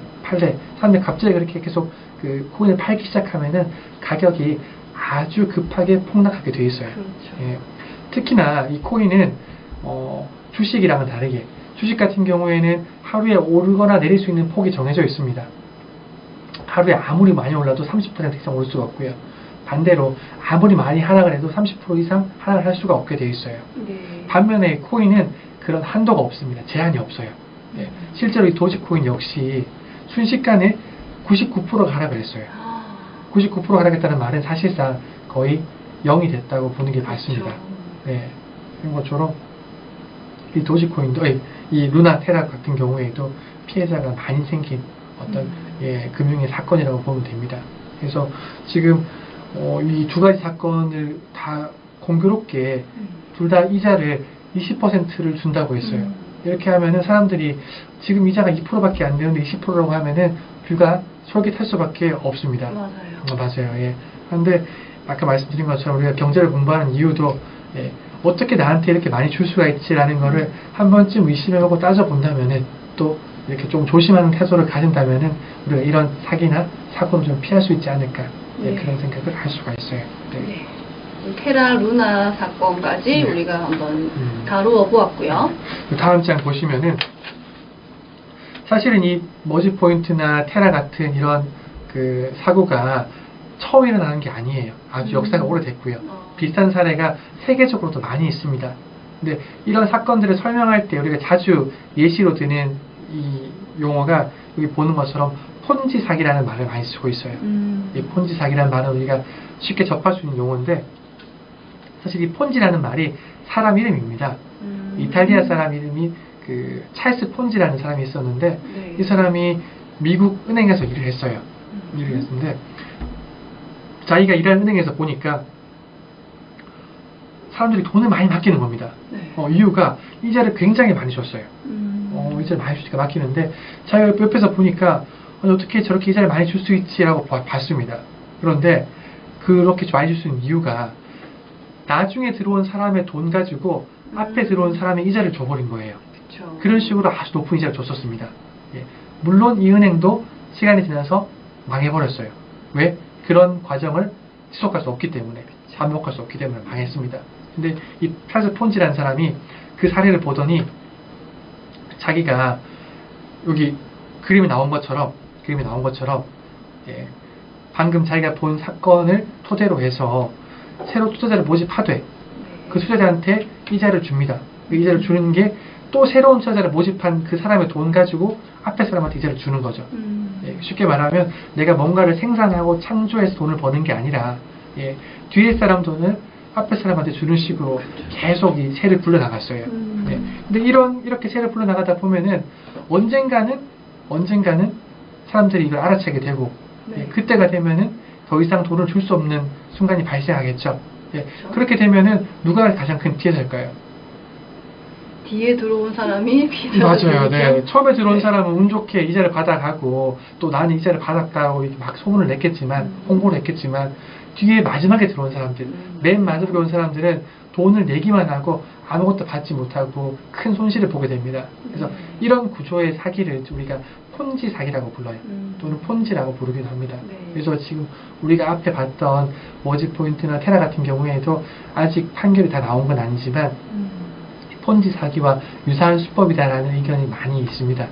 사람들이 갑자기 그렇게 계속 그 코인을 팔기 시작하면은 가격이 아주 급하게 폭락하게 돼 있어요. 그렇죠. 예, 특히나 이 코인은 주식이랑은 다르게 주식 같은 경우에는 하루에 오르거나 내릴 수 있는 폭이 정해져 있습니다. 하루에 아무리 많이 올라도 30% 이상 오를 수가 없고요. 반대로 아무리 많이 하락을 해도 30% 이상 하락을 할 수가 없게 돼 있어요. 네. 반면에 코인은 그런 한도가 없습니다. 제한이 없어요. 예, 실제로 이 도지코인 역시 순식간에 99%가 하락을 했어요. 99% 하락했다는 말은 사실상 거의 0이 됐다고 보는 게 맞습니다. 그렇죠. 네, 그런 것처럼 이 도지코인도 이 루나 테라 같은 경우에도 피해자가 많이 생긴 어떤 금융의 사건이라고 보면 됩니다. 그래서 지금 이 두 가지 사건을 다 공교롭게 둘 다 이자를 20%를 준다고 했어요. 이렇게 하면은 사람들이 지금 이자가 2%밖에 안 되는데 20%라고 하면은 불과 솔깃할 수밖에 없습니다. 맞아요. 맞아요. 예. 그런데 아까 말씀드린 것처럼 우리가 경제를 공부하는 이유도 어떻게 나한테 이렇게 많이 줄 수가 있지라는 거를 한 번쯤 의심해보고 따져본다면은 또 이렇게 좀 조심하는 태도를 가진다면은 우리가 이런 사기나 사고를 좀 피할 수 있지 않을까 그런 생각을 할 수가 있어요. 네. 테라 루나 사건까지 우리가 한번 다루어 보았고요. 다음 장 보시면은 사실은 이 머지 포인트나 테라 같은 이런 그 사고가 처음 일어나는 게 아니에요. 아주 역사가 오래됐고요. 비슷한 사례가 세계적으로도 많이 있습니다. 근데 이런 사건들을 설명할 때 우리가 자주 예시로 드는 이 용어가 여기 보는 것처럼 폰지 사기라는 말을 많이 쓰고 있어요. 이 폰지 사기라는 말은 우리가 쉽게 접할 수 있는 용어인데 사실 이 폰지라는 말이 사람 이름입니다. 이탈리아 사람 이름이 그 찰스 폰지라는 사람이 있었는데 이 사람이 미국 은행에서 일을 했어요. 일을 했는데 자기가 일하는 은행에서 보니까 사람들이 돈을 많이 맡기는 겁니다. 이유가 이자를 굉장히 많이 줬어요. 이자를 많이 주니까 맡기는데 자기가 옆에서 보니까 어떻게 저렇게 이자를 많이 줄 수 있지라고 봤습니다. 그런데 그렇게 많이 줄 수 있는 이유가 나중에 들어온 사람의 돈 가지고 앞에 들어온 사람의 이자를 줘버린 거예요. 그쵸. 그런 식으로 아주 높은 이자를 줬었습니다. 물론 이 은행도 시간이 지나서 망해버렸어요. 왜? 그런 과정을 지속할 수 없기 때문에, 반복할 수 없기 때문에 망했습니다. 근데 이 찰스 폰지라는 사람이 그 사례를 보더니 자기가 여기 그림이 나온 것처럼 예, 방금 자기가 본 사건을 토대로 해서 새로 투자자를 모집하되 그 투자자한테 이자를 줍니다. 그 이자를 주는 게 또 새로운 투자자를 모집한 그 사람의 돈 가지고 앞에 사람한테 이자를 주는 거죠. 예, 쉽게 말하면 내가 뭔가를 생산하고 창조해서 돈을 버는 게 아니라 예, 뒤에 사람 돈을 앞에 사람한테 주는 식으로 계속 이 새를 굴러나갔어요. 예, 근데 이렇게 새를 굴러나가다 보면은 언젠가는 사람들이 이걸 알아채게 되고 예, 그때가 되면은 더 이상 돈을 줄 수 없는 순간이 발생하겠죠. 예, 그렇게 되면은 누가 가장 큰 피해자일까요? 뒤에 들어온 사람이 피해자가 맞아요. 네. 되겠죠? 처음에 들어온 사람은 운 좋게 이자를 받아가고 또 나는 이자를 받았다고 이렇게 막 소문을 냈겠지만 홍보를 했겠지만 뒤에 마지막에 들어온 사람들, 맨 마지막에 들어온 사람들은 돈을 내기만 하고 아무것도 받지 못하고 큰 손실을 보게 됩니다. 그래서 이런 구조의 사기를 우리가 폰지 사기라고 불러요. 또는 폰지라고 부르기도 합니다. 네. 그래서 지금 우리가 앞에 봤던 머지포인트나 테라 같은 경우에도 아직 판결이 다 나온 건 아니지만 폰지 사기와 유사한 수법이다라는 의견이 많이 있습니다.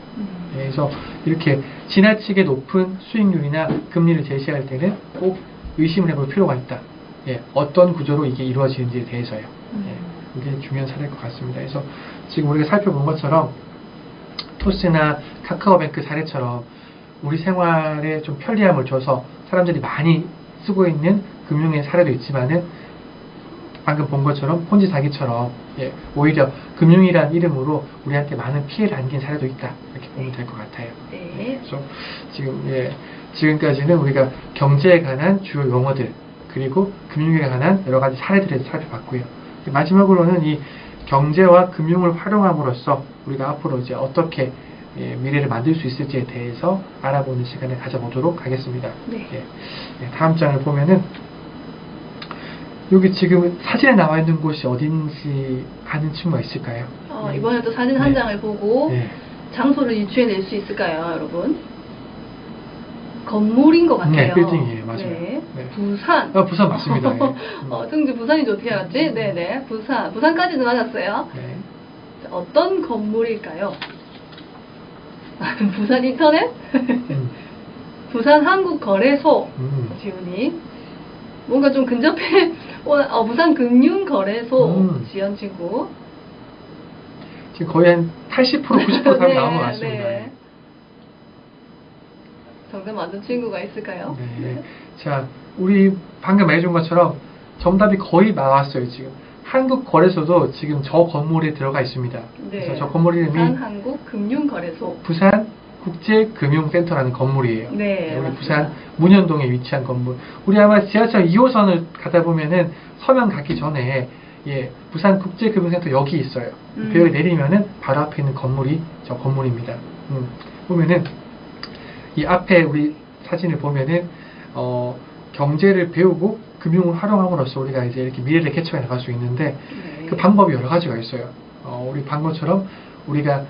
그래서 이렇게 지나치게 높은 수익률이나 금리를 제시할 때는 꼭 의심을 해볼 필요가 있다. 예, 어떤 구조로 이게 이루어지는지에 대해서요. 예, 이게 중요한 사례일 것 같습니다. 그래서 지금 우리가 살펴본 것처럼 토스나 카카오뱅크 사례처럼 우리 생활에 좀 편리함을 줘서 사람들이 많이 쓰고 있는 금융의 사례도 있지만은 방금 본 것처럼 폰지 사기처럼 예, 오히려 금융이란 이름으로 우리한테 많은 피해를 안긴 사례도 있다. 이렇게 보면 될 것 같아요. 네. 그래서 지금까지는 우리가 경제에 관한 주요 용어들 그리고 금융에 관한 여러 가지 사례들을 살펴봤고요. 마지막으로는 이 경제와 금융을 활용함으로써 우리가 앞으로 이제 어떻게 미래를 만들 수 있을지에 대해서 알아보는 시간을 가져보도록 하겠습니다. 네. 다음 장을 보면은 여기 지금 사진에 나와 있는 곳이 어딘지 아는 친구가 있을까요? 이번에 또 사진 한 네. 장을 보고 네. 장소를 유추해낼 수 있을까요, 여러분? 건물인 것 같아요. 네, 빌딩이에요. 맞아요. 네. 네. 부산. 부산 맞습니다. 예. 승주 부산인지 어떻게 알았지? 네네. 부산까지도 맞았어요. 네. 자, 어떤 건물일까요? 부산 인터넷? 음. 부산 한국거래소. 음. 지훈이. 뭔가 좀 근접해. 부산 금융거래소. 지연 친구. 지금 거의 한 80% 90% 사람 네, 나온 것 같습니다. 네. 정답 맞은 친구가 있을까요? 네. 자, 우리 방금 말해준 것처럼 정답이 거의 나왔어요, 지금. 한국거래소도 지금 저 건물에 들어가 있습니다. 네. 그래서 저 건물 이름이 부산 한국금융거래소. 부산 국제금융센터라는 건물이에요. 네, 우리 맞습니다. 부산 문현동에 위치한 건물. 우리 아마 지하철 2호선을 가다 보면은 서면 가기 전에 부산 국제금융센터 여기 있어요. 벽에 내리면은 바로 앞에 있는 건물이 저 건물입니다. 보면은 이 앞에 우리 사진을 보면은 경제를 배우고 금융을 활용함으로써 우리가 이제 이렇게 미래를 개척해 나갈 수 있는데 네. 그 방법이 여러 가지가 있어요. 우리 본 것처럼 우리가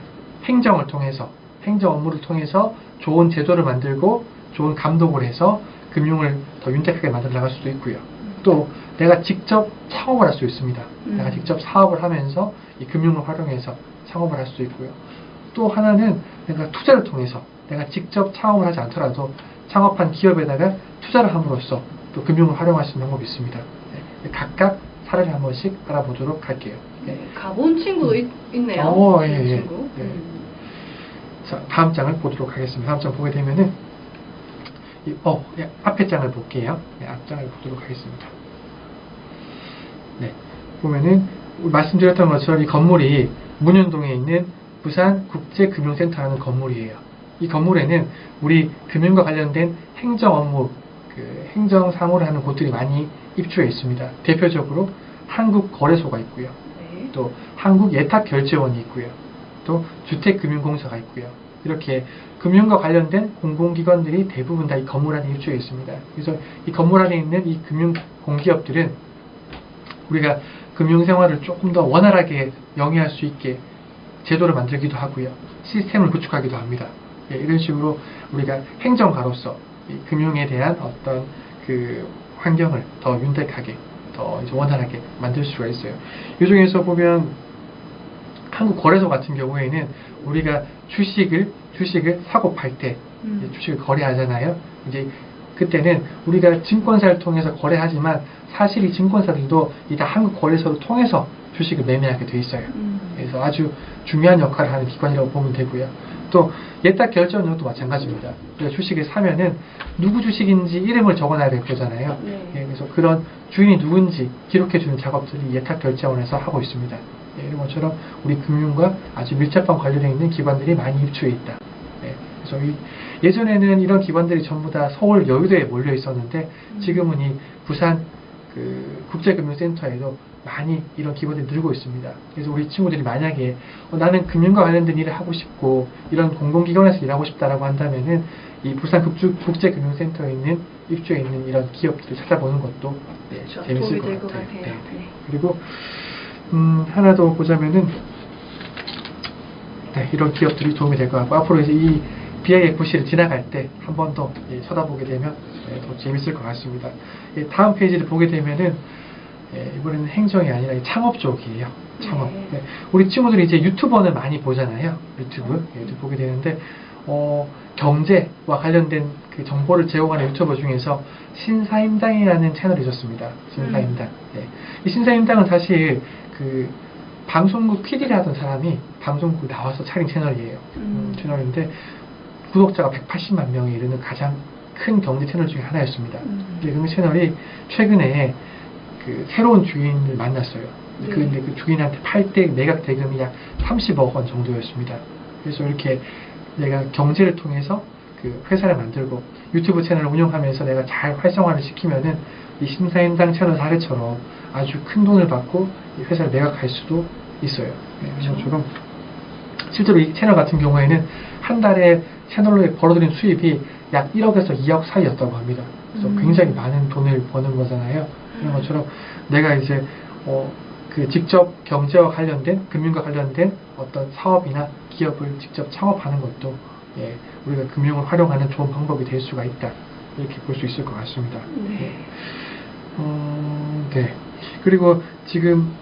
행정을 통해서 행정 업무를 통해서 좋은 제도를 만들고 좋은 감독을 해서 금융을 더 윤택하게 만들어 나갈 수도 있고요. 또 내가 직접 창업을 할 수 있습니다. 내가 직접 사업을 하면서 이 금융을 활용해서 창업을 할 수도 있고요. 또 하나는 내가 투자를 통해서 내가 직접 창업을 하지 않더라도 창업한 기업에다가 투자를 함으로써 또 금융을 활용할 수 있는 방법이 있습니다. 각각 사례를 한 번씩 알아보도록 할게요. 가본 친구도 있네요. 예. 친구. 자, 다음 장을 보도록 하겠습니다. 다음 장 보게 되면은 앞에 장을 볼게요. 앞장을 보도록 하겠습니다. 네, 보면은 말씀드렸던 것처럼 이 건물이 문현동에 있는 부산 국제금융센터라는 건물이에요. 이 건물에는 우리 금융과 관련된 행정 업무, 행정 사무를 하는 곳들이 많이 입주해 있습니다. 대표적으로 한국거래소가 있고요. 네. 또 한국예탁결제원이 있고요. 또 주택금융공사가 있고요. 이렇게 금융과 관련된 공공기관들이 대부분 다 이 건물 안에 입주해 있습니다. 그래서 이 건물 안에 있는 이 금융 공기업들은 우리가 금융생활을 조금 더 원활하게 영위할 수 있게 제도를 만들기도 하고요. 시스템을 구축하기도 합니다. 이런 식으로 우리가 행정가로서 이 금융에 대한 어떤 그 환경을 더 윤택하게 더 이제 원활하게 만들 수가 있어요. 이 중에서 보면 한국거래소 같은 경우에는 우리가 주식을 사고 팔 때 주식을 거래하잖아요. 이제 그때는 우리가 증권사를 통해서 거래하지만 사실 이 증권사들도 다 한국거래소를 통해서 주식을 매매하게 돼 있어요. 그래서 아주 중요한 역할을 하는 기관이라고 보면 되고요. 또 예탁 결제원도 마찬가지입니다. 우리가 주식을 사면은 누구 주식인지 이름을 적어놔야 될 거잖아요. 예, 그래서 그런 주인이 누군지 기록해주는 작업들이 예탁 결제원에서 하고 있습니다. 예, 이런 것처럼 우리 금융과 아주 밀접한 관련해 있는 기관들이 많이 입주해 있다. 예, 그래서 예전에는 이런 기관들이 전부 다 서울 여의도에 몰려 있었는데 지금은 이 부산 국제금융센터에도 많이 이런 기관들이 늘고 있습니다. 그래서 우리 친구들이 만약에 나는 금융과 관련된 일을 하고 싶고 이런 공공기관에서 일하고 싶다라고 한다면은 이 부산 국제금융센터에 있는 입주해 있는 이런 기업들을 찾아보는 것도 네, 그렇죠. 재밌을 도움이 것 될 같아요. 것 같아요. 네. 네. 그리고 하나 더 보자면은 네, 이런 기업들이 도움이 될 것 같고 앞으로 이제 이 BIFC를 지나갈 때 한 번 더 쳐다보게 되면 더 재밌을 것 같습니다. 다음 페이지를 보게 되면은 이번에는 행정이 아니라 창업 쪽이에요. 창업. 네. 네, 우리 친구들이 이제 유튜버는 많이 보잖아요. 유튜브 보게 되는데 경제와 관련된 그 정보를 제공하는 유튜버 중에서 신사임당이라는 채널이 있었습니다. 신사임당. 네. 이 신사임당은 사실 그 방송국 PD를 하던 사람이 방송국 나와서 차린 채널이에요. 채널인데 구독자가 180만 명에 이르는 가장 큰 경제 채널 중에 하나였습니다. 그 채널이 최근에 그 새로운 주인을 만났어요. 근데 그 주인한테 팔 때 매각 대금이 약 30억 원 정도였습니다. 그래서 이렇게 내가 경제를 통해서 그 회사를 만들고 유튜브 채널을 운영하면서 내가 잘 활성화를 시키면은 이 신사임당 채널 사례처럼 아주 큰 돈을 받고 이 회사를 매각할 수도 있어요. 그것처럼 실제로 이 채널 같은 경우에는 한 달에 채널로 벌어들인 수입이 약 1억에서 2억 사이였다고 합니다. 그래서 굉장히 많은 돈을 버는 거잖아요. 그런 것처럼 내가 이제 그 직접 경제와 관련된 금융과 관련된 어떤 사업이나 기업을 직접 창업하는 것도 우리가 금융을 활용하는 좋은 방법이 될 수가 있다. 이렇게 볼 수 있을 것 같습니다. 네. 그리고 지금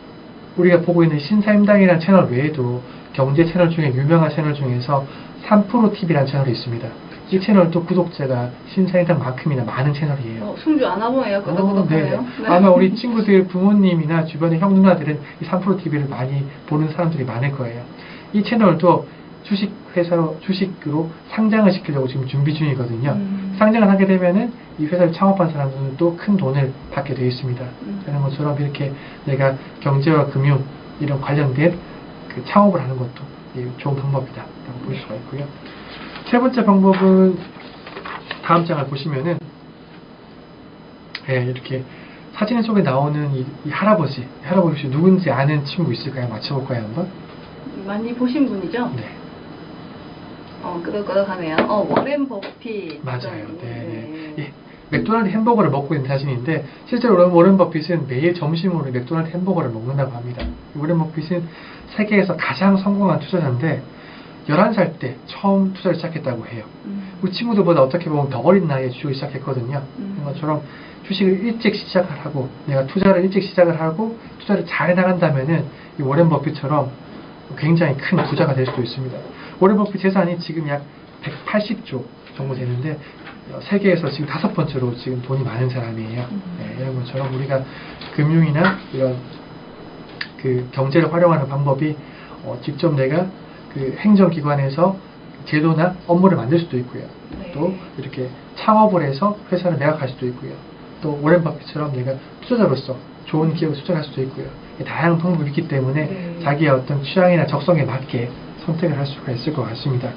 우리가 보고 있는 신사임당이라는 채널 외에도 경제 채널 중에 유명한 채널 중에서 3프로TV라는 채널이 있습니다. 이 채널도 구독자가 신사임당만큼이나 많은 채널이에요. 승주 아나보네요. 끄덕끄덕하네요. 네. 아마 우리 친구들 부모님이나 주변의 형 누나들은 이 3프로TV를 많이 보는 사람들이 많을 거예요. 이 채널도 주식으로 상장을 시키려고 지금 준비 중이거든요. 상장을 하게 되면은 이 회사를 창업한 사람들은 또 큰 돈을 받게 되어 있습니다. 그런 것처럼 이렇게 내가 경제와 금융 이런 관련된 그 창업을 하는 것도 좋은 방법이다라고 볼 수가 있고요. 세 번째 방법은 다음 장을 보시면은 이렇게 사진 속에 나오는 이 할아버지 혹시 누군지 아는 친구 있을까요? 맞춰볼까요 한번? 많이 보신 분이죠? 네. 끄덕끄덕하네요. 워렌 버핏. 맞아요. 네. 예, 맥도날드 햄버거를 먹고 있는 사진인데 실제로 워렌 버핏은 매일 점심으로 맥도날드 햄버거를 먹는다고 합니다. 워렌 버핏은 세계에서 가장 성공한 투자자인데 11살 때 처음 투자를 시작했다고 해요. 우리 친구들보다 어떻게 보면 더 어린 나이에 주식을 시작했거든요. 그런 것처럼 주식을 일찍 시작을 하고 내가 투자를 일찍 시작을 하고 투자를 잘 해나간다면은 이 워렌 버핏처럼 굉장히 큰 부자가 될 수도 있습니다. 워렌 버핏 재산이 지금 약 180조 정도 되는데 세계에서 지금 5번째로 지금 돈이 많은 사람이에요. 이런 것처럼 우리가 금융이나 이런 그 경제를 활용하는 방법이 직접 내가 그 행정기관에서 제도나 업무를 만들 수도 있고요. 또 이렇게 창업을 해서 회사를 매각할 수도 있고요. 또 워렌 버핏처럼 내가 투자자로서 좋은 기업에 투자할 수도 있고요. 다양한 방법이 있기 때문에 자기의 어떤 취향이나 적성에 맞게 선택을 할 수가 있을 것 같습니다.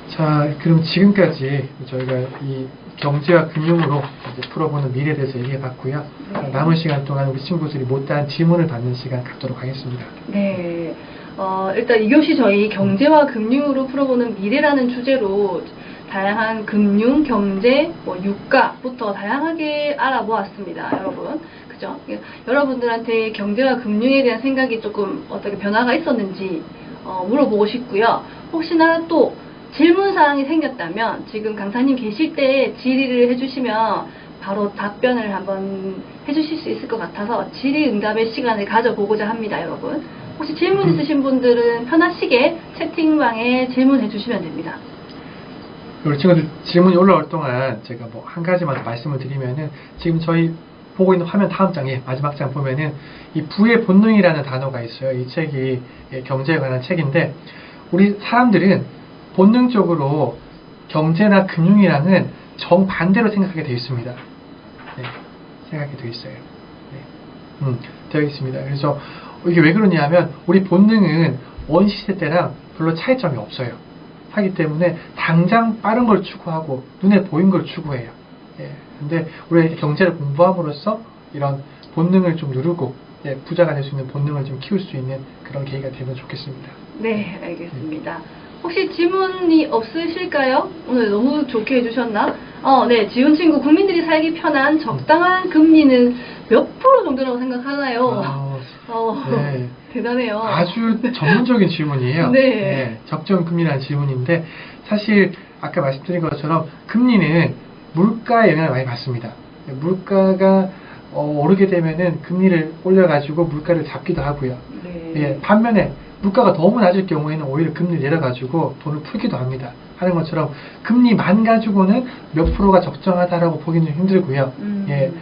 자, 그럼 지금까지 저희가 이 경제와 금융으로 이제 풀어보는 미래에 대해서 얘기해봤고요. 남은 시간 동안 우리 친구들이 못다한 질문을 받는 시간 갖도록 하겠습니다. 네. 일단 2교시 저희 경제와 금융으로 풀어보는 미래라는 주제로 다양한 금융, 경제, 유가부터 다양하게 알아보았습니다. 여러분. 그죠? 여러분들한테 경제와 금융에 대한 생각이 조금 어떻게 변화가 있었는지 물어보고 싶고요. 혹시나 또 질문사항이 생겼다면 지금 강사님 계실 때 질의를 해주시면 바로 답변을 한번 해주실 수 있을 것 같아서 질의응답의 시간을 가져보고자 합니다, 여러분. 혹시 질문 있으신 분들은 편하시게 채팅방에 질문해 주시면 됩니다. 우리 친구들 질문이 올라올 동안 제가 뭐 한 가지만 더 말씀을 드리면은, 지금 저희 보고 있는 화면 다음 장에 마지막 장 보면은 이 부의 본능이라는 단어가 있어요. 이 책이 경제에 관한 책인데, 우리 사람들은 본능적으로 경제나 금융이랑은 정반대로 생각하게 되어 있습니다. 네, 생각하게 되어 있어요. 네. 되어 있습니다. 그래서 이게 왜 그러냐면, 우리 본능은 원시세 때랑 별로 차이점이 없어요. 하기 때문에 당장 빠른 걸 추구하고 눈에 보인 걸 추구해요. 예. 근데 우리가 이렇게 경제를 공부함으로써 이런 본능을 좀 누르고, 예, 부자가 될 수 있는 본능을 좀 키울 수 있는 그런 계기가 되면 좋겠습니다. 네, 알겠습니다. 혹시 질문이 없으실까요? 오늘 너무 좋게 해주셨나? 네, 지훈 친구, 국민들이 살기 편한 적당한 금리는 몇 프로 정도라고 생각하나요? 네. 대단해요. 아주 전문적인 질문이에요. 네. 네, 적정 금리라는 질문인데, 사실 아까 말씀드린 것처럼 금리는 물가에 영향을 많이 받습니다. 물가가 오르게 되면은 금리를 올려가지고 물가를 잡기도 하고요. 네. 예, 반면에 물가가 너무 낮을 경우에는 오히려 금리를 내려가지고 돈을 풀기도 합니다. 하는 것처럼 금리만 가지고는 몇 프로가 적정하다라고 보기는 힘들고요. 예,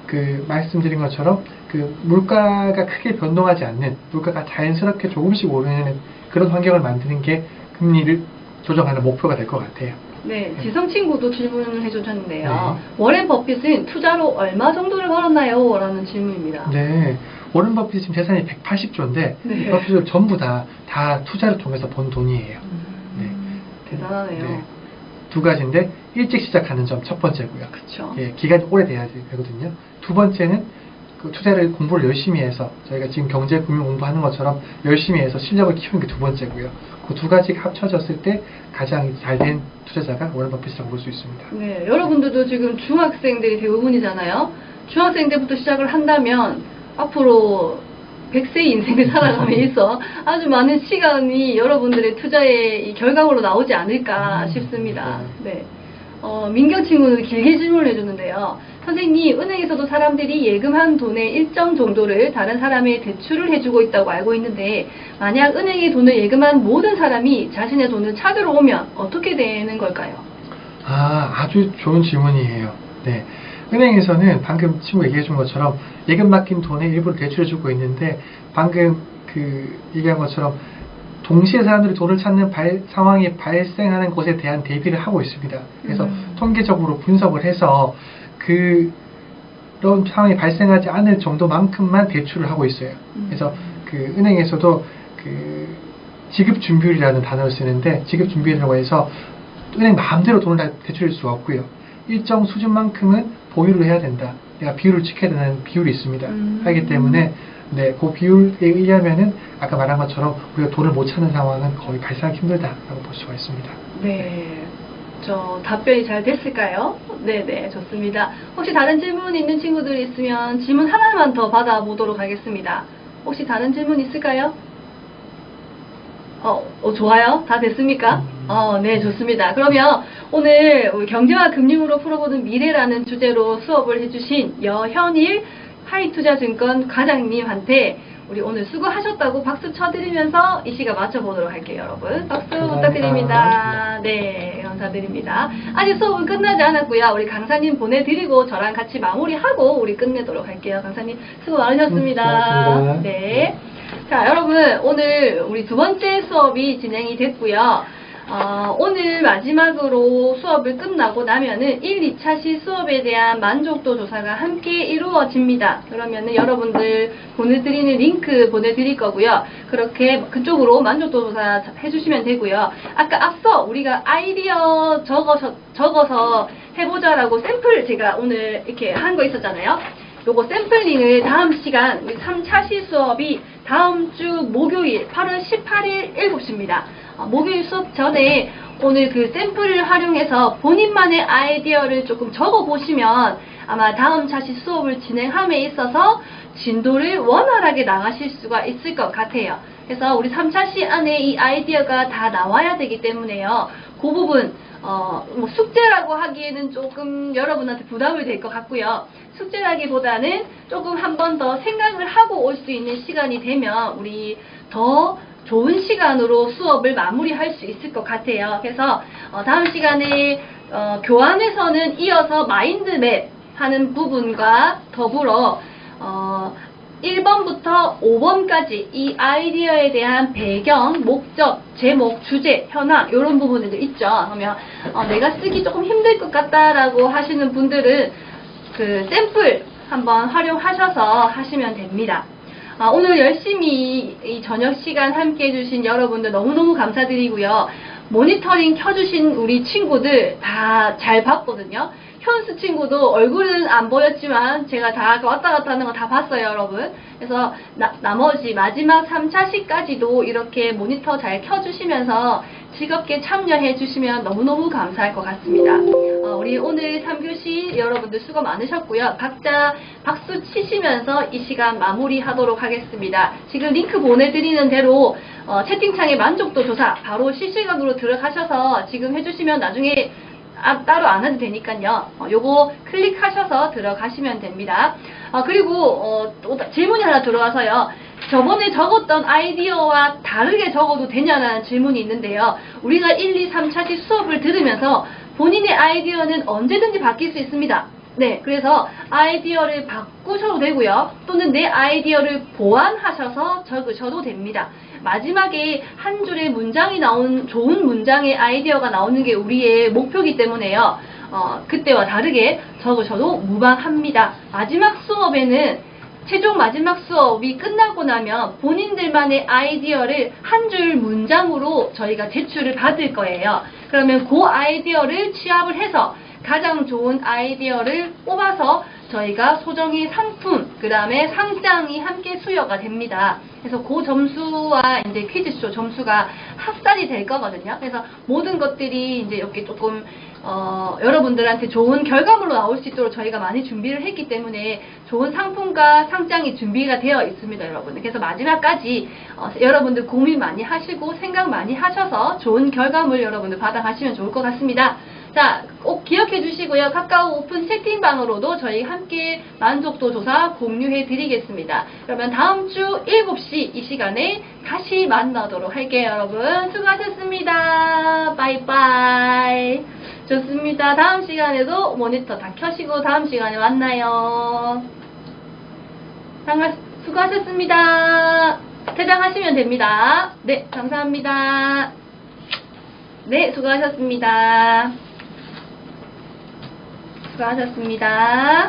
그 말씀드린 것처럼 그 물가가 크게 변동하지 않는, 물가가 자연스럽게 조금씩 오르는 그런 환경을 만드는 게 금리를 조정하는 목표가 될 것 같아요. 네, 지성 친구도 질문을 해주셨는데요. 워렌 버핏은 투자로 얼마 정도를 벌었나요? 라는 질문입니다. 네, 워런 버핏이 지금 재산이 180조인데, 네. 버핏을 전부 다 투자를 통해서 번 돈이에요. 네. 대단하네요. 네. 두 가지인데, 일찍 시작하는 점 첫 번째고요. 그쵸. 예, 기간이 오래돼야 되거든요. 두 번째는 그 투자를 공부를 열심히 해서, 저희가 지금 경제 금융 공부하는 것처럼 열심히 해서 실력을 키우는 게 두 번째고요. 그 두 가지가 합쳐졌을 때 가장 잘된 투자자가 워런 버핏이라고 볼 수 있습니다. 네, 여러분들도 지금 중학생들이 대부분이잖아요. 중학생 때부터 시작을 한다면 앞으로 100세 인생을 살아가면서 아주 많은 시간이 여러분들의 투자의 이 결과물로 나오지 않을까 싶습니다. 네. 민경 친구는 길게 질문을 해줬는데요. 선생님, 은행에서도 사람들이 예금한 돈의 일정 정도를 다른 사람에 대출을 해주고 있다고 알고 있는데, 만약 은행에 돈을 예금한 모든 사람이 자신의 돈을 찾으러 오면 어떻게 되는 걸까요? 아주 좋은 질문이에요. 네. 은행에서는 방금 친구 얘기해 준 것처럼 예금 맡긴 돈의 일부를 대출해 주고 있는데, 방금 얘기한 것처럼 동시에 사람들이 돈을 찾는 상황이 발생하는 것에 대한 대비를 하고 있습니다. 그래서 통계적으로 분석을 해서 그런 상황이 발생하지 않을 정도만큼만 대출을 하고 있어요. 그래서 은행에서도 지급준비율이라는 단어를 쓰는데, 지급준비율이라고 해서 은행 마음대로 돈을 다 대출할 수가 없고요. 일정 수준만큼은 보유를 해야 된다. 내가 비율을 지켜야 되는 비율이 있습니다. 하기 때문에, 네, 그 비율에 의하면은 아까 말한 것처럼 우리가 돈을 못 찾는 상황은 거의 발생하기 힘들다라고 볼 수가 있습니다. 네. 저 답변이 잘 됐을까요? 네네, 좋습니다. 혹시 다른 질문 있는 친구들 있으면 질문 하나만 더 받아보도록 하겠습니다. 혹시 다른 질문 있을까요? 좋아요. 다 됐습니까? 네, 좋습니다. 그러면 오늘 우리 경제와 금융으로 풀어보는 미래라는 주제로 수업을 해주신 여현일 하이투자증권 과장님한테 우리 오늘 수고하셨다고 박수 쳐드리면서 이 시간 마쳐보도록 할게요, 여러분. 박수 부탁드립니다. 네, 감사드립니다. 아직 수업은 끝나지 않았고요. 우리 강사님 보내드리고 저랑 같이 마무리하고 우리 끝내도록 할게요. 강사님 수고 많으셨습니다. 고맙습니다. 네. 자, 여러분, 오늘 우리 두 번째 수업이 진행이 됐고요. 오늘 마지막으로 수업을 끝나고 나면은 1, 2차 시 수업에 대한 만족도 조사가 함께 이루어집니다. 그러면은 여러분들 보내드리는 링크 보내드릴 거고요. 그렇게 그쪽으로 만족도 조사 해주시면 되고요. 아까 앞서 우리가 아이디어 적어서 해보자라고 샘플 제가 오늘 이렇게 한 거 있었잖아요. 요거 샘플링을 다음 시간, 우리 3차 시 수업이 다음 주 목요일 8월 18일 7시입니다. 목요일 수업 전에 오늘 그 샘플을 활용해서 본인만의 아이디어를 조금 적어보시면 아마 다음 차시 수업을 진행함에 있어서 진도를 원활하게 나가실 수가 있을 것 같아요. 그래서 우리 3차시 안에 이 아이디어가 다 나와야 되기 때문에요. 그 부분 뭐 숙제라고 하기에는 조금 여러분한테 부담이 될 것 같고요. 숙제라기보다는 조금 한 번 더 생각을 하고 올 수 있는 시간이 되면 우리 더 좋은 시간으로 수업을 마무리할 수 있을 것 같아요. 그래서 다음 시간에 교환에서는 이어서 마인드맵 하는 부분과 더불어 1번부터 5번까지 이 아이디어에 대한 배경, 목적, 제목, 주제, 현황 이런 부분들도 있죠. 그러면 내가 쓰기 조금 힘들 것 같다라고 하시는 분들은 그 샘플 한번 활용하셔서 하시면 됩니다. 오늘 열심히 이 저녁 시간 함께 해주신 여러분들 너무너무 감사드리고요. 모니터링 켜주신 우리 친구들 다 잘 봤거든요. 현수 친구도 얼굴은 안 보였지만 제가 다 왔다 갔다 하는 거 다 봤어요, 여러분. 그래서 나머지 마지막 3차시까지도 이렇게 모니터 잘 켜주시면서 즐겁게 참여해 주시면 너무너무 감사할 것 같습니다. 우리 오늘 3교시 여러분들 수고 많으셨고요. 각자 박수 치시면서 이 시간 마무리하도록 하겠습니다. 지금 링크 보내드리는 대로 채팅창에 만족도 조사 바로 실시간으로 들어가셔서 지금 해주시면 나중에 따로 안 해도 되니까요. 요거 클릭하셔서 들어가시면 됩니다. 그리고 또 질문이 하나 들어와서요. 저번에 적었던 아이디어와 다르게 적어도 되냐는 질문이 있는데요. 우리가 1, 2, 3차시 수업을 들으면서 본인의 아이디어는 언제든지 바뀔 수 있습니다. 네, 그래서 아이디어를 바꾸셔도 되고요. 또는 내 아이디어를 보완하셔서 적으셔도 됩니다. 마지막에 한 줄의 문장이 좋은 문장의 아이디어가 나오는 게 우리의 목표이기 때문에요. 그때와 다르게 적으셔도 무방합니다. 마지막 수업에는 최종 마지막 수업이 끝나고 나면 본인들만의 아이디어를 한 줄 문장으로 저희가 제출을 받을 거예요. 그러면 그 아이디어를 취합을 해서 가장 좋은 아이디어를 뽑아서 저희가 소정의 상품, 그 다음에 상장이 함께 수여가 됩니다. 그래서 그 점수와 이제 퀴즈쇼 점수가 합산이 될 거거든요. 그래서 모든 것들이 이제 이렇게 조금 여러분들한테 좋은 결과물로 나올 수 있도록 저희가 많이 준비를 했기 때문에 좋은 상품과 상장이 준비가 되어 있습니다, 여러분들. 그래서 마지막까지 여러분들 고민 많이 하시고 생각 많이 하셔서 좋은 결과물 여러분들 받아가시면 좋을 것 같습니다. 자, 꼭 기억해 주시고요. 카카오 오픈 채팅방으로도 저희 함께 만족도 조사 공유해 드리겠습니다. 그러면 다음 주 7시 이 시간에 다시 만나도록 할게요, 여러분. 수고하셨습니다. 바이바이. 좋습니다. 다음 시간에도 모니터 다 켜시고 다음 시간에 만나요. 수고하셨습니다. 퇴장하시면 됩니다. 네, 감사합니다. 네, 수고하셨습니다. 수고하셨습니다.